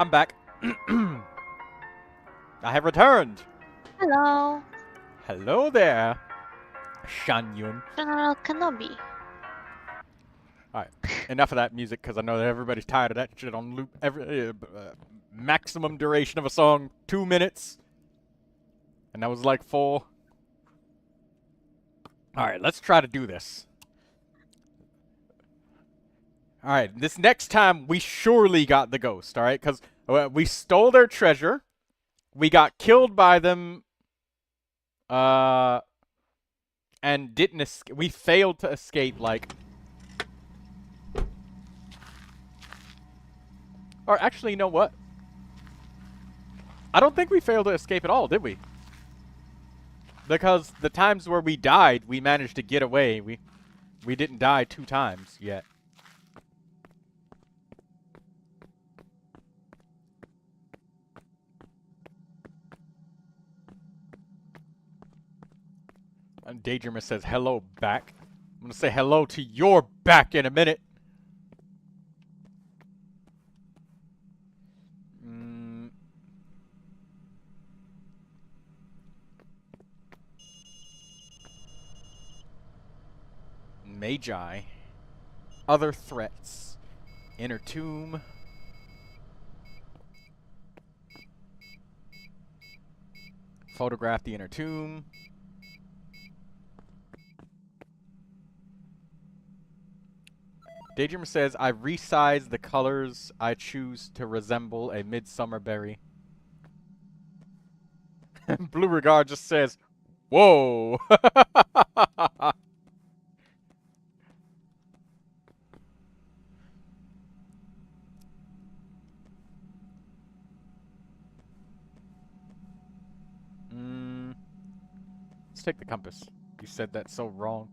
I'm back. I have returned. Hello, Hello there, Shanyun. General Kenobi. Alright, enough of that music, because I know that everybody's tired of that shit on loop. Maximum duration of a song, 2 minutes. And that was like 4. Alright, let's try to do this. Alright, this next time, we surely got the ghost, alright? Because we stole their treasure. We got killed by them. And didn't escape. We failed to escape, like... Or actually, you know what? I don't think we failed to escape at all, did we? Because the times where we died, we managed to get away. We didn't die 2 times yet. And Daydreamer says, hello, back. I'm gonna say hello to your back in a minute. Magi. Other threats. Inner tomb. Photograph the inner tomb. Daydreamer says, I resized the colors I choose to resemble a midsummer berry. Blue Regard just says, whoa! Let's take the compass. You said that so wrong.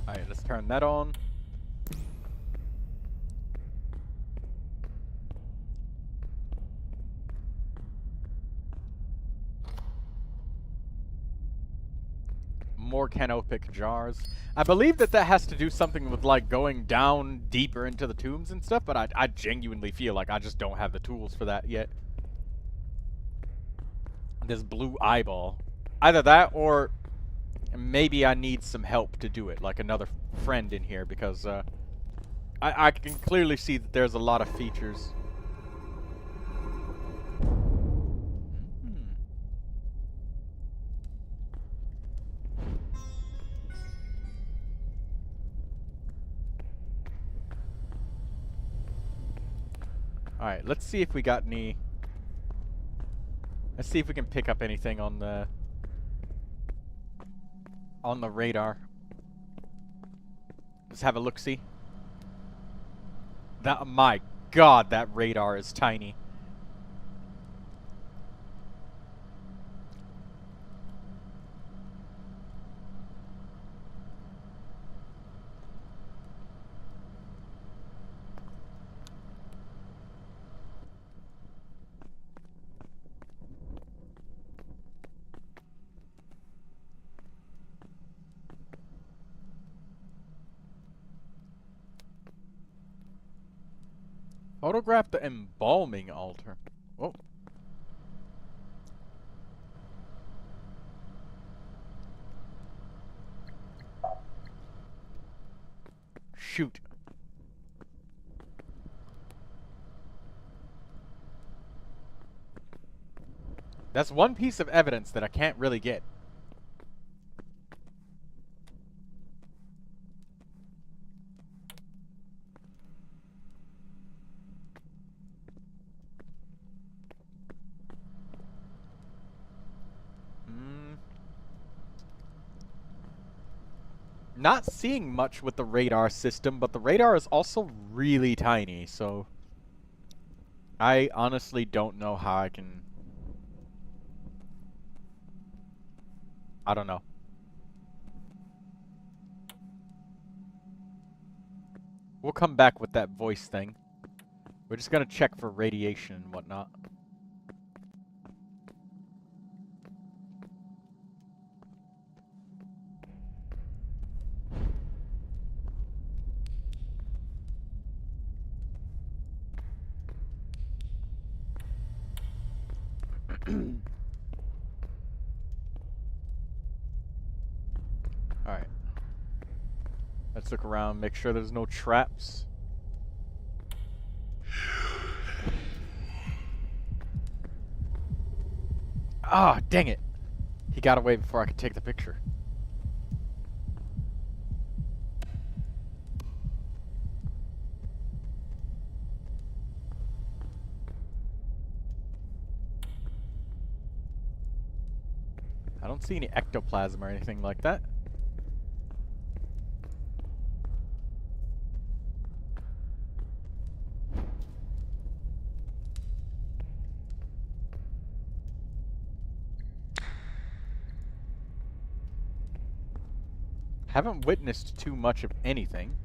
Alright, let's turn that on. More canopic jars. I believe that has to do something with, like, going down deeper into the tombs and stuff, but I genuinely feel like I just don't have the tools for that yet. This blue eyeball. Either that, or maybe I need some help to do it, like another friend in here, because, I can clearly see that there's a lot of features. Alright, let's see if we got any... Let's see if we can pick up anything on the radar. Let's have a look-see. That, my god, that radar is tiny. Photograph the embalming altar. Whoa. Shoot. That's one piece of evidence that I can't really get. Not seeing much with the radar system, but the radar is also really tiny, so I honestly don't know how I can... I don't know. We'll come back with that voice thing. We're just gonna check for radiation and whatnot. Alright. Let's look around, make sure there's no traps. Ah, dang it! He got away before I could take the picture. I don't see any ectoplasm or anything like that. Haven't witnessed too much of anything.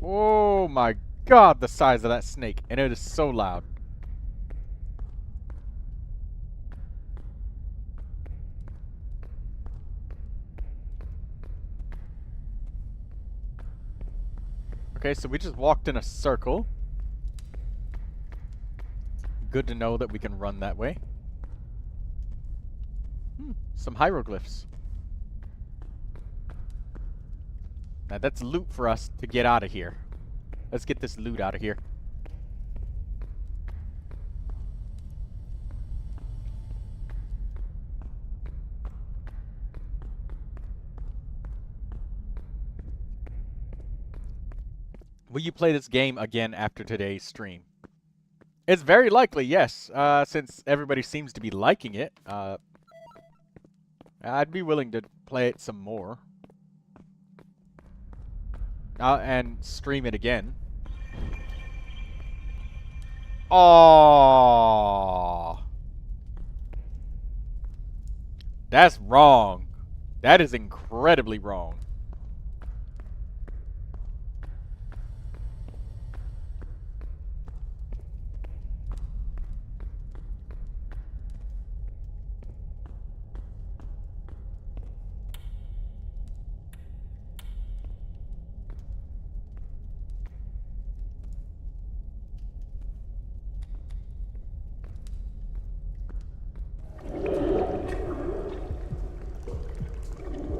Oh my god, the size of that snake. And it is so loud. Okay, so we just walked in a circle. Good to know that we can run that way. Some hieroglyphs. Now that's loot for us to get out of here. Let's get this loot out of here. Will you play this game again after today's stream? It's very likely, yes. Since everybody seems to be liking it, I'd be willing to play it some more. And stream it again. Oh, that's wrong. That is incredibly wrong.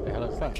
The hell is that?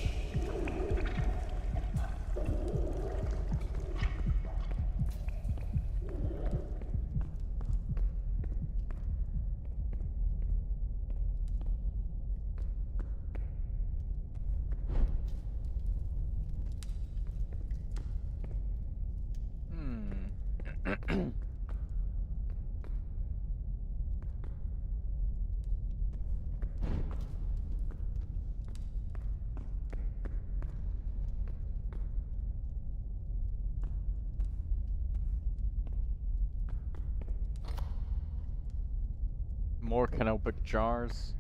More canopic jars.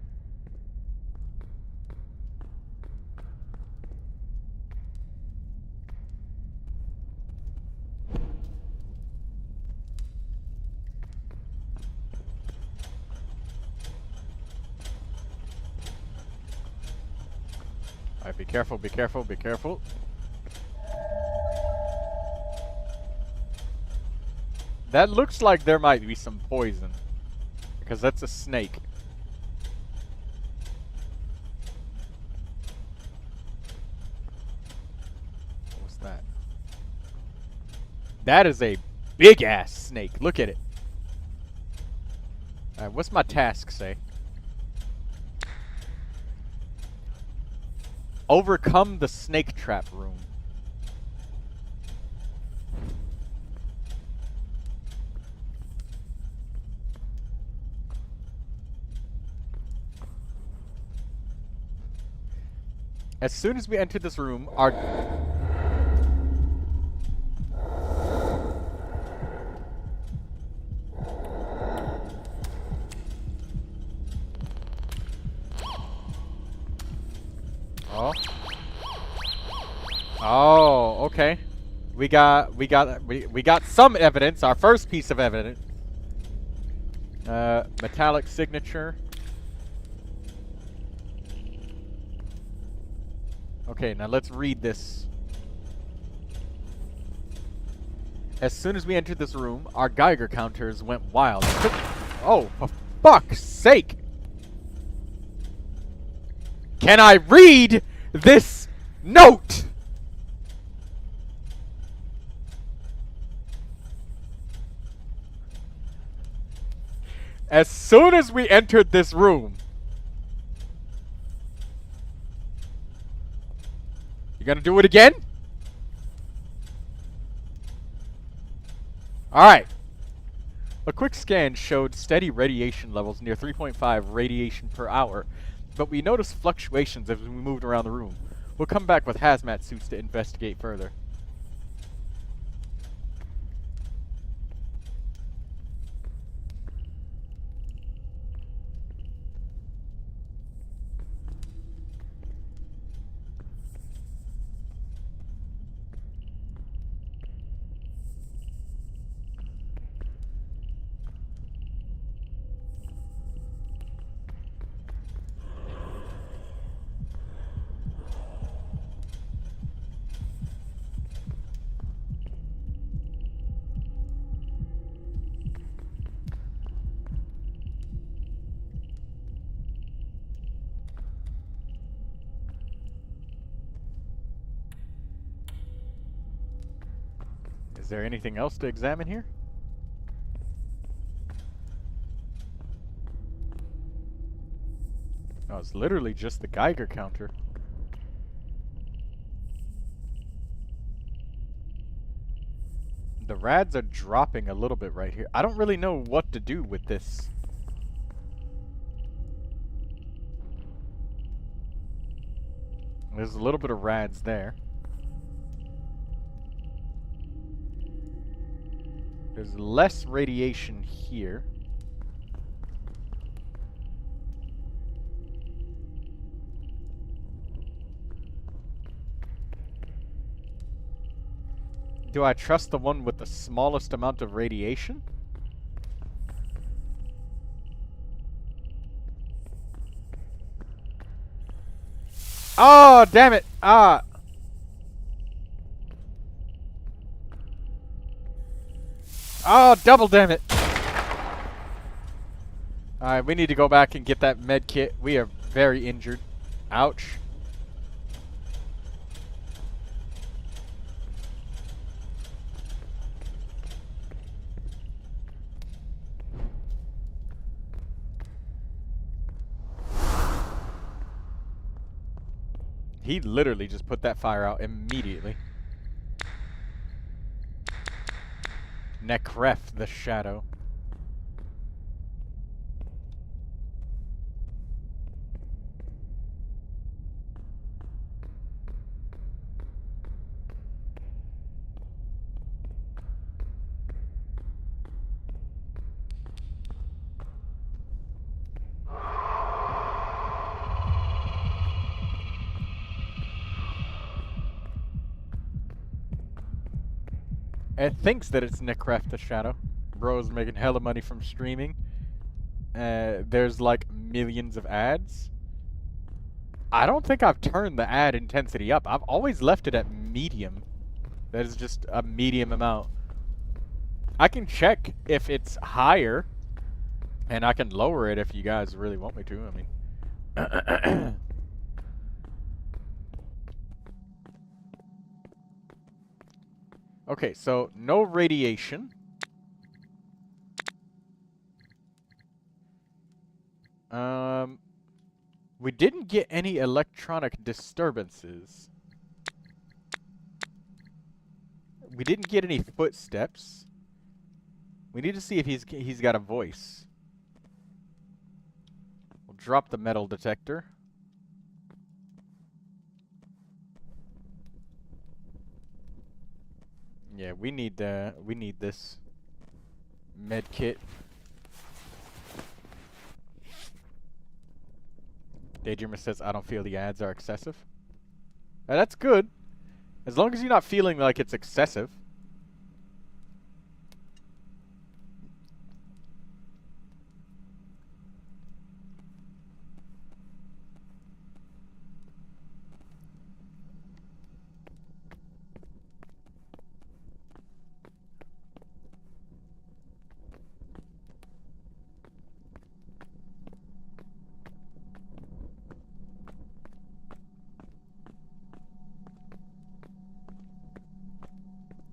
Alright, be careful, be careful, be careful. That looks like there might be some poison. Because that's a snake. What's that? That is a big ass snake. Look at it. Alright, what's my task say? Overcome the snake trap room. As soon as we enter this room, our... Oh. Oh, okay. We got some evidence. Our first piece of evidence. Metallic signature. Okay, now let's read this. As soon as we entered this room, our Geiger counters went wild. Oh, for fuck's sake! Can I read this note? As soon as we entered this room, you gonna do it again? Alright. A quick scan showed steady radiation levels near 3.5 radiation per hour, but we noticed fluctuations as we moved around the room. We'll come back with hazmat suits to investigate further. Is there anything else to examine here? No, it's literally just the Geiger counter. The rads are dropping a little bit right here. I don't really know what to do with this. There's a little bit of rads there. There's less radiation here. Do I trust the one with the smallest amount of radiation? Oh, damn it! Ah! Oh, double damn it! Alright, we need to go back and get that med kit. We are very injured. Ouch. He literally just put that fire out immediately. Necref the Shadow. It thinks that it's Necref the Shadow. Bro's making hella money from streaming. There's like millions of ads. I don't think I've turned the ad intensity up. I've always left it at medium. That is just a medium amount. I can check if it's higher, and I can lower it if you guys really want me to. I mean... Okay, so no radiation. We didn't get any electronic disturbances. We didn't get any footsteps. We need to see if he's got a voice. We'll drop the metal detector. Yeah, we need this med kit. Daydreamer says, I don't feel the ads are excessive. That's good. As long as you're not feeling like it's excessive.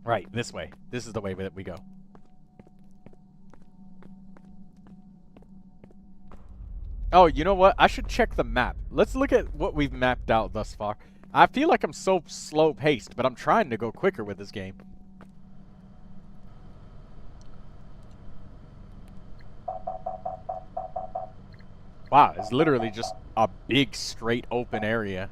Right, this way. This is the way that we go. Oh, you know what? I should check the map. Let's look at what we've mapped out thus far. I feel like I'm so slow-paced, but I'm trying to go quicker with this game. Wow, it's literally just a big, straight, open area.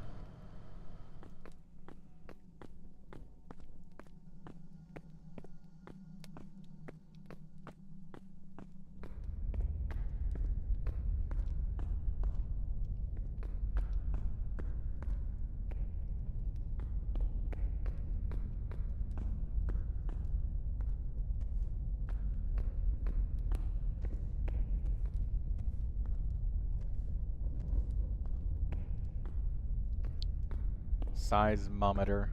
Seismometer.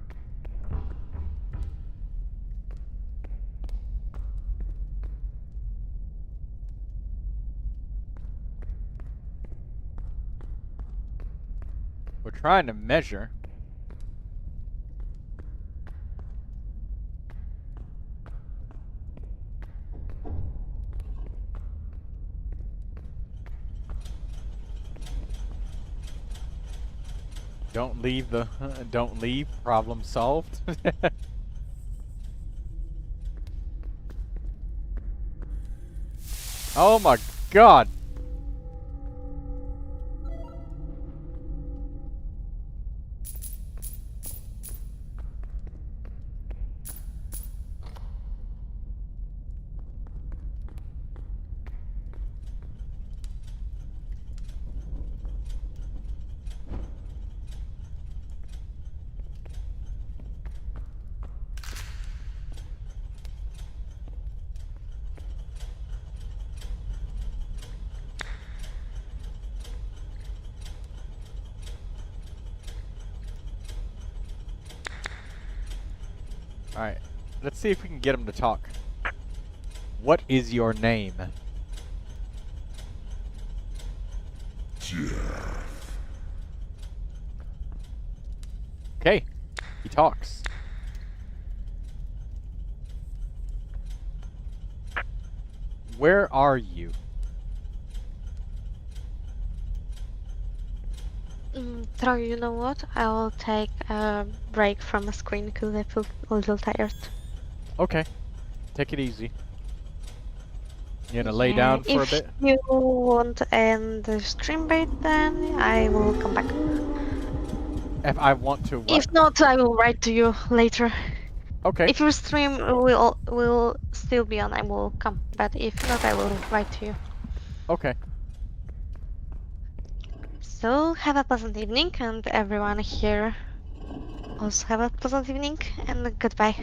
We're trying to measure. Don't leave the don't leave, problem solved. Oh my god. Alright, let's see if we can get him to talk. What is your name? Death. Okay, he talks. Where are you? Troy, you know what? I will take a break from the screen because I feel a little tired. Okay, take it easy. You gonna lay down for a bit? If you want to end the stream bait, then I will come back. If I want to what? If not, I will write to you later. Okay. If your stream will still be on, I will come. But if not, I will write to you. Okay. So have a pleasant evening, and everyone here also have a pleasant evening, and goodbye.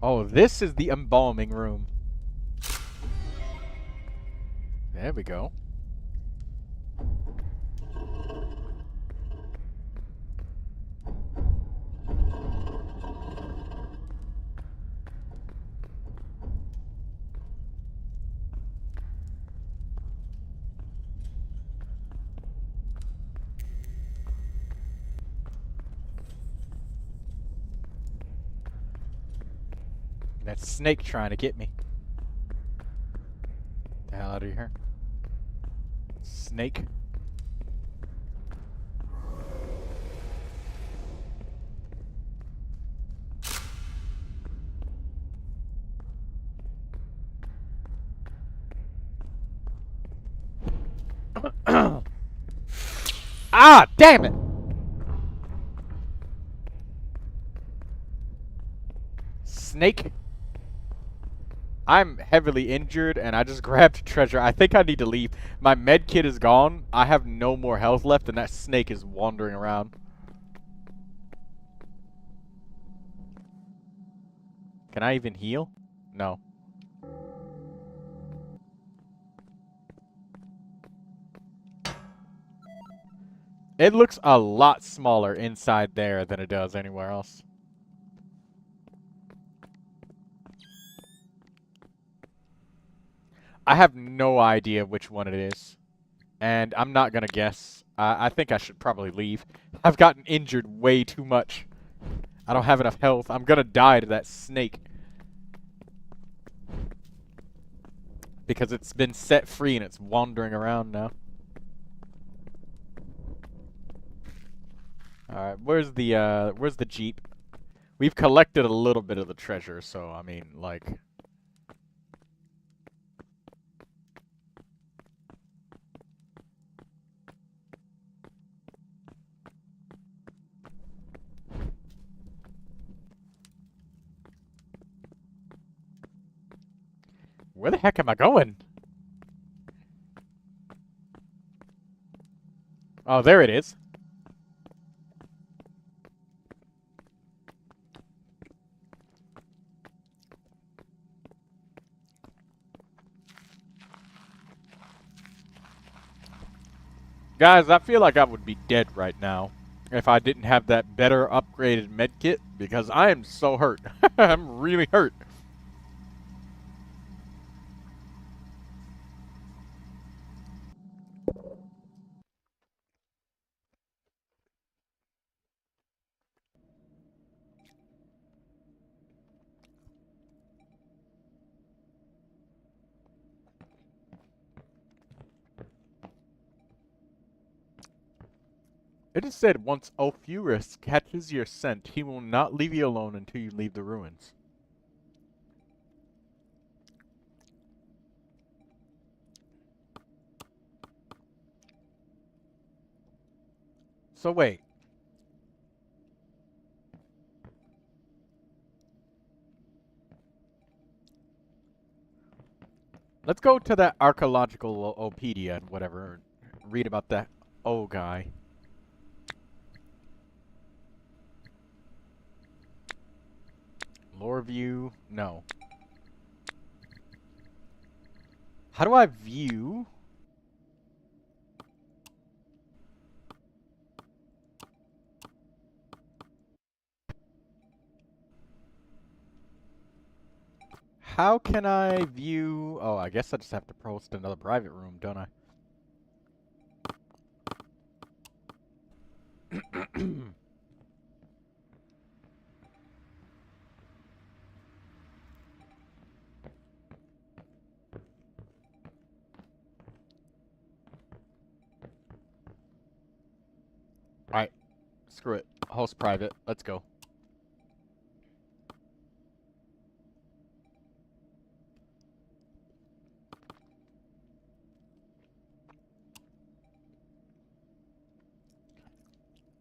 Oh, this is the embalming room. There we go. snake trying to get me. The hell out of here. Snake. Ah, damn it! Snake. I'm heavily injured and I just grabbed treasure. I think I need to leave. My med kit is gone. I have no more health left and that snake is wandering around. Can I even heal? No. It looks a lot smaller inside there than it does anywhere else. I have no idea which one it is. And I'm not gonna guess. I think I should probably leave. I've gotten injured way too much. I don't have enough health. I'm gonna die to that snake. Because it's been set free and it's wandering around now. Alright, where's the Jeep? We've collected a little bit of the treasure, so I mean, like... Where the heck am I going? Oh, there it is. Guys, I feel like I would be dead right now if I didn't have that better upgraded medkit because I am so hurt. I'm really hurt. It is said once Ophiuchus catches your scent, he will not leave you alone until you leave the ruins. So wait. Let's go to that archaeological opedia and whatever. Read about that O guy. Lore view? No. How do I view? How can I view... Oh, I guess I just have to post another private room, don't I? Alright. Screw it. Host private. Let's go.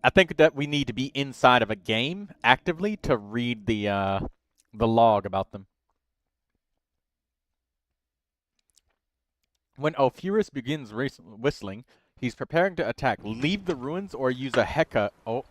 I think that we need to be inside of a game actively to read the log about them. When Ophiuchus begins whistling, he's preparing to attack. Leave the ruins or use a Heka. Oh.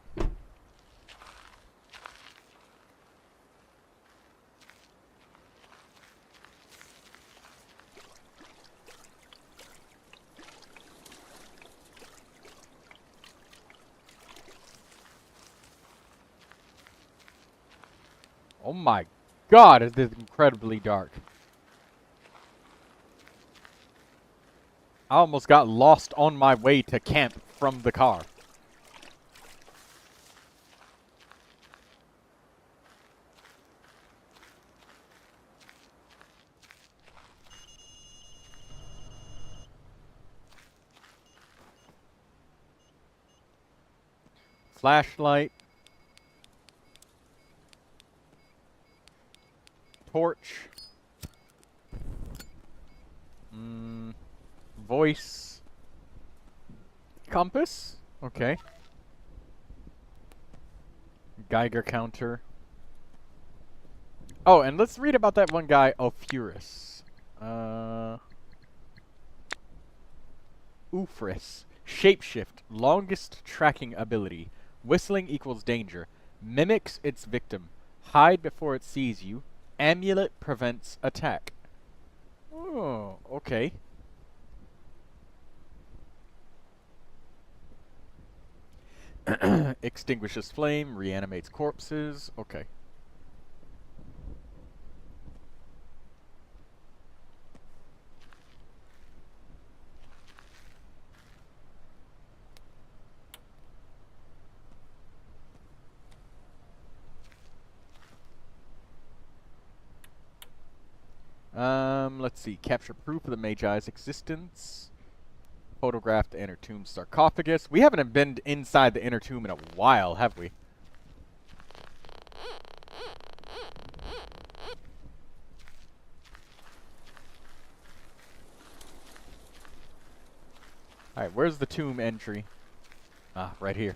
Oh my god, is this incredibly dark. I almost got lost on my way to camp from the car. Flashlight. Torch. Voice. Compass. Okay. Geiger counter. Oh, and let's read about that one guy, Ophurus. Oofris. Shapeshift. Longest tracking ability. Whistling equals danger. Mimics its victim. Hide before it sees you. Amulet prevents attack. Oh, okay. Extinguishes flame, reanimates corpses. Okay. Let's see. Capture proof of the Magi's existence. Photograph the inner tomb sarcophagus. We haven't been inside the inner tomb in a while, have we? Alright, where's the tomb entry? Ah, right here.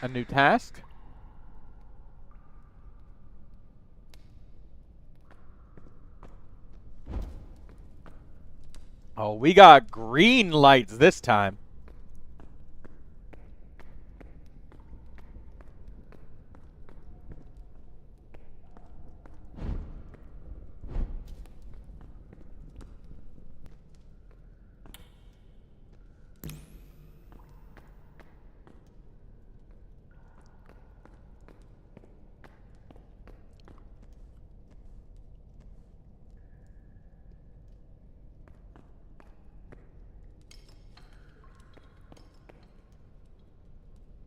A new task? Oh, we got green lights this time.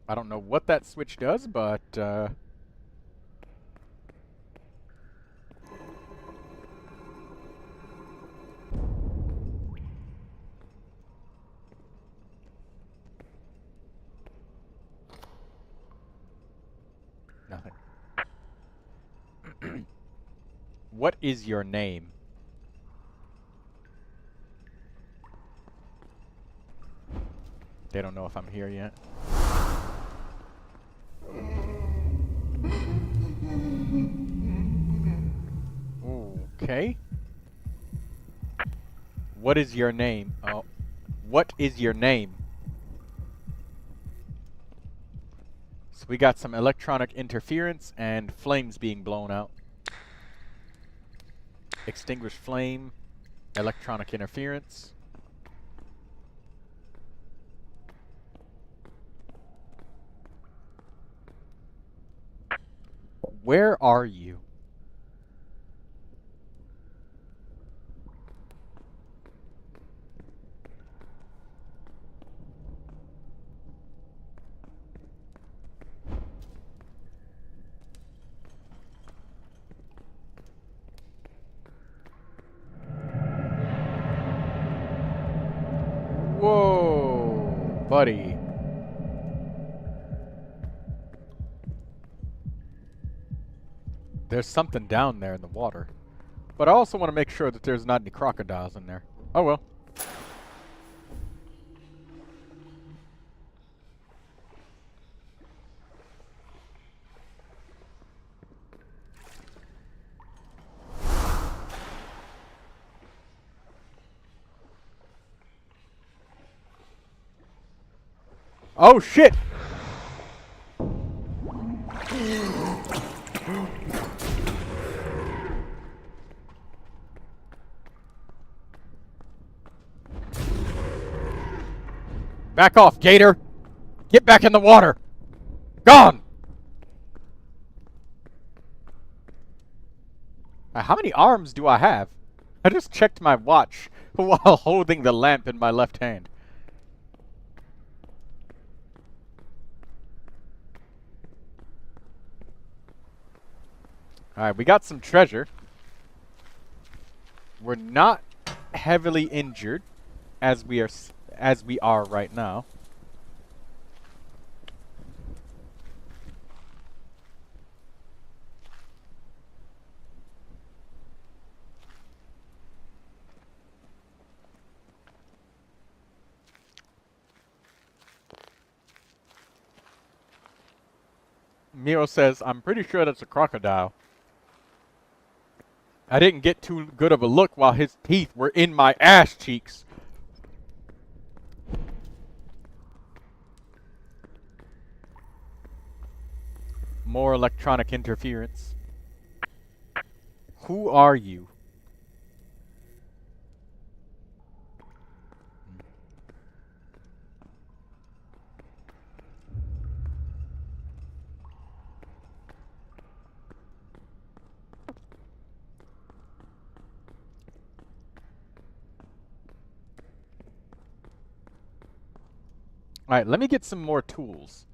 I don't know what that switch does, but, nothing. What is your name? They don't know if I'm here yet. Okay. What is your name? Oh. What is your name? So we got some electronic interference and flames being blown out. Extinguish flame. Electronic interference. Where are you? Whoa, buddy. There's something down there in the water. But I also want to make sure that there's not any crocodiles in there. Oh well. Oh shit! Back off, Gator! Get back in the water! Gone! How many arms do I have? I just checked my watch while holding the lamp in my left hand. Alright, we got some treasure. We're not heavily injured as we are right now. Miro says, I'm pretty sure that's a crocodile. I didn't get too good of a look while his teeth were in my ass cheeks. More electronic interference. Who are you? Alright, let me get some more tools.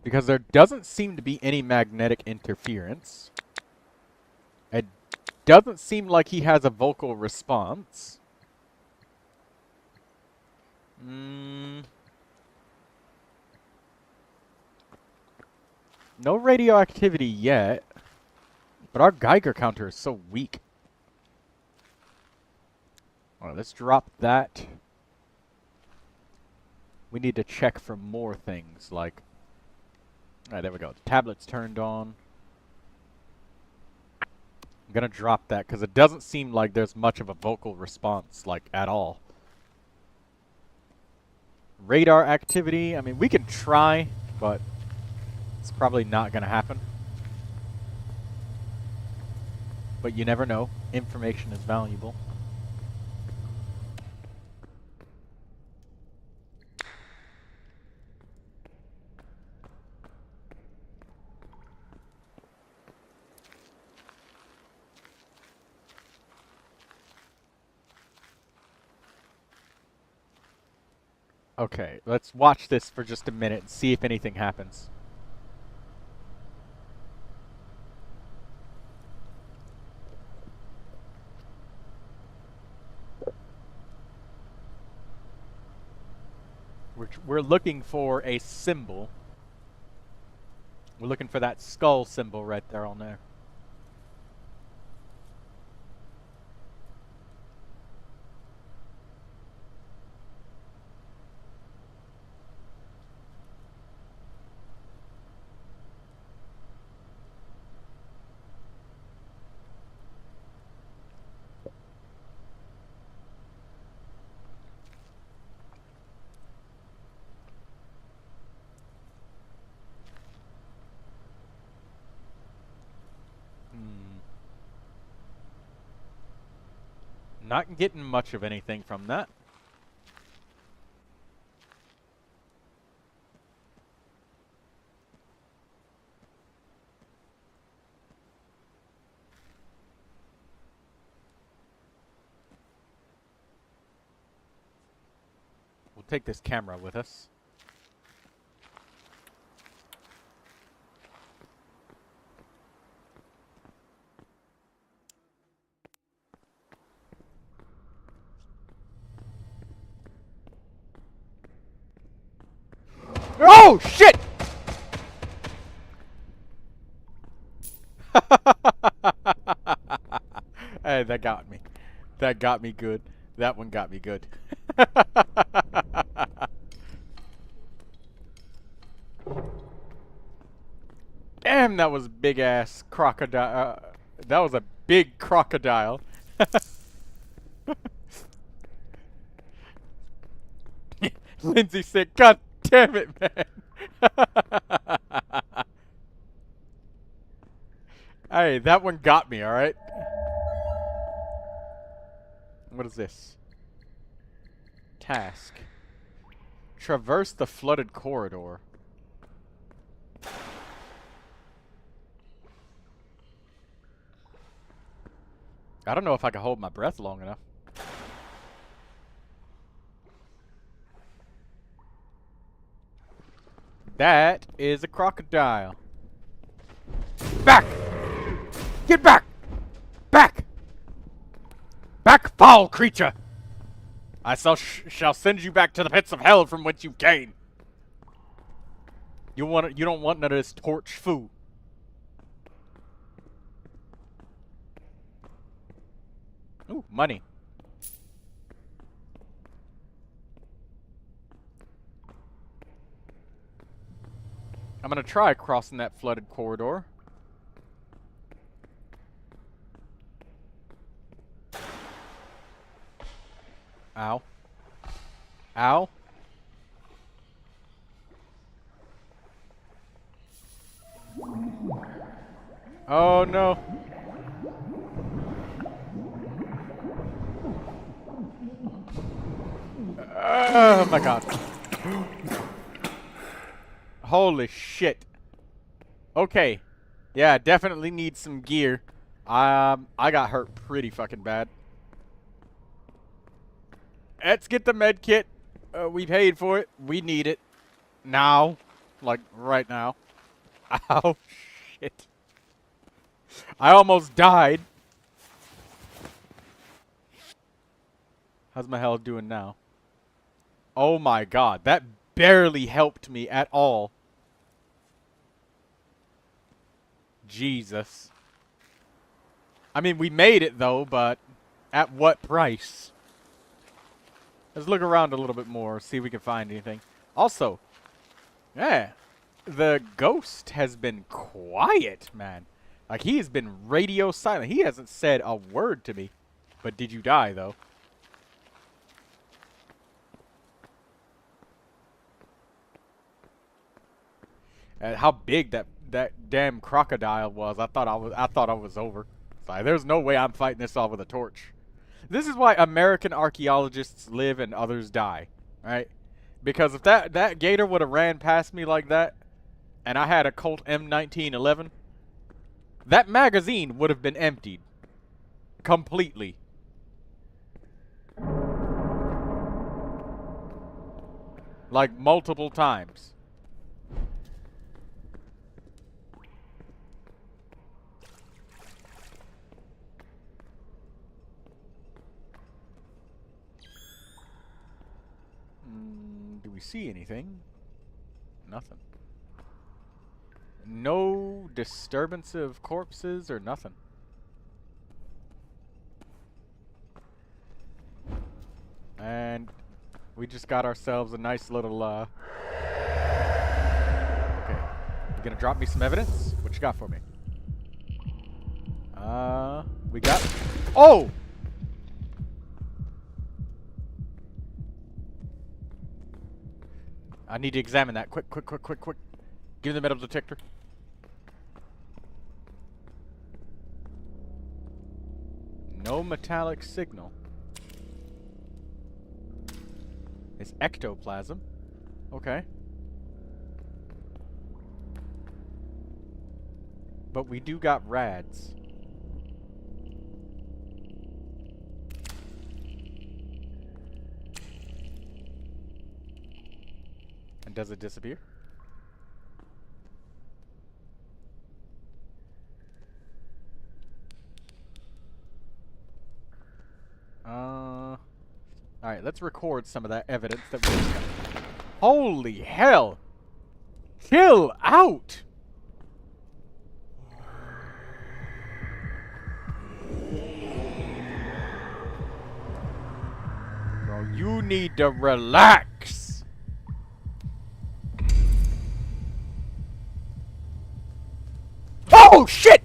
Because there doesn't seem to be any magnetic interference. It doesn't seem like he has a vocal response. No radioactivity yet. But our Geiger counter is so weak. Alright, let's drop that. We need to check for more things, like... Alright, there we go. The tablet's turned on. I'm gonna drop that, because it doesn't seem like there's much of a vocal response, like, at all. Radar activity, I mean, we can try, but it's probably not gonna happen. But you never know. Information is valuable. Okay, let's watch this for just a minute and see if anything happens. We're looking for a symbol. We're looking for that skull symbol right there on there. Not getting much of anything from that. We'll take this camera with us. Oh, shit! Hey, that got me. That got me good. That one got me good. Damn, that was big ass crocodile. That was a big crocodile. Lindsay said, God damn it, man. Hey, that one got me, alright? What is this? Task. Traverse the flooded corridor. I don't know if I can hold my breath long enough. That is a crocodile. Back! Get back! Back! Back, foul creature! I shall send you back to the pits of hell from whence you came. You don't want none of this torch foo. Ooh, money. I'm gonna try crossing that flooded corridor. Ow. Ow. Oh no. Oh my god. Holy shit. Okay. Yeah, definitely need some gear. I got hurt pretty fucking bad. Let's get the med kit. We paid for it. We need it. Now. Like, right now. Ow. Shit. I almost died. How's my health doing now? Oh my god. That barely helped me at all. Jesus. I mean, we made it though, but at what price? Let's look around a little bit more, see if we can find anything. Also, yeah, the ghost has been quiet, man. Like, he has been radio silent. He hasn't said a word to me. But did you die, though? How big that damn crocodile was. I thought I was over. Like, there's no way I'm fighting this off with a torch. This is why American archaeologists live and others die, right? Because if that gator would have ran past me like that, and I had a Colt M1911, that magazine would have been emptied completely. Like multiple times. Do we see anything? Nothing. No disturbance of corpses or nothing. And we just got ourselves a nice little, Okay. You gonna drop me some evidence? What you got for me? We got... Oh! I need to examine that. Quick. Give me the metal detector. No metallic signal. It's ectoplasm. Okay. But we do got rads. And does it disappear? Alright, let's record some of that evidence that we got. Holy hell! Chill out! Bro, you need to relax! Oh, shit!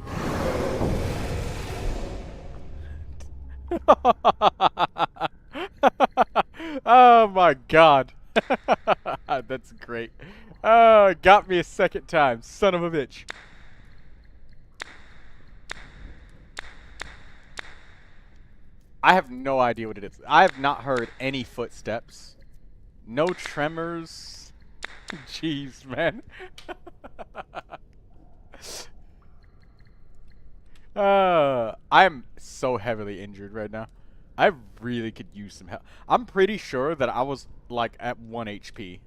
Oh my god. That's great. Oh, got me a second time. Son of a bitch. I have no idea what it is. I have not heard any footsteps. No tremors. Jeez, man. I'm so heavily injured right now. I really could use some help. I'm pretty sure that I was like at 1 HP.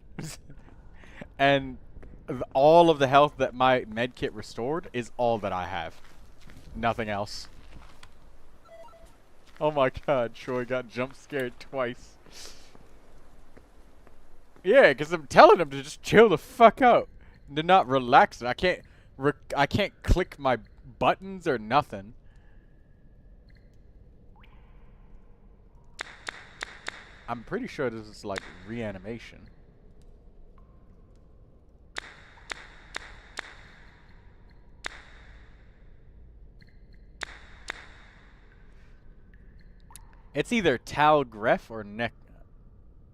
And all of the health that my med kit restored is all that I have. Nothing else. Oh my god, Troy got jump scared twice. Yeah, because I'm telling him to just chill the fuck out. To not relax it. I can't click my buttons or nothing. I'm pretty sure this is like reanimation. It's either Tal Gref or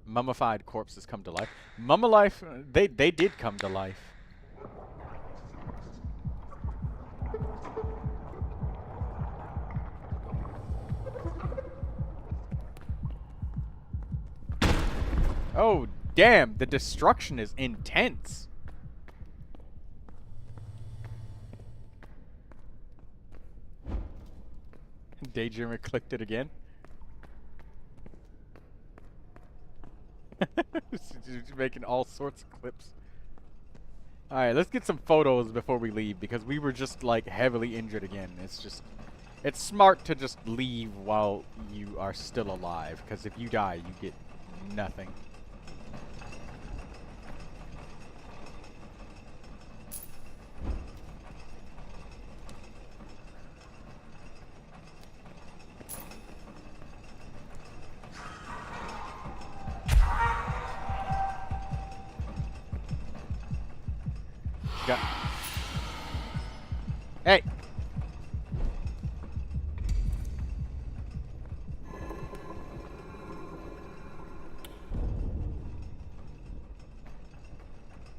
mummified corpses come to life. Mummilife, they did come to life. Oh, damn, the destruction is intense. Daydreamer clicked it again. She's making all sorts of clips. Alright, let's get some photos before we leave, because we were just, like, heavily injured again. It's smart to just leave while you are still alive, because if you die, you get nothing. Hey!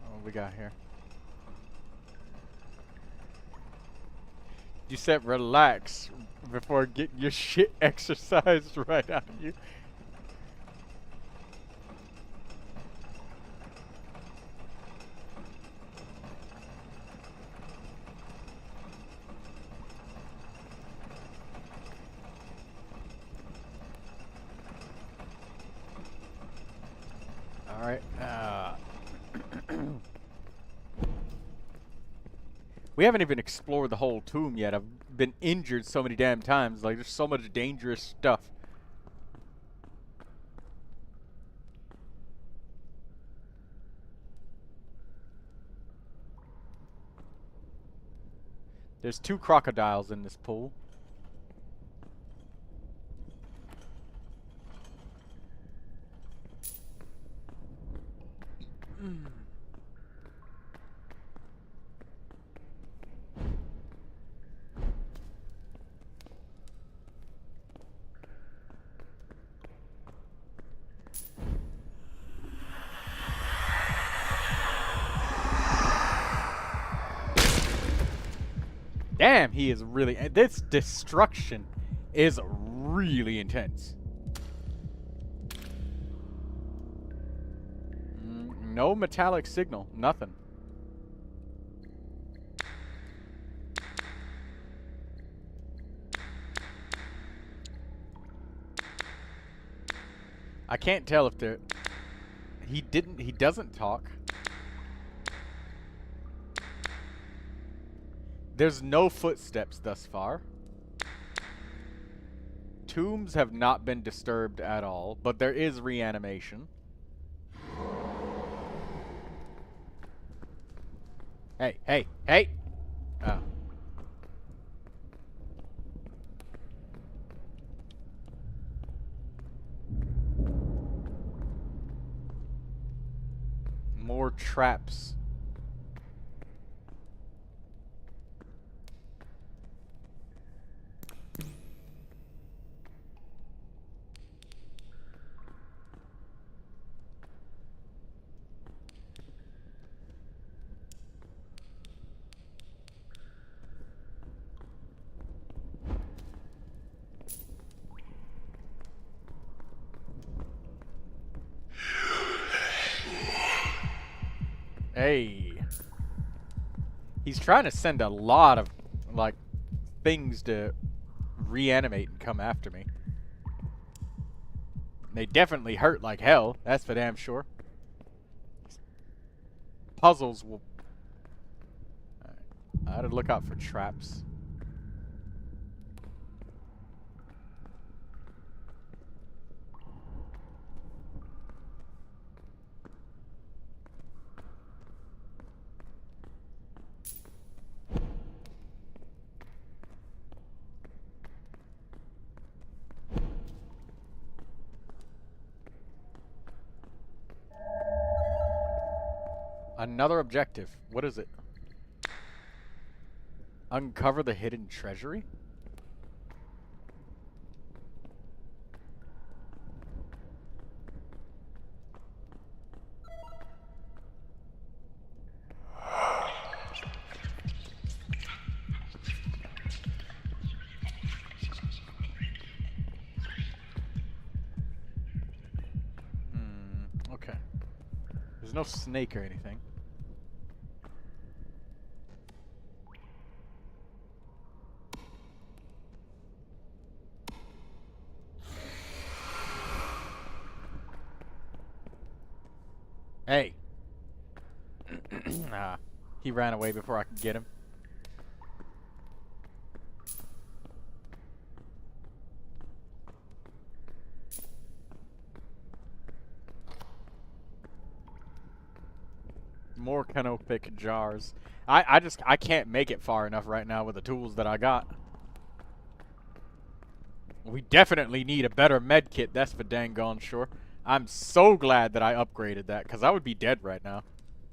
What we got here? You said relax before getting your shit exercised right out of you. Alright, we haven't even explored the whole tomb yet. I've been injured so many damn times. Like, there's so much dangerous stuff. There's 2 crocodiles in this pool. Damn, he is really... This destruction is really intense. No metallic signal. Nothing. I can't tell if they're... He doesn't talk. There's no footsteps thus far. Tombs have not been disturbed at all, but there is reanimation. Hey, hey, hey! Oh. More traps. Hey. He's trying to send a lot of, like, things to reanimate and come after me. They definitely hurt like hell, that's for damn sure. Puzzles will... Alright. I gotta look out for traps. Another objective. What is it? Uncover the hidden treasury? Okay. There's no snake or anything. Hey. Nah. He ran away before I could get him. More canopic jars. I can't make it far enough right now with the tools that I got. We definitely need a better med kit, that's for dang gone sure. I'm so glad that I upgraded that, because I would be dead right now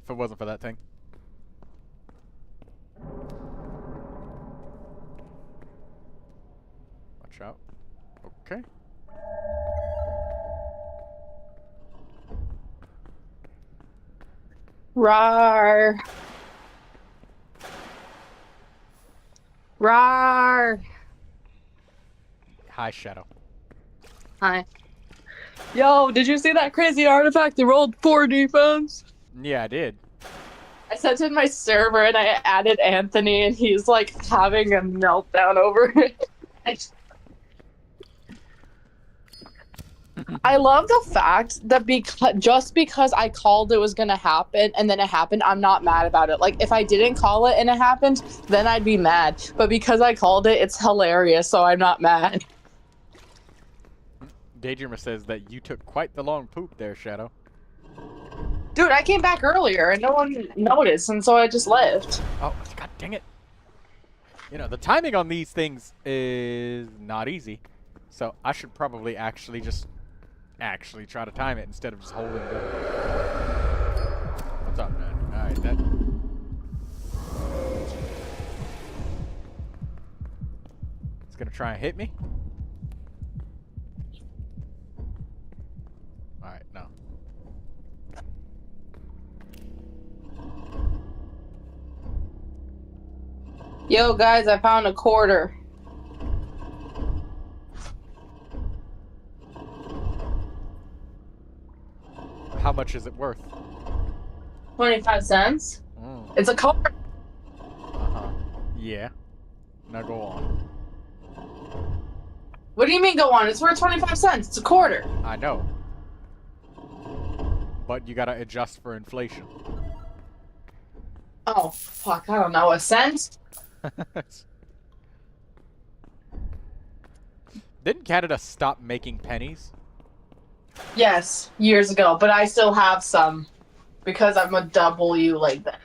if it wasn't for that thing. Watch out. Okay. Rawr. Rawr. Hi, Shadow. Hi. Yo, did you see that crazy artifact that rolled 4 defense? Yeah, I did. I sent in my server and I added Anthony and he's like having a meltdown over it. I love the fact that just because I called it was gonna happen and then it happened, I'm not mad about it. Like, if I didn't call it and it happened, then I'd be mad. But because I called it, it's hilarious, so I'm not mad. Daydreamer says that you took quite the long poop there, Shadow. Dude, I came back earlier and no one noticed, and so I just left. Oh, god dang it. You know, the timing on these things is not easy. So I should probably actually just try to time it instead of just holding it. What's up, man? Alright, that... It's gonna try and hit me? Alright, no. Yo, guys, I found a quarter. How much is it worth? 25 cents? Mm. It's a quarter. Uh-huh. Yeah. Now go on. What do you mean go on? It's worth 25 cents. It's a quarter. I know. But you gotta adjust for inflation. Oh, fuck, I don't know. A cent? Didn't Canada stop making pennies? Yes, years ago, but I still have some because I'm a W like that.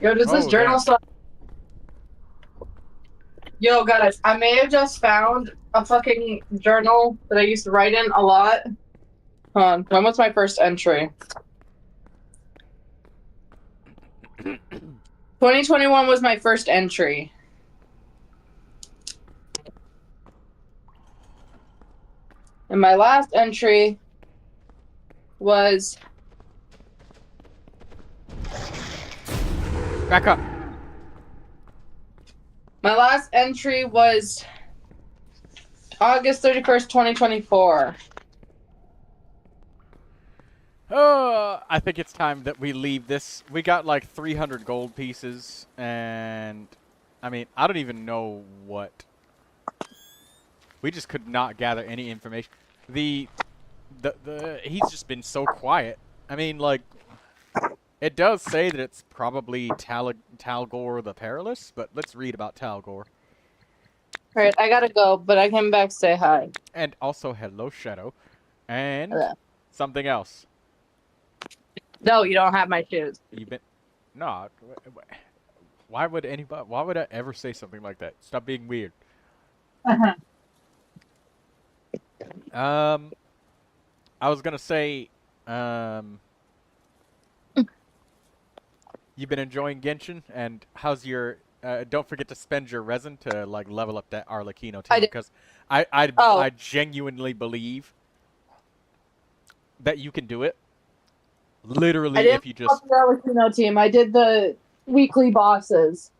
Yo, does this journal damn. stuff? Yo, guys, I may have just found a fucking journal that I used to write in a lot. Hold on, when was my first entry? 2021 was my first entry. And my last entry was... Back up. My last entry was August 31st, 2024. I think it's time that we leave this. We got like 300 gold pieces, and I mean, I don't even know what. We just could not gather any information. He's just been so quiet. I mean, like, it does say that it's probably Talgor the Perilous, but let's read about Talgor. Alright, I gotta go, but I came back to say hi. And also, hello, Shadow. And Hello. something else. No, you don't have my shoes. You've been... No. Why would anybody... Why would I ever say something like that? Stop being weird. I was gonna say, you've been enjoying Genshin, and how's your... don't forget to spend your resin to, like, level up that Arlecchino team, because I genuinely believe that you can do it. Literally, if you just... I didn't the Arlecchino team. I did the weekly bosses.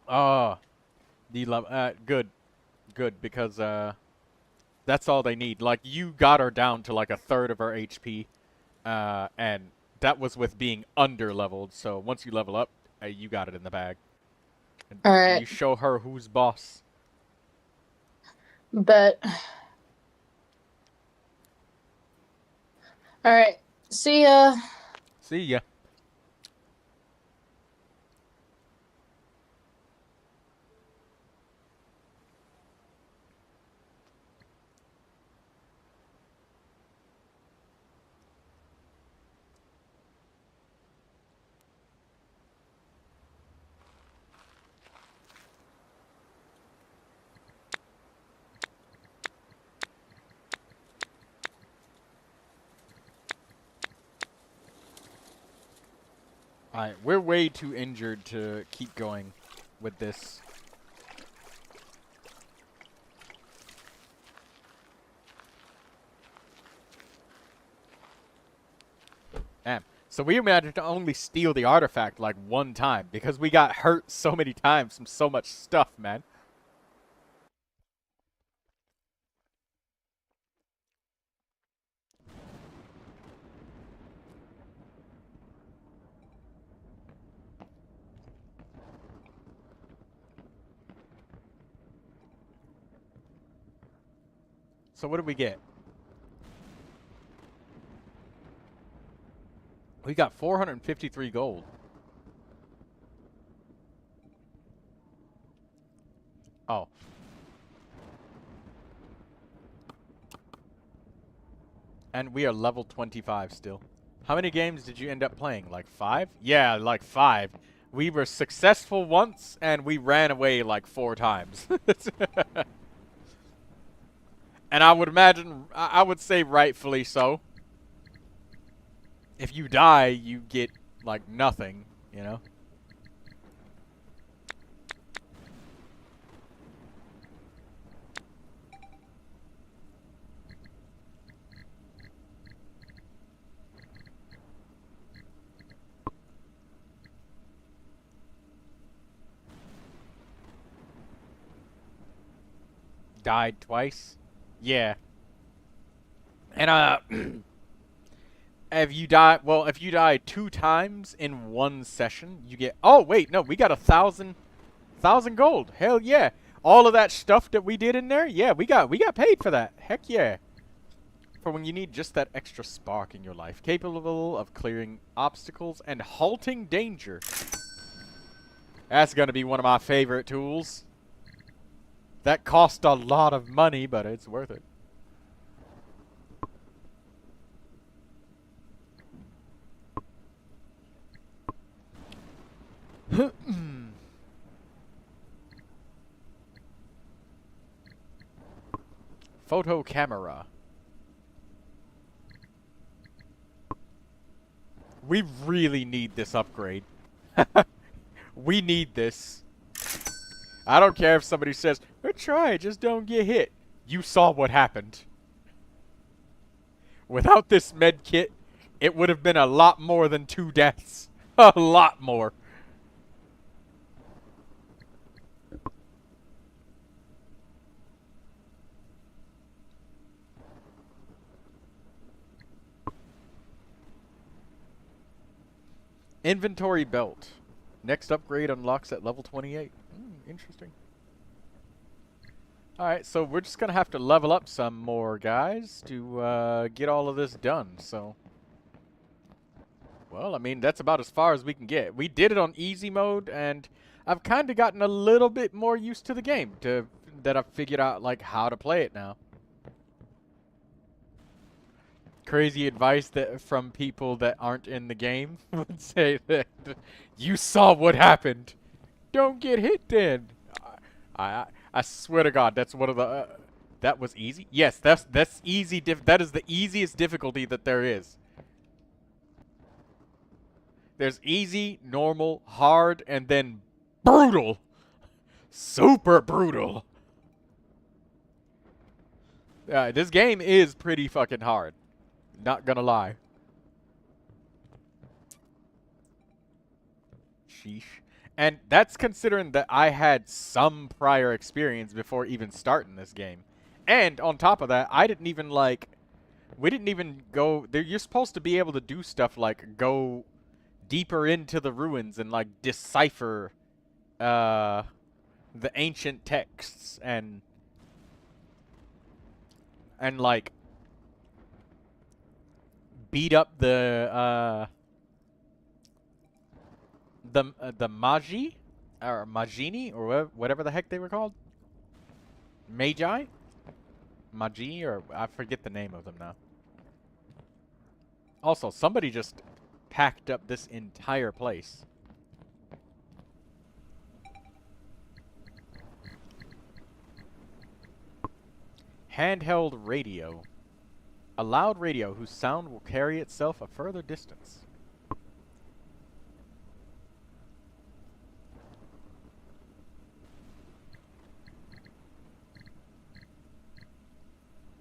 Oh. Do you love... good. Good, because, that's all they need. Like, you got her down to, like, a third of her HP, and that was with being under-leveled, so once you level up, you got it in the bag. And Alright. you show her who's boss. Bet. Alright. See ya. See ya. Alright, we're way too injured to keep going with this. Damn. So we managed to only steal the artifact like one time because we got hurt so many times from so much stuff, man. So what did we get? We got 453 gold. Oh. And we are level 25 still. How many games did you end up playing? Like 5? Yeah, like 5. We were successful once, and we ran away like 4 times. And I would imagine, I would say rightfully so. If you die, you get, like, nothing, you know? Died twice? Yeah. And, if you die 2 times in 1 session, you get... Oh, wait, no, we got 1,000 gold. Hell yeah. All of that stuff that we did in there, yeah, we got paid for that. Heck yeah. For when you need just that extra spark in your life. Capable of clearing obstacles and halting danger. That's gonna be one of my favorite tools. That cost a lot of money, but it's worth it. Photo camera. We really need this upgrade. We need this. I don't care if somebody says, try, just don't get hit. You saw what happened. Without this med kit, it would have been a lot more than 2 deaths. A lot more. Inventory belt. Next upgrade unlocks at level 28. Interesting. Alright, so we're just going to have to level up some more, guys, to get all of this done, so... Well, I mean, that's about as far as we can get. We did it on easy mode, and I've kind of gotten a little bit more used to the game, that I've figured out, like, how to play it now. Crazy advice that from people that aren't in the game would say that you saw what happened. Don't get hit then. I swear to God, that's one of the... that was easy? Yes, that's easy. That is the easiest difficulty that there is. There's easy, normal, hard, and then brutal. Super brutal. This game is pretty fucking hard. Not gonna lie. Sheesh. And that's considering that I had some prior experience before even starting this game. And on top of that, I didn't even like... We didn't even go... You're supposed to be able to do stuff like go deeper into the ruins and like decipher the ancient texts and like beat up the Magi or Magini or whatever the heck they were called. Magi? Magi, or I forget the name of them now. Also, somebody just packed up this entire place. Handheld radio. A loud radio whose sound will carry itself a further distance.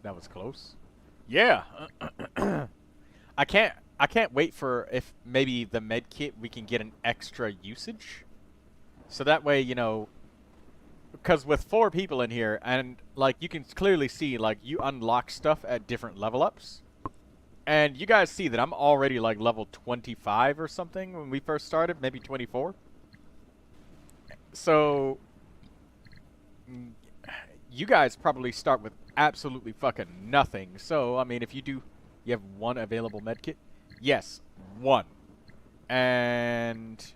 That was close. Yeah. I can't wait for if maybe the med kit we can get an extra usage. So that way, you know, because with 4 people in here, and like you can clearly see, like you unlock stuff at different level ups. And you guys see that I'm already like level 25 or something when we first started, maybe 24. So you guys probably start with absolutely fucking nothing. So, I mean, if you have 1 available medkit? Yes, 1. And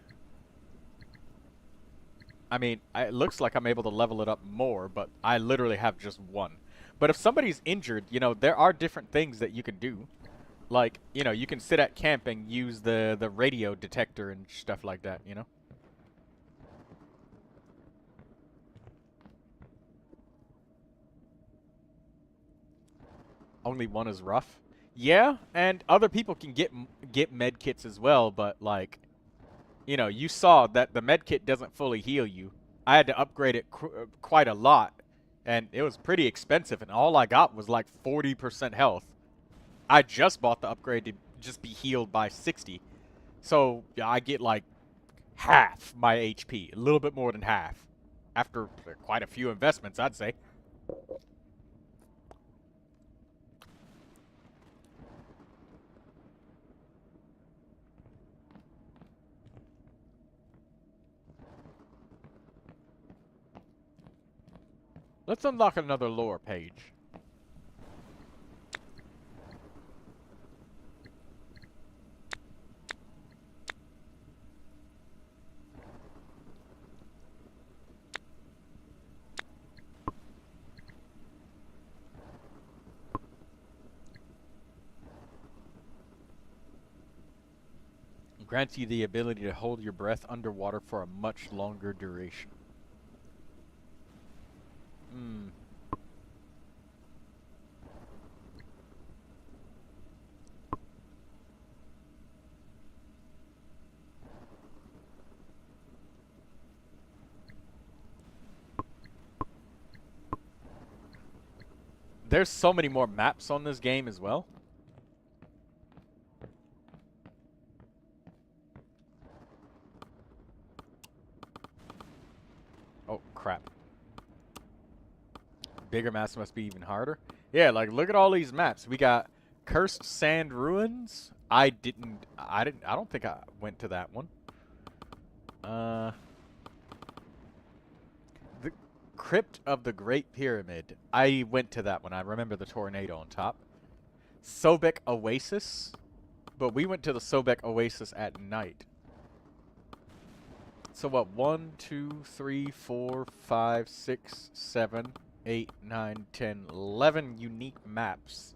I mean, it looks like I'm able to level it up more, but I literally have just 1. But if somebody's injured, you know, there are different things that you can do. Like, you know, you can sit at camp and use the radio detector and stuff like that, you know? Only 1 is rough. Yeah, and other people can get med kits as well, but like, you know, you saw that the med kit doesn't fully heal you. I had to upgrade it quite a lot, and it was pretty expensive, and all I got was like 40% health. I just bought the upgrade to just be healed by 60. So, yeah, I get like half my HP, a little bit more than half, after quite a few investments, I'd say. Let's unlock another lore page. Grants you the ability to hold your breath underwater for a much longer duration. There's so many more maps on this game as well. Oh, crap. Bigger maps must be even harder. Yeah, like, look at all these maps. We got Cursed Sand Ruins, I don't think I went to that one. The Crypt of the Great Pyramid. I went to that one. I remember the tornado on top. Sobek Oasis. But we went to the Sobek Oasis at night. So what? 1, 2, 3, 4, 5, 6, 7, 8, 9, 10, 11 unique maps.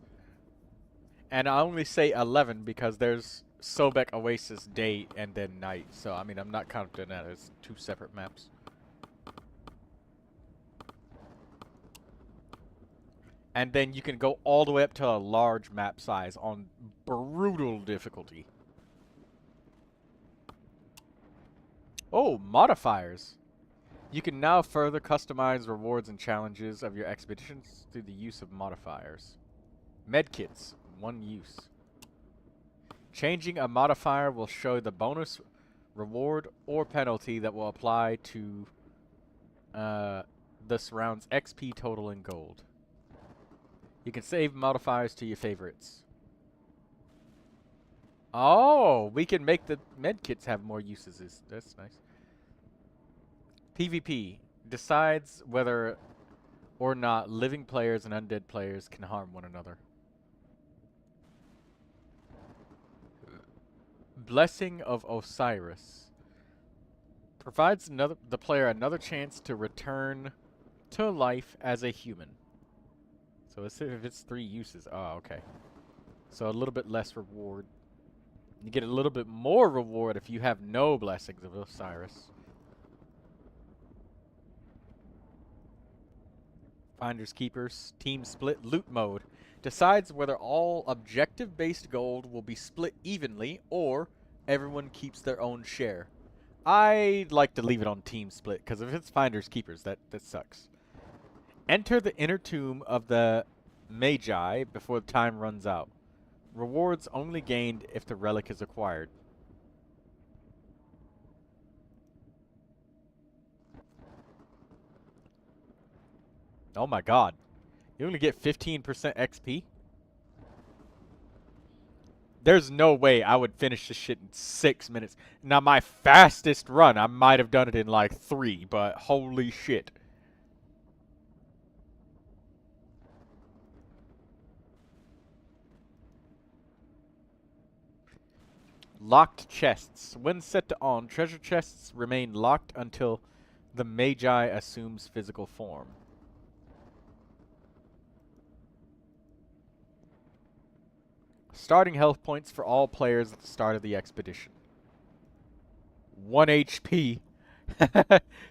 And I only say 11 because there's Sobek Oasis day and then night. So, I mean, I'm not counting that as 2 separate maps. And then you can go all the way up to a large map size on brutal difficulty. Oh, modifiers. You can now further customize rewards and challenges of your expeditions through the use of modifiers. Medkits, 1 use. Changing a modifier will show the bonus, reward, or penalty that will apply to this round's XP total in gold. You can save modifiers to your favorites. Oh, we can make the medkits have more uses. That's nice. PvP decides whether or not living players and undead players can harm one another. Blessing of Osiris provides the player another chance to return to life as a human. So if it's 3 uses, oh, okay. So a little bit less reward. You get a little bit more reward if you have no blessings of Osiris. Finders Keepers, Team Split Loot Mode decides whether all objective-based gold will be split evenly or everyone keeps their own share. I'd like to leave it on Team Split, because if it's Finders Keepers, that sucks. Enter the inner tomb of the Magi before the time runs out. Rewards only gained if the relic is acquired. Oh my god. You only get 15% XP? There's no way I would finish this shit in 6 minutes. Now, my fastest run, I might have done it in like 3, but holy shit. Locked chests. When set to on, treasure chests remain locked until the Magi assumes physical form. Starting health points for all players at the start of the expedition. 1 HP.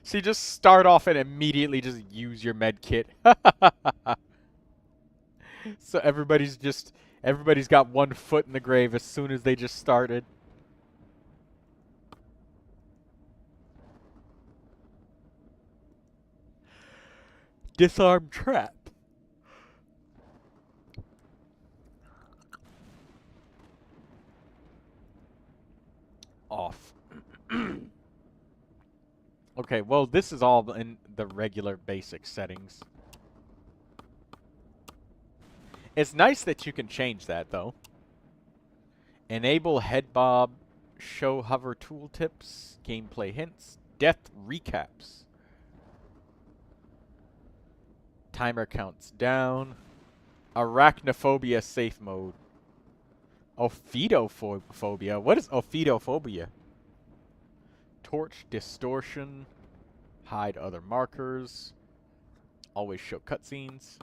So you just start off and immediately just use your med kit. So everybody's got 1 foot in the grave as soon as they just started. Disarm trap. Off. Okay, well, this is all in the regular basic settings. It's nice that you can change that, though. Enable head bob, show hover tooltips, gameplay hints, death recaps. Timer counts down. Arachnophobia safe mode. Ophidophobia? What is ophidophobia? Torch distortion. Hide other markers. Always show cutscenes.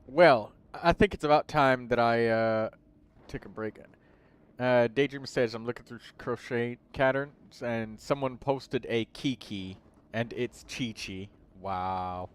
Well, I think it's about time that I take a break. Daydream says I'm looking through crochet patterns and someone posted a Kiki and it's Chi-Chi. Wow.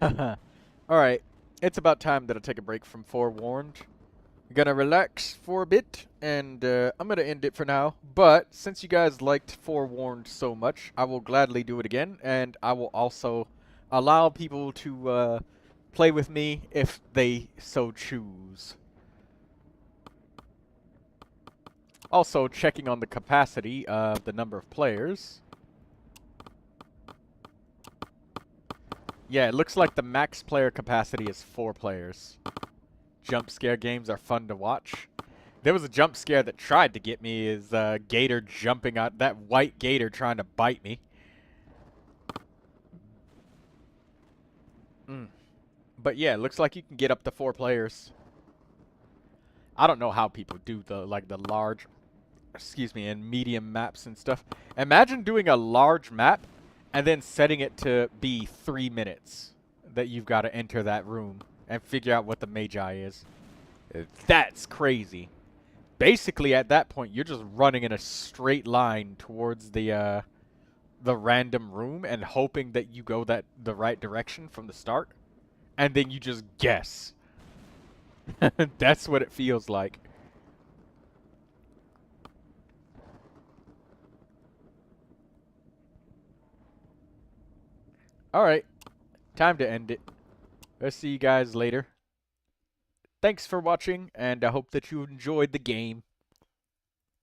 Alright, it's about time that I take a break from Forewarned. I'm gonna relax for a bit, and I'm gonna end it for now. But since you guys liked Forewarned so much, I will gladly do it again, and I will also allow people to play with me if they so choose. Also, checking on the capacity of the number of players. Yeah, it looks like the max player capacity is 4 players. Jump scare games are fun to watch. There was a jump scare that tried to get me, is gator jumping out, that white gator trying to bite me. But yeah, it looks like you can get up to 4 players. I don't know how people do the large, and medium maps and stuff. Imagine doing a large map and then setting it to be 3 minutes that you've got to enter that room and figure out what the Magi is. That's crazy. Basically, at that point, you're just running in a straight line towards the random room and hoping that you go the right direction from the start, and then you just guess. That's what it feels like. Alright, time to end it. I'll see you guys later. Thanks for watching, and I hope that you enjoyed the game.